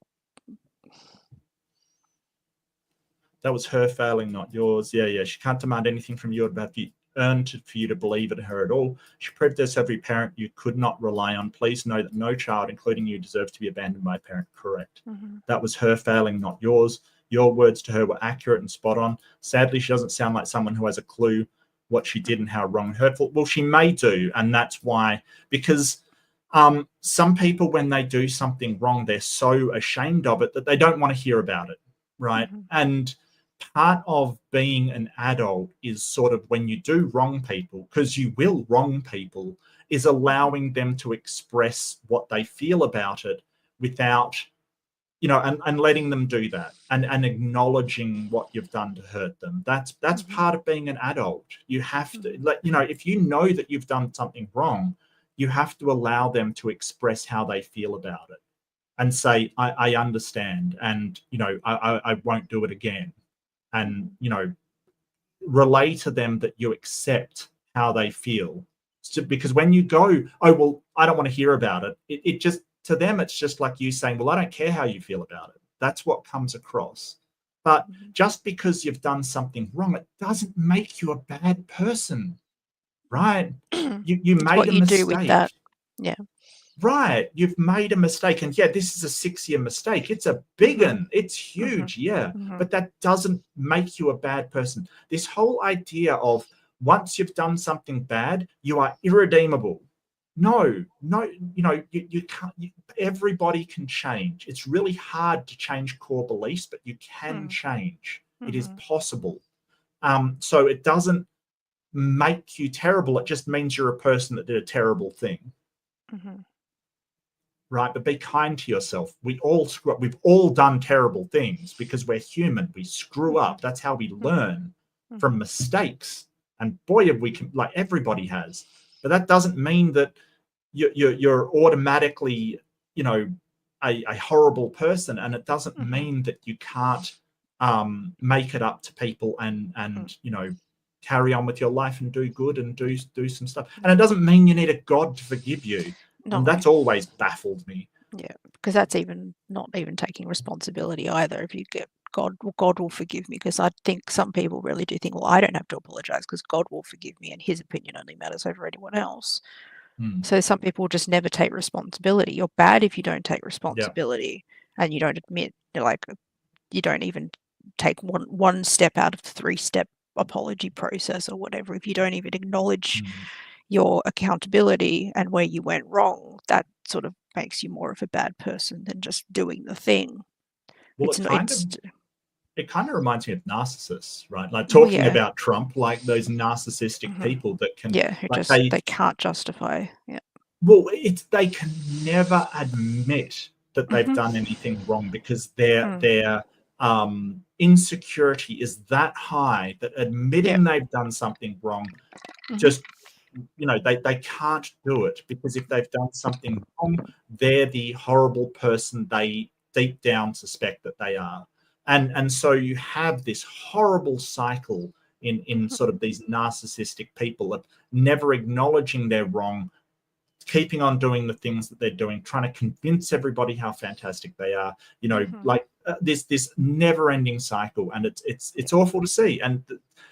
that was her failing, not yours. Yeah. She can't demand anything from you about you. Earned for you to believe in her at all. She proved this every parent you could not rely on. Please know that no child, including you, deserves to be abandoned by a parent. Correct. That was her failing, not yours. Your words to her were accurate and spot on. Sadly, she doesn't sound like someone who has a clue what she did and how wrong and hurtful. Well, she may do, and that's why, because some people, when they do something wrong, they're so ashamed of it that they don't want to hear about it, right? And part of being an adult is sort of, when you do wrong people, because you will wrong people, is allowing them to express what they feel about it without, and letting them do that, and acknowledging what you've done to hurt them. That's part of being an adult. You have to, if you know that you've done something wrong, you have to allow them to express how they feel about it and say, I understand, and, I won't do it again. And, relay to them that you accept how they feel. So, because when you go, oh, well, I don't want to hear about it, it just, to them, it's just like you saying, well, I don't care how you feel about it. That's what comes across. But just because you've done something wrong, it doesn't make you a bad person, right? You made what a you mistake. Do with that. Yeah. Right, you've made a mistake, and this is a 6-year mistake. It's a big one. It's huge, but that doesn't make you a bad person. This whole idea of once you've done something bad, you are irredeemable. No, you can't. Everybody can change. It's really hard to change core beliefs, but you can change. It is possible. So it doesn't make you terrible. It just means you're a person that did a terrible thing. Right? But be kind to yourself. We all screw up. We've all done terrible things because we're human. We screw up. That's how we learn from mistakes. And boy, have we, like, everybody has. But that doesn't mean that you're automatically, a horrible person. And it doesn't mean that you can't make it up to people and carry on with your life and do good and do some stuff. And it doesn't mean you need a God to forgive you. No. And that's always baffled me. Yeah, because that's not even taking responsibility either. If you get God will forgive me, because I think some people really do think, well, I don't have to apologize because God will forgive me and his opinion only matters over anyone else. So some people just never take responsibility. You're bad if you don't take responsibility and you don't admit, like, you don't even take one step out of the 3-step apology process or whatever. If you don't even acknowledge your accountability and where you went wrong, that sort of makes you more of a bad person than just doing the thing. Well, it kind of reminds me of narcissists, right? Like talking about Trump, like those narcissistic people that can, who like, they can't justify. Yeah. Well, they can never admit that they've done anything wrong because their insecurity is that high that admitting they've done something wrong just, they can't do it, because if they've done something wrong, they're the horrible person they deep down suspect that they are. And so you have this horrible cycle in sort of these narcissistic people of never acknowledging they're wrong, keeping on doing the things that they're doing, trying to convince everybody how fantastic they are, like this never-ending cycle. And it's awful to see. And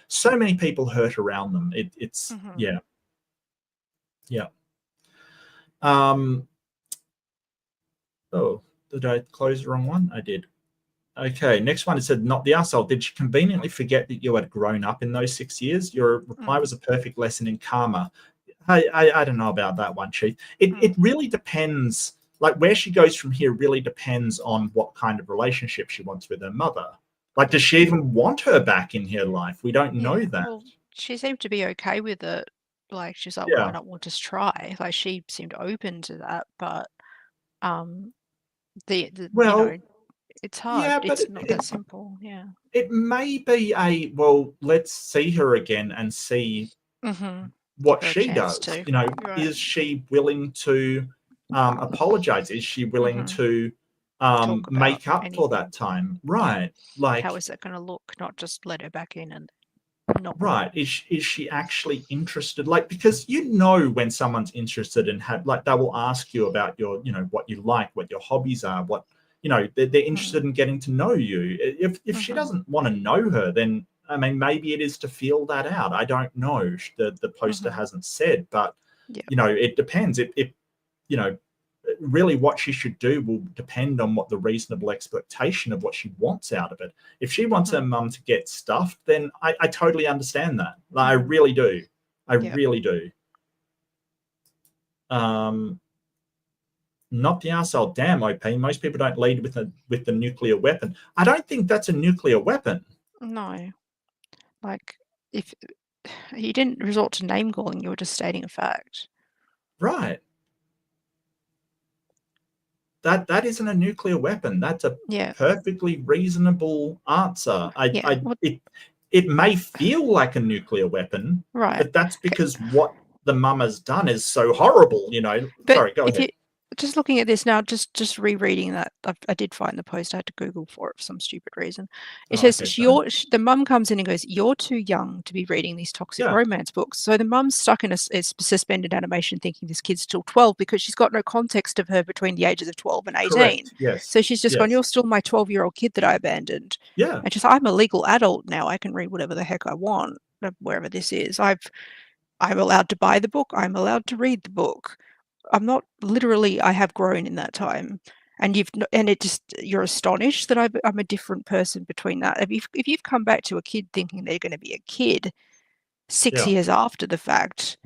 so many people hurt around them. It's Oh, did I close the wrong one? I did. Okay, next one. It said, not the arsehole. Did you conveniently forget that you had grown up in those 6 years? Your reply was a perfect lesson in karma. I don't know about that one, Chief. It really depends. Like, where she goes from here really depends on what kind of relationship she wants with her mother. Like, does she even want her back in her life? We don't know that. Well, she seemed to be okay with it. Like, she's like, why not? We'll just try. Like, she seemed open to that, but it's hard. Yeah, but it's not that simple. Yeah. It may be let's see her again and see what she does. Is she willing to apologize? Is she willing to make up for that time? Right. Like, how is that going to look? Not just let her back in and not. Right. Is she actually interested? Like, because when someone's interested and they will ask you about your, what you like, what your hobbies are, what, they're interested in getting to know you. If she doesn't want to know her, then, I mean, maybe it is to feel that out. I don't know. The poster hasn't said, but, it depends. Really what she should do will depend on what the reasonable expectation of what she wants out of it. If she wants her mum to get stuffed, then I totally understand that. Like, I really do. I really do. Not the arsehole. Damn, OP. Most people don't lead with the nuclear weapon. I don't think that's a nuclear weapon. No. Like, if you didn't resort to name calling, you were just stating a fact. Right. That isn't a nuclear weapon. That's a perfectly reasonable answer. It may feel like a nuclear weapon, right? But that's because what the mum has done is so horrible. But sorry, go ahead. Just looking at this now, just rereading that, I did find the post. I had to Google for it for some stupid reason. It says the mum comes in and goes, "You're too young to be reading these toxic romance books." So the mum's stuck in a suspended animation, thinking this kid's still 12 because she's got no context of her between the ages of 12 and 18. Correct. Yes. So she's just gone, "You're still my 12-year-old kid that I abandoned." Yeah. And she's like, "I'm a legal adult now. I can read whatever the heck I want, wherever this is. I'm allowed to buy the book. I'm allowed to read the book. I'm not literally. I have grown in that time." And you're astonished that I'm a different person between that. If you've come back to a kid thinking they're going to be a kid 6 years after the fact,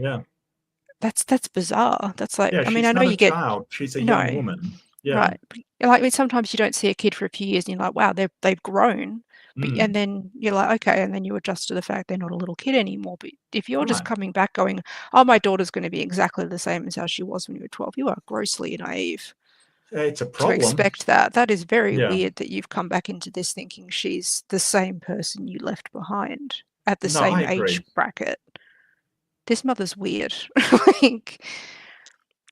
that's bizarre. That's like, Yeah, I mean, she's I know not a you get child. She's a no, young woman. Yeah. right. Like, I mean, sometimes you don't see a kid for a few years and you're like, wow, they've grown. But, Mm, and then you're like, okay, and then you adjust to the fact they're not a little kid anymore. But if you're just right. coming back going, oh, my daughter's going to be exactly the same as how she was when you were 12, you are grossly naive It's a to problem. expect that. That is very Yeah. weird that you've come back into this thinking she's the same person you left behind at the No, same I age agree. bracket. This mother's weird. Like,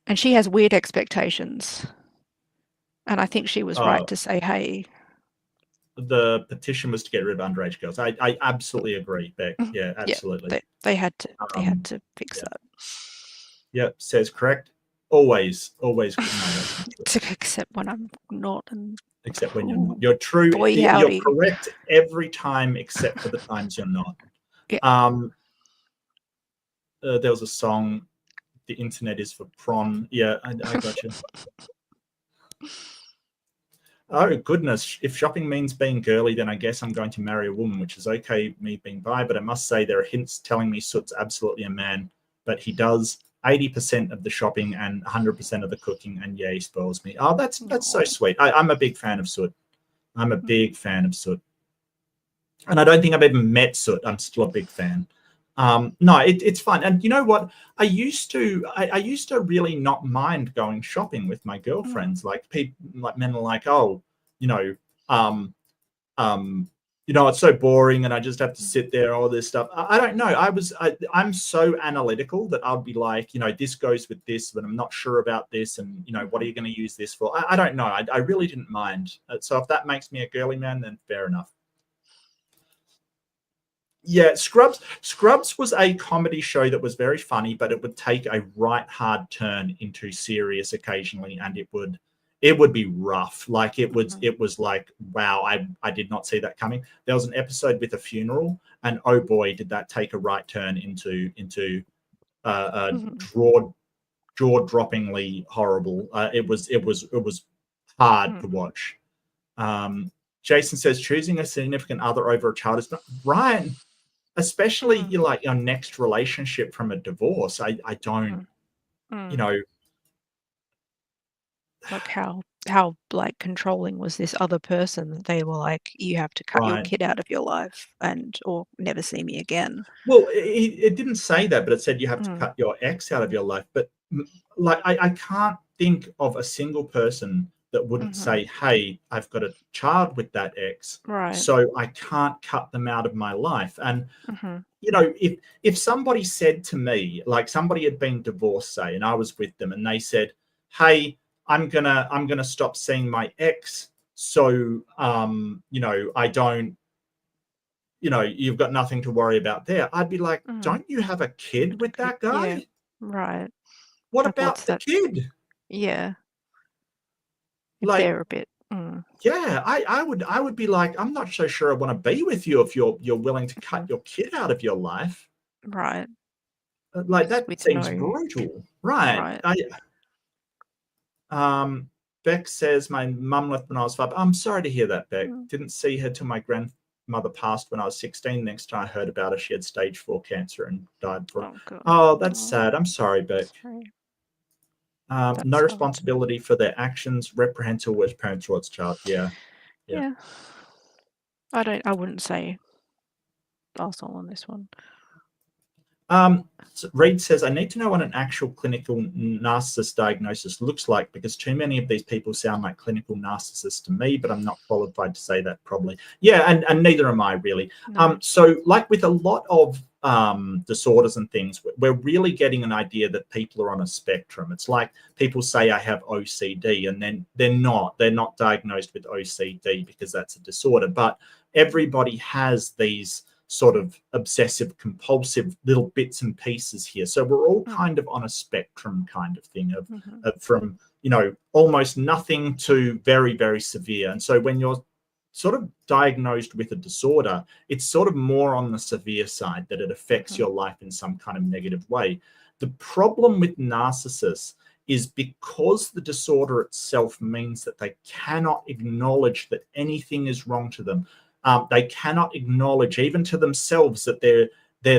and she has weird expectations. And I think she was right to say, hey. The petition was to get rid of underage girls. I absolutely agree, Beck. Yeah, absolutely. Yeah, they had to fix that. Yep, says correct. Always. No, To accept when I'm not, and except when you're not. You're true. boy, You're howdy. correct every time, except for the times you're not. Yeah. There was a song, "The Internet is for prawn." Yeah, I got you. Oh goodness! If shopping means being girly, then I guess I'm going to marry a woman, which is okay, me being bi. But I must say there are hints telling me Soot's absolutely a man, but he does 80% of the shopping and 100% of the cooking, and yeah, he spoils me. Oh, that's so sweet. I'm a big fan of Soot. I'm a big fan of Soot, and I don't think I've ever met Soot. I'm still a big fan. No, it's fun. And you know what? I used to really not mind going shopping with my girlfriends. Like people, like men are like, oh, you know, it's so boring, and I just have to sit there, all this stuff. I don't know. I'm so analytical that I'll be like, this goes with this, but I'm not sure about this, and what are you going to use this for? I don't know. I really didn't mind. So if that makes me a girly man, then fair enough. Yeah, Scrubs was a comedy show that was very funny, but it would take a right hard turn into serious occasionally, and it would be rough. Like it was like, wow, I did not see that coming. There was an episode with a funeral, and oh boy, did that take a right turn into jaw-droppingly horrible. It was hard to watch. Jason says choosing a significant other over a child is not right. Especially like your next relationship from a divorce. I don't, like how like controlling was this other person that they were like, you have to cut your kid out of your life or never see me again. Well, it didn't say that, but it said you have to cut your ex out of your life. But like I can't think of a single person that wouldn't say, hey, I've got a child with that ex, so I can't cut them out of my life. And if somebody said to me, like somebody had been divorced, say, and I was with them, and they said, hey, I'm gonna stop seeing my ex, so I don't, you've got nothing to worry about there. I'd be like, don't you have a kid with that guy? Yeah, right. What about the kid? Yeah. If like they're a bit. Yeah, I would be like, I'm not so sure I want to be with you if you're willing to cut your kid out of your life. Right. Like that seems brutal. Right. Beck says my mum left when I was 5. I'm sorry to hear that, Beck. Didn't see her till my grandmother passed when I was 16. Next time I heard about her, she had stage 4 cancer and died for it. Oh, that's sad. I'm sorry, Beck. No responsibility for their actions, reprehensible as parents towards child. Yeah. I wouldn't say arsehole on this one. Reed says, I need to know what an actual clinical narcissist diagnosis looks like, because too many of these people sound like clinical narcissists to me, but I'm not qualified to say that probably. Yeah, and neither am I really. No. So like with a lot of disorders and things, we're really getting an idea that people are on a spectrum. It's like people say I have OCD, and then they're not diagnosed with OCD because that's a disorder, but everybody has these sort of obsessive compulsive little bits and pieces here. So we're all kind of on a spectrum kind of thing of from, almost nothing to very, very severe. And so when you're sort of diagnosed with a disorder, it's sort of more on the severe side, that it affects your life in some kind of negative way. The problem with narcissists is because the disorder itself means that they cannot acknowledge that anything is wrong to them. They cannot acknowledge even to themselves that they're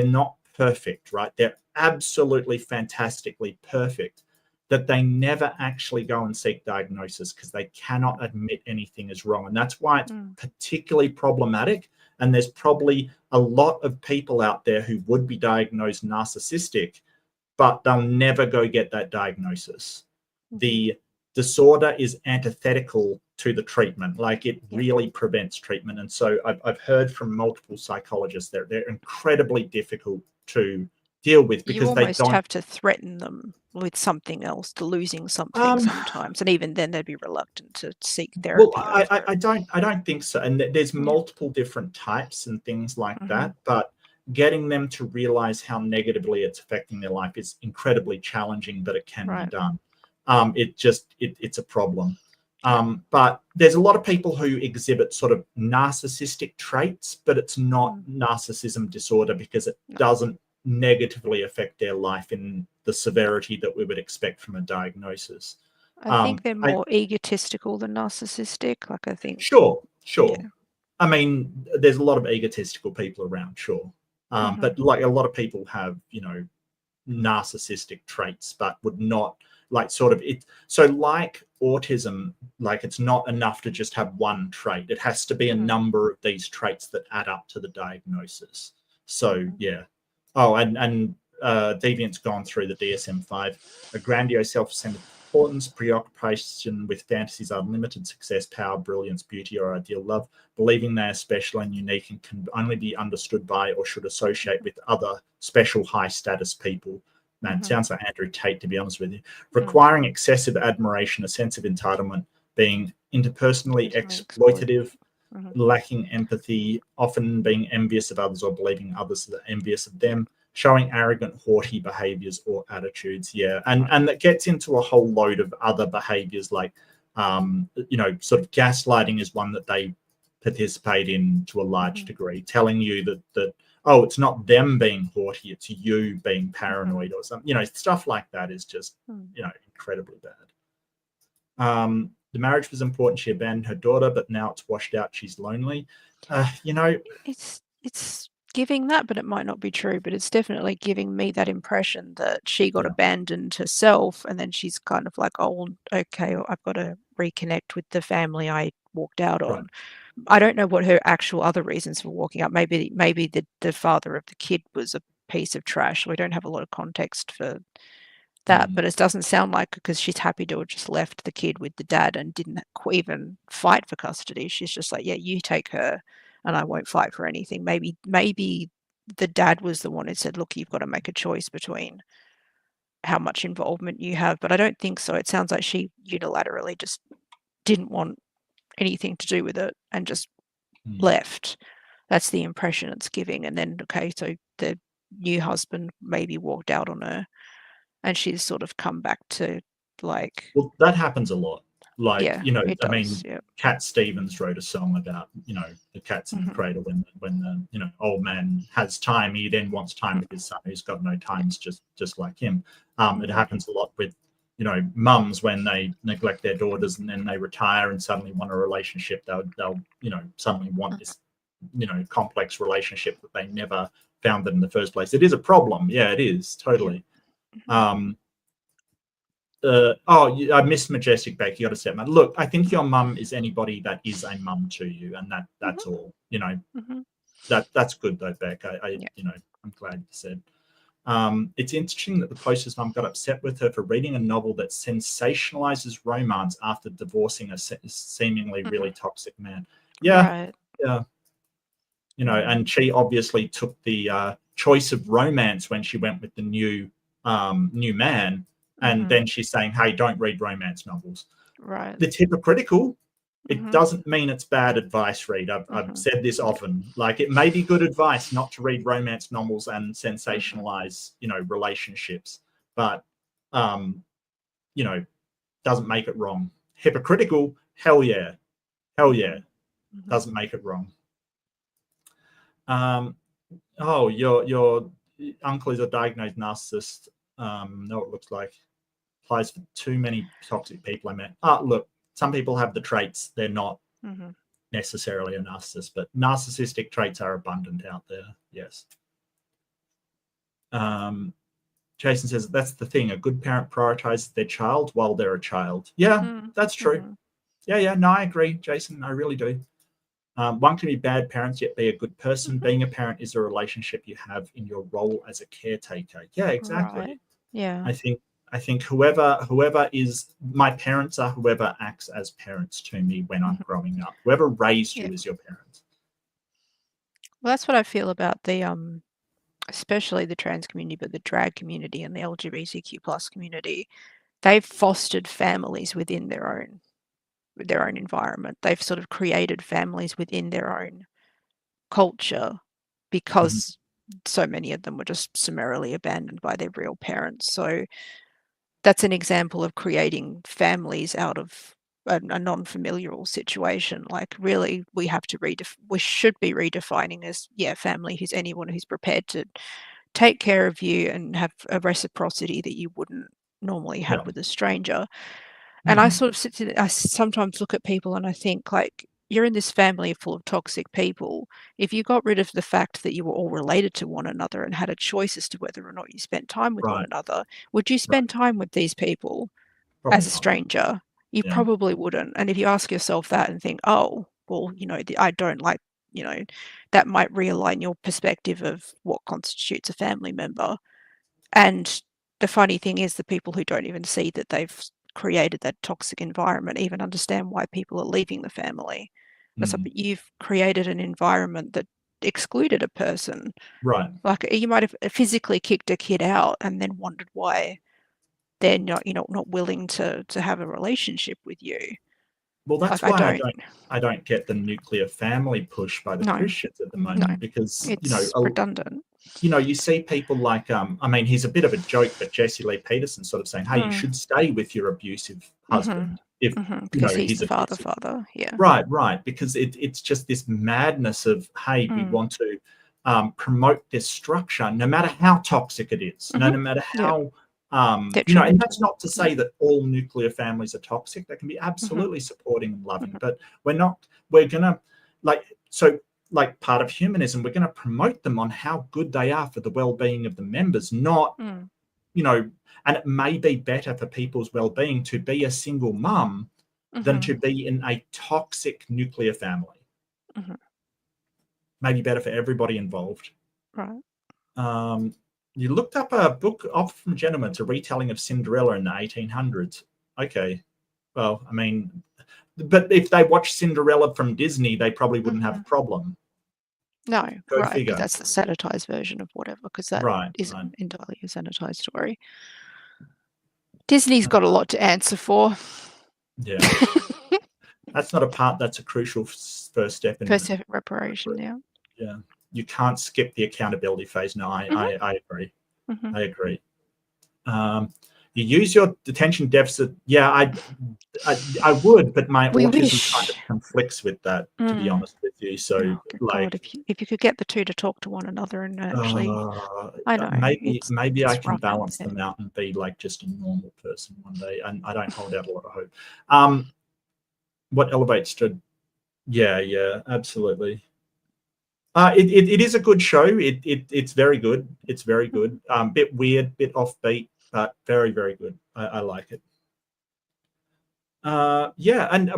not perfect, right? They're absolutely fantastically perfect that they never actually go and seek diagnosis because they cannot admit anything is wrong. And that's why it's particularly problematic. And there's probably a lot of people out there who would be diagnosed narcissistic, but they'll never go get that diagnosis. The disorder is antithetical to the treatment. Like, it really prevents treatment. And so I've heard from multiple psychologists that they're incredibly difficult to deal with because they don't have to threaten them with something else, to losing something sometimes, and even then they'd be reluctant to seek therapy. Well, I don't think so. And there's multiple different types and things like that, but getting them to realize how negatively it's affecting their life is incredibly challenging, but it can be done. It's a problem. But there's a lot of people who exhibit sort of narcissistic traits, but it's not narcissism disorder because it doesn't negatively affect their life in the severity that we would expect from a diagnosis. I think they're more egotistical than narcissistic. Like, I think. Sure. Yeah. I mean, there's a lot of egotistical people around, sure. But like, a lot of people have, narcissistic traits, but would not like sort of it. So like autism, like, it's not enough to just have one trait. It has to be a number of these traits that add up to the diagnosis. So yeah. Oh, and Deviant's gone through the DSM-5. A grandiose self-centered importance, preoccupation with fantasies, unlimited success, power, brilliance, beauty, or ideal love, believing they are special and unique and can only be understood by or should associate with other special high-status people. Man, sounds like Andrew Tate, to be honest with you. Requiring excessive admiration, a sense of entitlement, being interpersonally exploitative, lacking empathy, often being envious of others or believing others are envious of them, showing arrogant, haughty behaviors or attitudes. Yeah. And that gets into a whole load of other behaviors like, sort of gaslighting is one that they participate in to a large degree, telling you that, oh, it's not them being haughty, it's you being paranoid or something. Stuff like that is just, incredibly bad. The marriage was important. She abandoned her daughter, but now it's washed out. She's lonely. It's giving that, but it might not be true. But it's definitely giving me that impression that she got abandoned herself, and then she's kind of like, oh, okay, I've got to reconnect with the family I walked out on. I don't know what her actual other reasons for walking out. Maybe the father of the kid was a piece of trash. We don't have a lot of context for that, but it doesn't sound like, because she's happy to have just left the kid with the dad and didn't even fight for custody. She's just like, yeah, you take her and I won't fight for anything. Maybe the dad was the one who said, look, you've got to make a choice between how much involvement you have, but I don't think so. It sounds like she unilaterally just didn't want anything to do with it and just left. That's the impression it's giving. And then, okay, so the new husband maybe walked out on her, and she's sort of come back to, like... Well, that happens a lot. Like, Cat Stevens wrote a song about, the cats in the cradle when the, old man has time, he then wants time with his son who's got no time, just like him. It happens a lot with, mums when they neglect their daughters and then they retire and suddenly want a relationship. They'll suddenly want this, complex relationship that they never found it in the first place. It is a problem. Yeah, it is, totally. I missed Majestic Beck. You got to set man. Look, I think your mum is anybody that is a mum to you, and that's all. That's good though, Beck. I'm glad you said. It's interesting that the poster's mum got upset with her for reading a novel that sensationalizes romance after divorcing a seemingly really toxic man. Yeah, yeah. And she obviously took the choice of romance when she went with the new man. And then she's saying, hey, don't read romance novels. Right. It's hypocritical. It doesn't mean it's bad advice, Reed. I've said this often. Like, it may be good advice not to read romance novels and sensationalize, relationships. But, doesn't make it wrong. Hypocritical, hell yeah. Hell yeah. Doesn't make it wrong. Your uncle is a diagnosed narcissist. Know what it looks like. Applies for too many toxic people I met. Look, some people have the traits. They're not necessarily a narcissist, but narcissistic traits are abundant out there. Yes. Jason says that's the thing. A good parent prioritizes their child while they're a child. Yeah, that's true. Yeah. No, I agree, Jason. I really do. One can be bad parents yet be a good person. Being a parent is a relationship you have in your role as a caretaker. Yeah, exactly. Right. Yeah. I think whoever is my parents are whoever acts as parents to me when I'm growing up. Whoever raised you is your parents. Well, that's what I feel about the especially the trans community, but the drag community and the LGBTQ plus community. They've fostered families within their own environment. They've sort of created families within their own culture because so many of them were just summarily abandoned by their real parents. So that's an example of creating families out of a non-familial situation. Like, really, we should be redefining as family who's anyone who's prepared to take care of you and have a reciprocity that you wouldn't normally have with a stranger. And I sort of I sometimes look at people and I think, like, you're in this family full of toxic people. If you got rid of the fact that you were all related to one another and had a choice as to whether or not you spent time with one another, would you spend time with these people as a stranger? You probably wouldn't. And if you ask yourself that and think, oh, well, I don't like, that might realign your perspective of what constitutes a family member. And the funny thing is, the people who don't even see that they've created that toxic environment even understand why people are leaving the family. But you've created an environment that excluded a person. Right. Like, you might have physically kicked a kid out and then wondered why they're not willing to have a relationship with you. Well, that's why I don't get the nuclear family push by the Christians at the moment, because it's redundant. You see people like I mean, he's a bit of a joke, but Jesse Lee Peterson sort of saying, hey, you should stay with your abusive husband if because he's the father. Yeah. Right. Because it's just this madness of, hey, we want to promote this structure, no matter how toxic it is, no matter how and that's not to say that all nuclear families are toxic. They can be absolutely supporting and loving, but we're gonna like part of humanism, we're going to promote them on how good they are for the well-being of the members, not and it may be better for people's well-being to be a single mum than to be in a toxic nuclear family. Maybe better for everybody involved. Right. You looked up a book off from a gentleman. It's a retelling of Cinderella in the 1800s. Okay. Well, I mean, but if they watch Cinderella from Disney, they probably wouldn't have a problem. No, Go right. figure. But that's the sanitized version of whatever, because that isn't entirely a sanitized story. Disney's got a lot to answer for. Yeah. That's not a part. That's a crucial first step in reparation. Yeah. You can't skip the accountability phase. No, I agree. I agree. You use your attention deficit. Yeah, I would, but my autism kind of conflicts with that, to be honest with you. So, God, if you could get the two to talk to one another and actually, I know, maybe I can balance them out and be like just a normal person one day. And I don't hold out a lot of hope. What elevates to? Yeah, absolutely. It is a good show. It's very good. It's very good. Bit weird, bit offbeat, but very, very good. I like it. And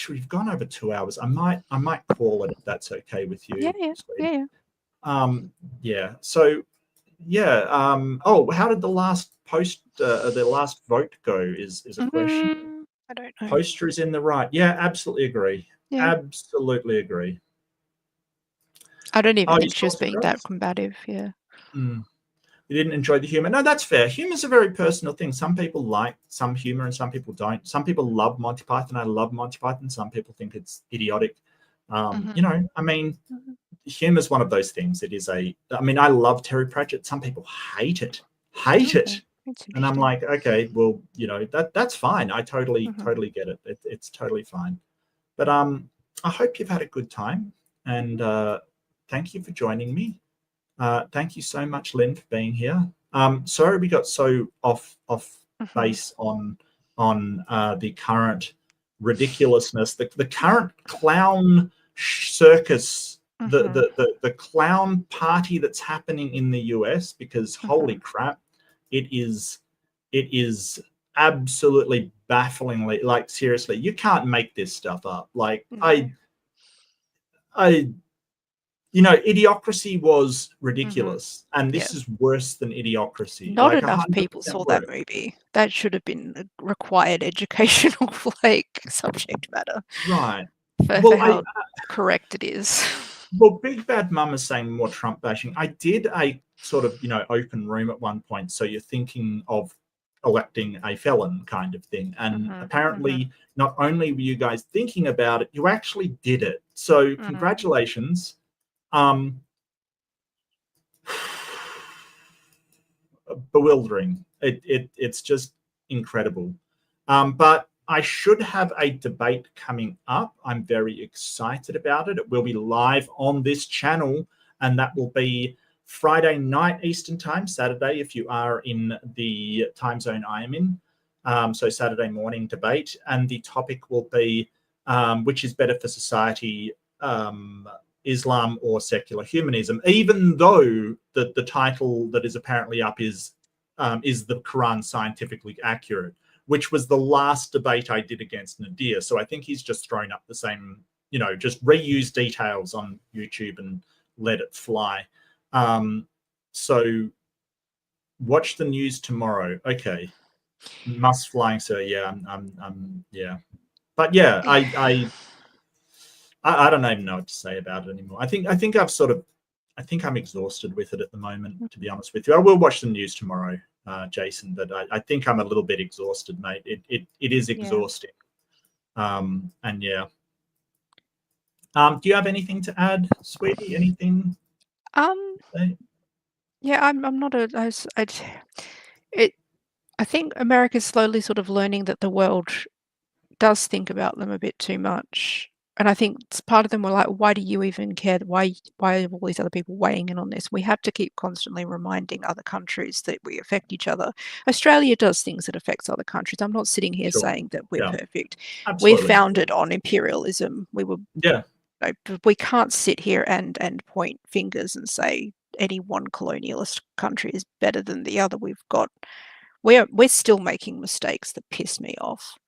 we've gone over 2 hours. I might call it if that's okay with you. Yeah. So how did the last vote go is a question. I don't know. Poster is in the right. Yeah, absolutely agree. Absolutely agree. I don't even think she was being that combative. Yeah. You didn't enjoy the humor. No, that's fair. Humor is a very personal thing. Some people like some humor and some people don't. Some people love Monty Python. I love Monty Python. Some people think it's idiotic. I mean, humor is one of those things. I love Terry Pratchett. Some people hate it. And I'm like, okay, well, that's fine. I totally get it. It's totally fine. But I hope you've had a good time, and thank you for joining me. Thank you so much, Lynn, for being here. Sorry we got so off base on the current ridiculousness, the current clown circus, the clown party that's happening in the US, because holy crap, it is absolutely bafflingly, like, seriously, you can't make this stuff up. Like, No. Idiocracy was ridiculous, and Yeah. this is worse than Idiocracy. Not Like, enough 100% people saw worse. that movie. That should have been a required educational subject matter Right. for Well, how correct it is. Well, Big Bad Mum is saying more Trump bashing. I did a sort of, open room at one point. So you're thinking of electing a felon kind of thing. And apparently not only were you guys thinking about it, you actually did it. So congratulations. Bewildering. It's just incredible. But I should have a debate coming up. I'm very excited about it. It will be live on this channel, and that will be Friday night Eastern time, Saturday if you are in the time zone I am in. So Saturday morning debate, and the topic will be which is better for society, Islam or secular humanism, even though the title that is apparently up is the Quran scientifically accurate, which was the last debate I did against Nadir. So I think he's just thrown up the same, just reuse details on YouTube and let it fly. So watch the news tomorrow. Okay. Must flying, sir. Yeah, yeah. But yeah, I don't even know what to say about it anymore. I think I'm exhausted with it at the moment, to be honest with you. I will watch the news tomorrow, Jason, but I think I'm a little bit exhausted, mate. It is exhausting. And yeah. Do you have anything to add, sweetie? Anything? Yeah, I'm not I think America's slowly sort of learning that the world does think about them a bit too much. And I think part of them were like, why do you even care? Why are all these other people weighing in on this? We have to keep constantly reminding other countries that we affect each other. Australia does things that affects other countries. I'm not sitting here saying that we're perfect. Absolutely. We're founded on imperialism. We can't sit here and point fingers and say any one colonialist country is better than the other. We're still making mistakes that piss me off.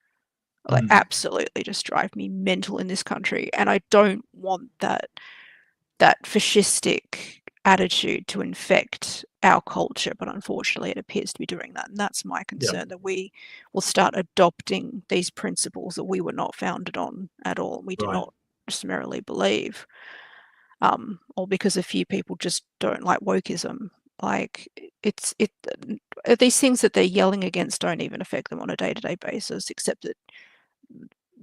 Like absolutely just drive me mental in this country, and I don't want that fascistic attitude to infect our culture, but unfortunately it appears to be doing that, and that's my concern, that we will start adopting these principles that we were not founded on at all, and we do not summarily believe, or because a few people just don't like wokeism. Like these things that they're yelling against don't even affect them on a day-to-day basis, except that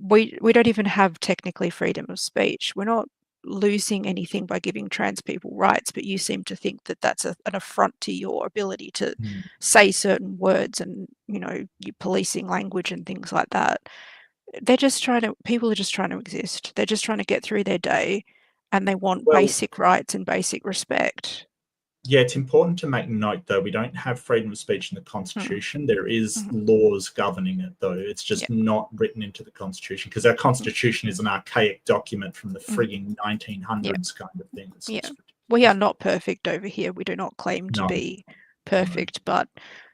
we don't even have technically freedom of speech. We're not losing anything by giving trans people rights, but you seem to think that that's an affront to your ability to say certain words, and you're policing language and things like that. People are just trying to exist. They're just trying to get through their day, and they want basic rights and basic respect. Yeah, it's important to make note, though, we don't have freedom of speech in the Constitution. There is laws governing it, though. It's just not written into the Constitution, because our Constitution is an archaic document from the frigging 1900s kind of thing. We are not perfect over here. We do not claim to be perfect, but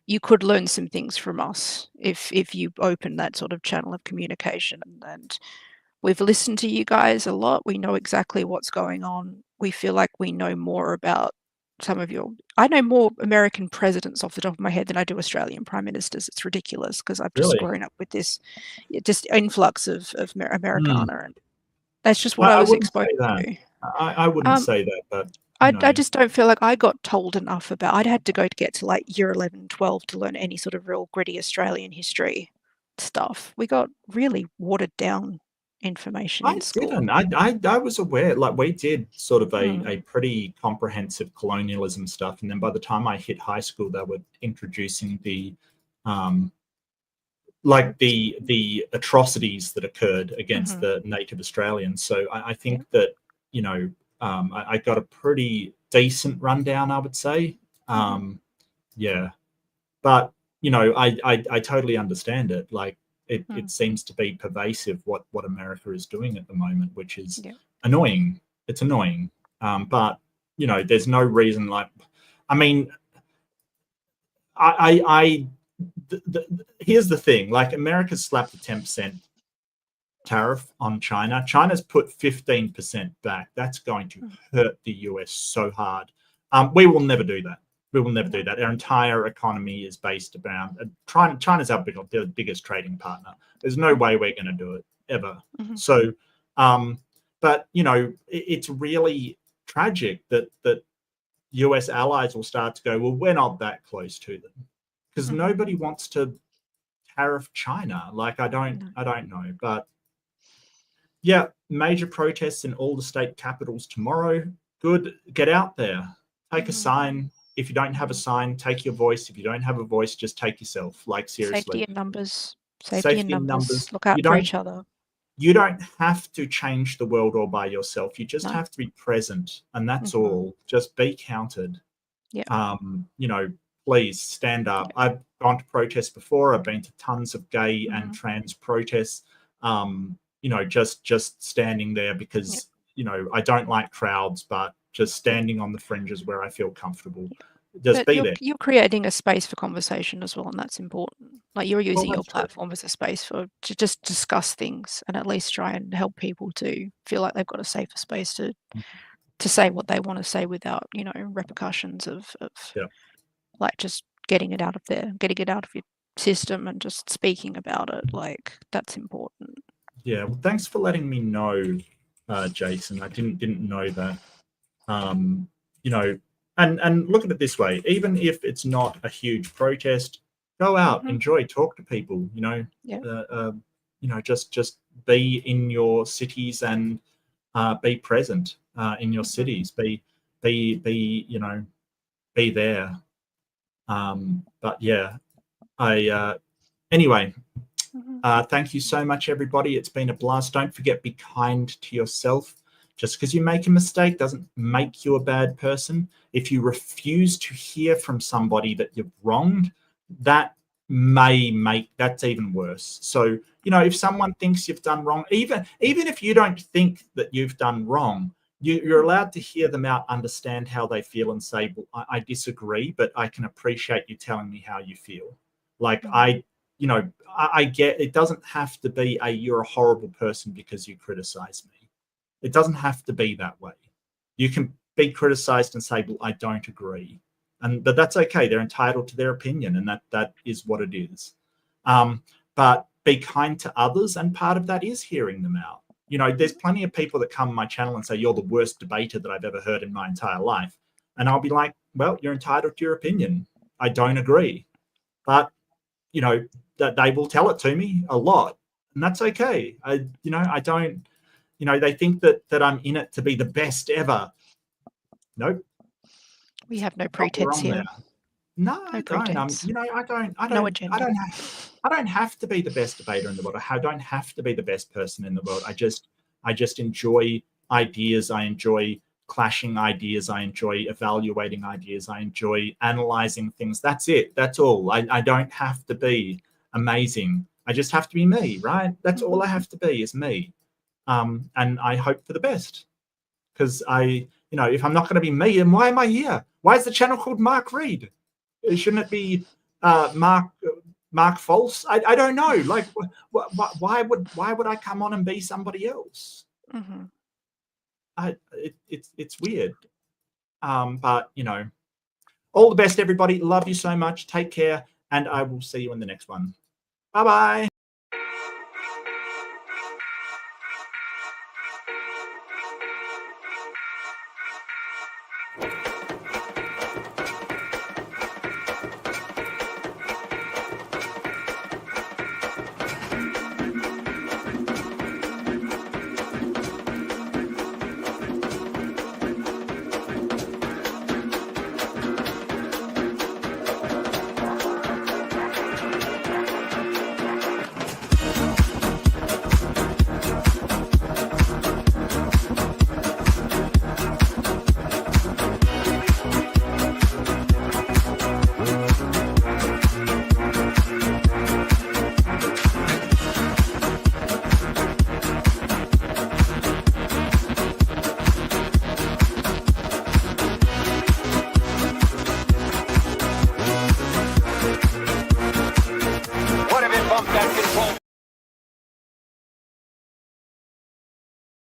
you could learn some things from us if you open that sort of channel of communication. And we've listened to you guys a lot. We know exactly what's going on. We feel like we know more about I know more American presidents off the top of my head than I do Australian prime ministers. It's ridiculous, because I've just grown up with this just influx of Americana, and that's just what I was exposed to. I wouldn't say that, but I just don't feel like I got told enough about. I'd had to get to like year 11, 12 to learn any sort of real gritty Australian history stuff. We got really watered down information in school. Didn't. I was aware, like, we did sort of a pretty comprehensive colonialism stuff, and then by the time I hit high school, they were introducing the the atrocities that occurred against the native Australians. So I think that I got a pretty decent rundown, I would say. But I totally understand it. Like, it seems to be pervasive what America is doing at the moment, which is annoying. It's annoying. But there's no reason, like, I mean, here's the thing: like America's slapped a 10% tariff on China. China's put 15% back. That's going to hurt the US so hard. We will never do that. We will never do that. Our entire economy is based around China's our biggest trading partner. There's no way we're going to do it ever. So, but you know, it's really tragic that US allies will start to go, well, we're not that close to them, because nobody wants to tariff China. Like, I don't know, but yeah, major protests in all the state capitals tomorrow. Good, get out there, take a sign. If you don't have a sign, take your voice. If you don't have a voice, just take yourself. Like, seriously. Safety in numbers. Safety in numbers. Look out You for don't- each other. You don't have to change the world all by yourself. You just No. have to be present, and that's all. Just be counted. Yeah. You know, please stand up. Yeah. I've gone to protests before. I've been to tons of gay and trans protests. You know, just standing there because you know, I don't like crowds, but just standing on the fringes where I feel comfortable. Just be there. You're creating a space for conversation as well, and that's important. Like, you're using your that's true. platform as a space to just discuss things and at least try and help people to feel like they've got a safer space to say what they want to say without, you know, repercussions of like just getting it out of your system and just speaking about it. Like, that's important. Yeah, well, thanks for letting me know, Jason. I didn't know that. You know, and look at it this way: even if it's not a huge protest, go out, enjoy, talk to people. You know, you know, just be in your cities and be present in your cities. Be you know, be there. But yeah, anyway. Thank you so much, everybody. It's been a blast. Don't forget, be kind to yourself. Just because you make a mistake doesn't make you a bad person. If you refuse to hear from somebody that you've wronged, that may make that's even worse. So, you know, if someone thinks you've done wrong, even if you don't think that you've done wrong, you're allowed to hear them out, understand how they feel, and say, well, I disagree, but I can appreciate you telling me how you feel. Like, you know, I get it doesn't have to be you're a horrible person because you criticize me. It doesn't have to be that way. You can be criticized and say, well, I don't agree. But that's okay. They're entitled to their opinion, and that is what it is. But be kind to others, and part of that is hearing them out. You know, there's plenty of people that come on my channel and say, you're the worst debater that I've ever heard in my entire life. And I'll be like, well, you're entitled to your opinion. I don't agree. But, you know, that they will tell it to me a lot, and that's okay. You know, I don't, you know, they think that I'm in it to be the best ever. Nope. We have no pretense here. No, I don't. You know, I don't have to be the best debater in the world. I don't have to be the best person in the world. I just enjoy ideas. I enjoy clashing ideas. I enjoy evaluating ideas. I enjoy analyzing things. That's it. That's all. I don't have to be amazing. I just have to be me, right? That's all I have to be, is me. And I hope for the best, because you know, if I'm not going to be me, then why am I here? Why is the channel called Mark Reed? Shouldn't it be Mark False? I don't know. Like, why would I come on and be somebody else? It's weird. But you know, all the best, everybody. Love you so much. Take care, and I will see you in the next one. Bye-bye.